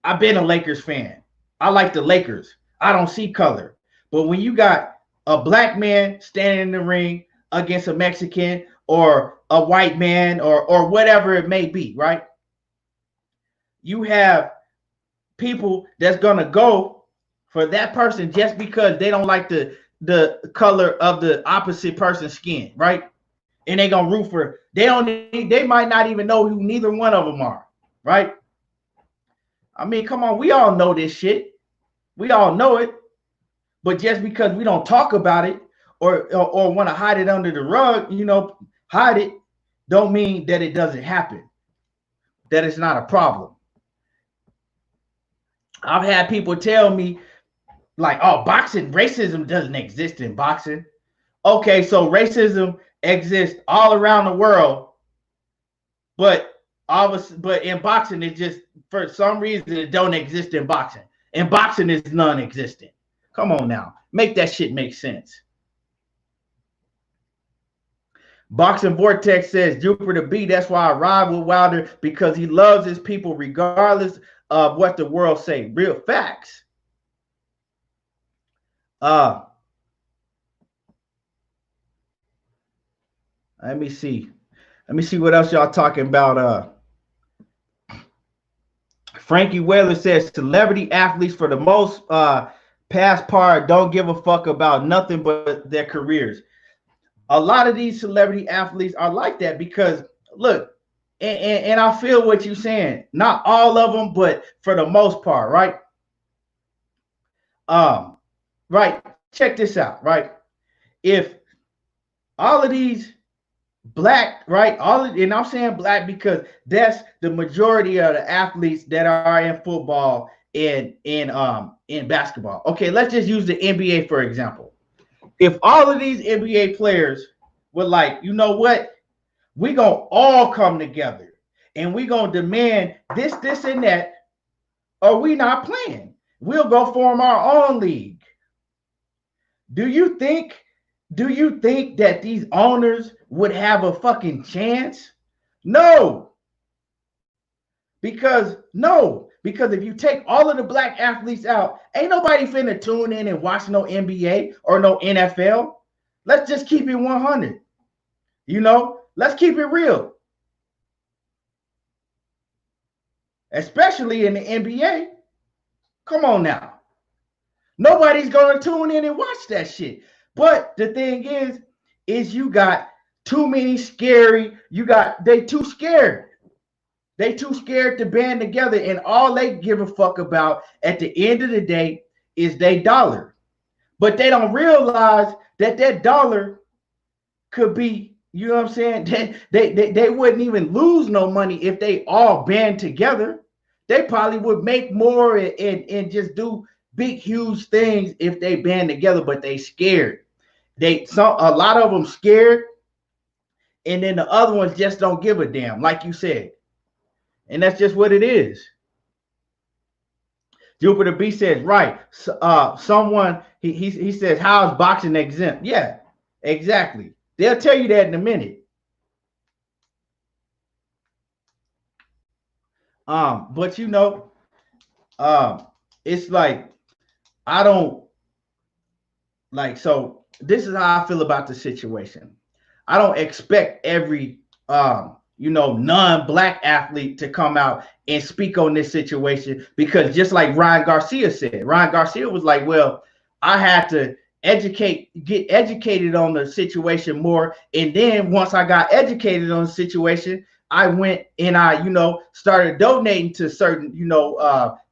I've been a Lakers fan. I like the Lakers. I don't see color. But when you got a black man standing in the ring against a Mexican or a white man or whatever it may be, right? You have people that's going to go for that person just because they don't like the color of the opposite person's skin, right? And they going to root for, they might not even know who neither one of them are, right? I mean, come on, we all know this shit. We all know it. But just because we don't talk about it or want to hide it under the rug, hide it, don't mean that it doesn't happen, that it's not a problem. I've had people tell me like, oh, racism doesn't exist in boxing. Okay, so racism exists all around the world, but in boxing, it just, for some reason, it don't exist in boxing. And boxing is non-existent. Come on now. Make that shit make sense. Boxing Vortex says, Jupiter B, that's why I ride with Wilder, because he loves his people regardless of what the world say. Real facts. Let me see. Let me see what else y'all talking about. Frankie Whaler says, celebrity athletes for the most past part don't give a fuck about nothing but their careers. A lot of these celebrity athletes are like that because, look, and I feel what you're saying. Not all of them, but for the most part, right? Right. Check this out, right? If all of these black, right? And I'm saying black because that's the majority of the athletes that are in football and in basketball. Okay, let's just use the NBA for example. If all of these NBA players were like, you know what? We're going to all come together and we're going to demand this, and that, or we not playing. We'll go form our own league. Do you think that these owners would have a fucking chance? No. Because if you take all of the black athletes out, ain't nobody finna tune in and watch no NBA or no NFL. Let's just keep it 100. Let's keep it real. Especially in the NBA. Come on now. Nobody's gonna tune in and watch that shit. But the thing is you got too many scary. They too scared. They too scared to band together, and all they give a fuck about at the end of the day is their dollar. But they don't realize that dollar could be, you know what I'm saying? They wouldn't even lose no money if they all band together. They probably would make more and just do big, huge things if they band together, but they scared. A lot of them scared, and then the other ones just don't give a damn, like you said. And that's just what it is. Jupiter B says, right. Someone, he says, how is boxing exempt? Yeah, exactly. They'll tell you that in a minute. But it's like, I don't like, so this is how I feel about the situation. I don't expect every non-black athlete to come out and speak on this situation, because just like Ryan Garcia said, Ryan Garcia was like, well, I had to get educated on the situation more. And then once I got educated on the situation, I went and I, started donating to certain,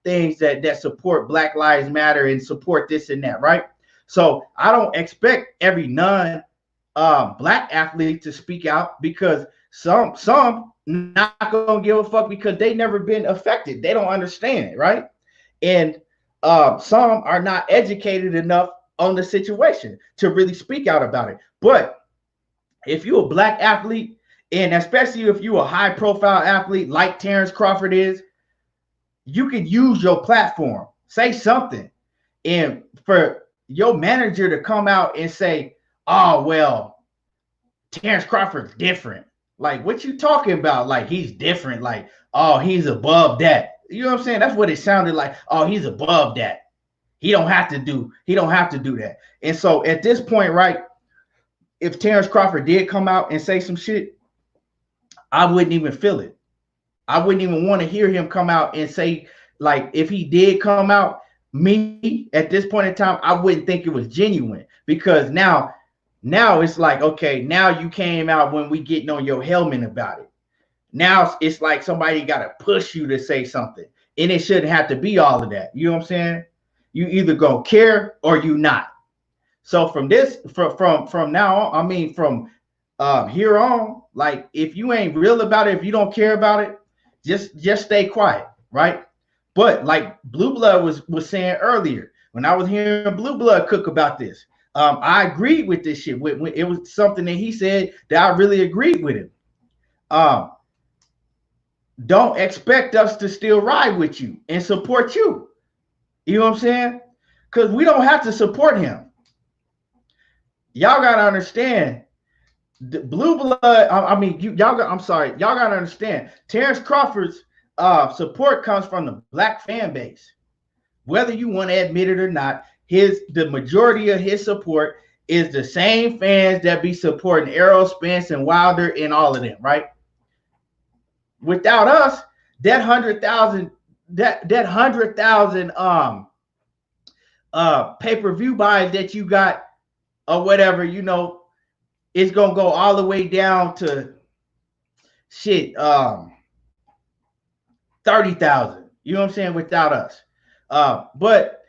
things that support Black Lives Matter and support this and that, right? So I don't expect every black athlete to speak out, because some not gonna give a fuck because they never been affected. They don't understand, right? And some are not educated enough on the situation to really speak out about it. But if you're a black athlete, and especially if you're a high profile athlete like Terrence Crawford is, you can use your platform, say something. And for your manager to come out and say, oh, well, Terrence Crawford's different. Like, what you talking about? Like, he's different. Like, oh, he's above that. You know what I'm saying? That's what it sounded like. Oh, he's above that. He don't have to do that. And so at this point, right, if Terrence Crawford did come out and say some shit, I wouldn't even feel it. I wouldn't even want to hear him come out and say, like, if he did come out, me at this point in time, I wouldn't think it was genuine, because now it's like, okay, now you came out when we getting on your helmet about it. Now it's like somebody got to push you to say something, and it shouldn't have to be all of that. You know what I'm saying? You either gonna care or you not. So from now on, I mean, from here on, like, if you ain't real about it, if you don't care about it, just stay quiet, right? But like Blue Blood was saying earlier, when I was hearing Blue Blood cook about this, I agreed with this shit. It was something that he said that I really agreed with him. Don't expect us to still ride with you and support you. You know what I'm saying? Because we don't have to support him. Y'all gotta understand. The Blue Blood. I'm sorry. Y'all gotta understand. Terrence Crawford's support comes from the black fan base. Whether you want to admit it or not, the majority of his support is the same fans that be supporting Errol Spence and Wilder and all of them, right? Without us, that 100,000 pay-per-view buys that you got or whatever, it's gonna go all the way down to shit 30,000. You know what I'm saying? Without us. But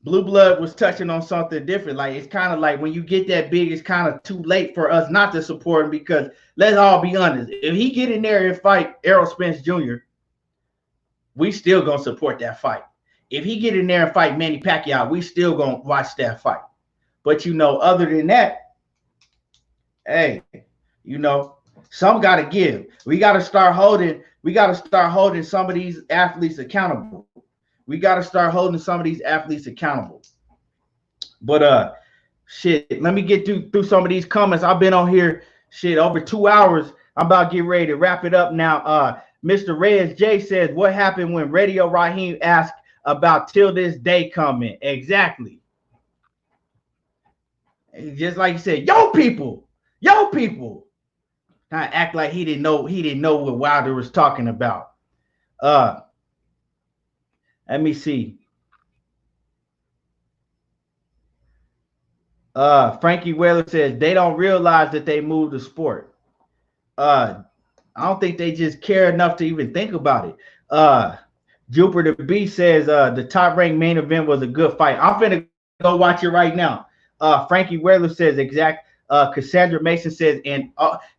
Blue Blood was touching on something different. Like, it's kind of like when you get that big, it's kind of too late for us not to support him, because let's all be honest. If he get in there and fight Errol Spence Jr., we still gonna support that fight. If he get in there and fight Manny Pacquiao, we still gonna watch that fight. But other than that, hey, some gotta give. We gotta start holding some of these athletes accountable. But Shit, let me get through some of these comments. I've been on here shit over 2 hours. I'm about to get ready to wrap it up now. Mr. Reyes J says, what happened when Radio Raheem asked about till this day coming? Exactly. Just like you said, yo people. Kind of act like he didn't know what Wilder was talking about. Let me see. Frankie Whaler says they don't realize that they moved the sport. I don't think they just care enough to even think about it. Jupiter B says the top ranked main event was a good fight. I'm finna go watch it right now. Frankie Whaler says exact. Cassandra Mason says, and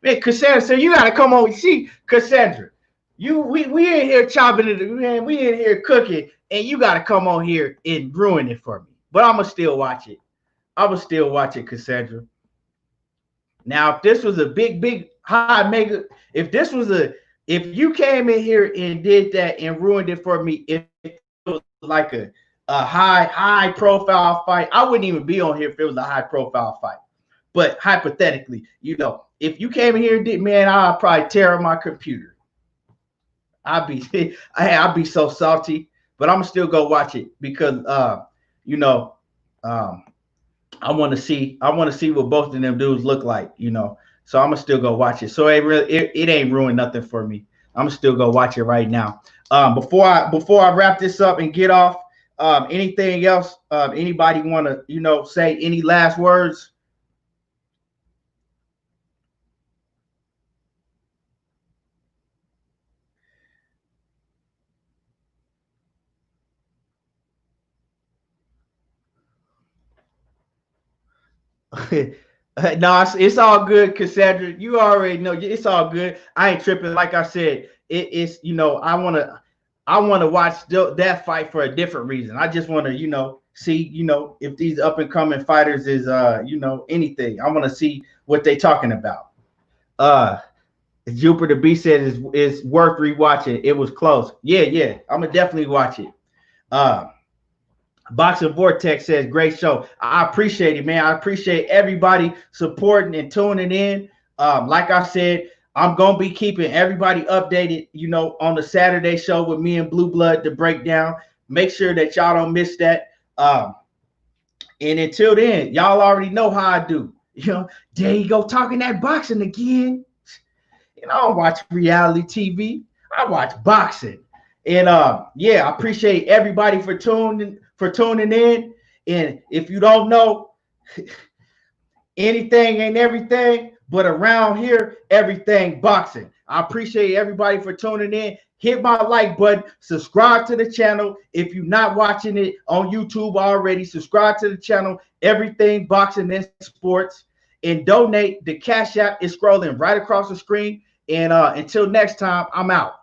man, Cassandra said you gotta come on. See, Cassandra, we in here chopping it, man. We in here cooking, and you gotta come on here and ruin it for me. But I'ma still watch it. Cassandra. Now, if this was a big high mega, if you came in here and did that and ruined it for me, if it was like a high profile fight, I wouldn't even be on here if it was a high profile fight. But hypothetically, if you came in here and did, man, I'd probably tear up my computer. I'd be so salty, but I'm gonna still go watch it because I want to see what both of them dudes look like, So I'm gonna still go watch it. So it ain't ruined nothing for me. I'm gonna still go watch it right now. Before I wrap this up and get off, anything else? Anybody want to say any last words? No, it's all good, Cassandra. You already know it's all good. I ain't tripping. Like I said, it's I want to watch that fight for a different reason. I just want to see if these up and coming fighters is anything. I want to see what they talking about. Jupiter B said is worth rewatching. It was close. Yeah. I'm gonna definitely watch it. Boxing Vortex says, great show. I appreciate it, man. I appreciate everybody supporting and tuning in. Like I said, I'm going to be keeping everybody updated, on the Saturday show with me and Blue Blood to break down. Make sure that y'all don't miss that. And until then, y'all already know how I do. There you go, talking that boxing again. I don't watch reality TV. I watch boxing. And I appreciate everybody for tuning in. And if you don't know, anything ain't everything, but around here, everything boxing. I appreciate everybody for tuning in. Hit my like button, subscribe to the channel. If you're not watching it on YouTube already, subscribe to the channel, Everything Boxing and Sports, and donate. The Cash App is scrolling right across the screen. And until next time, I'm out.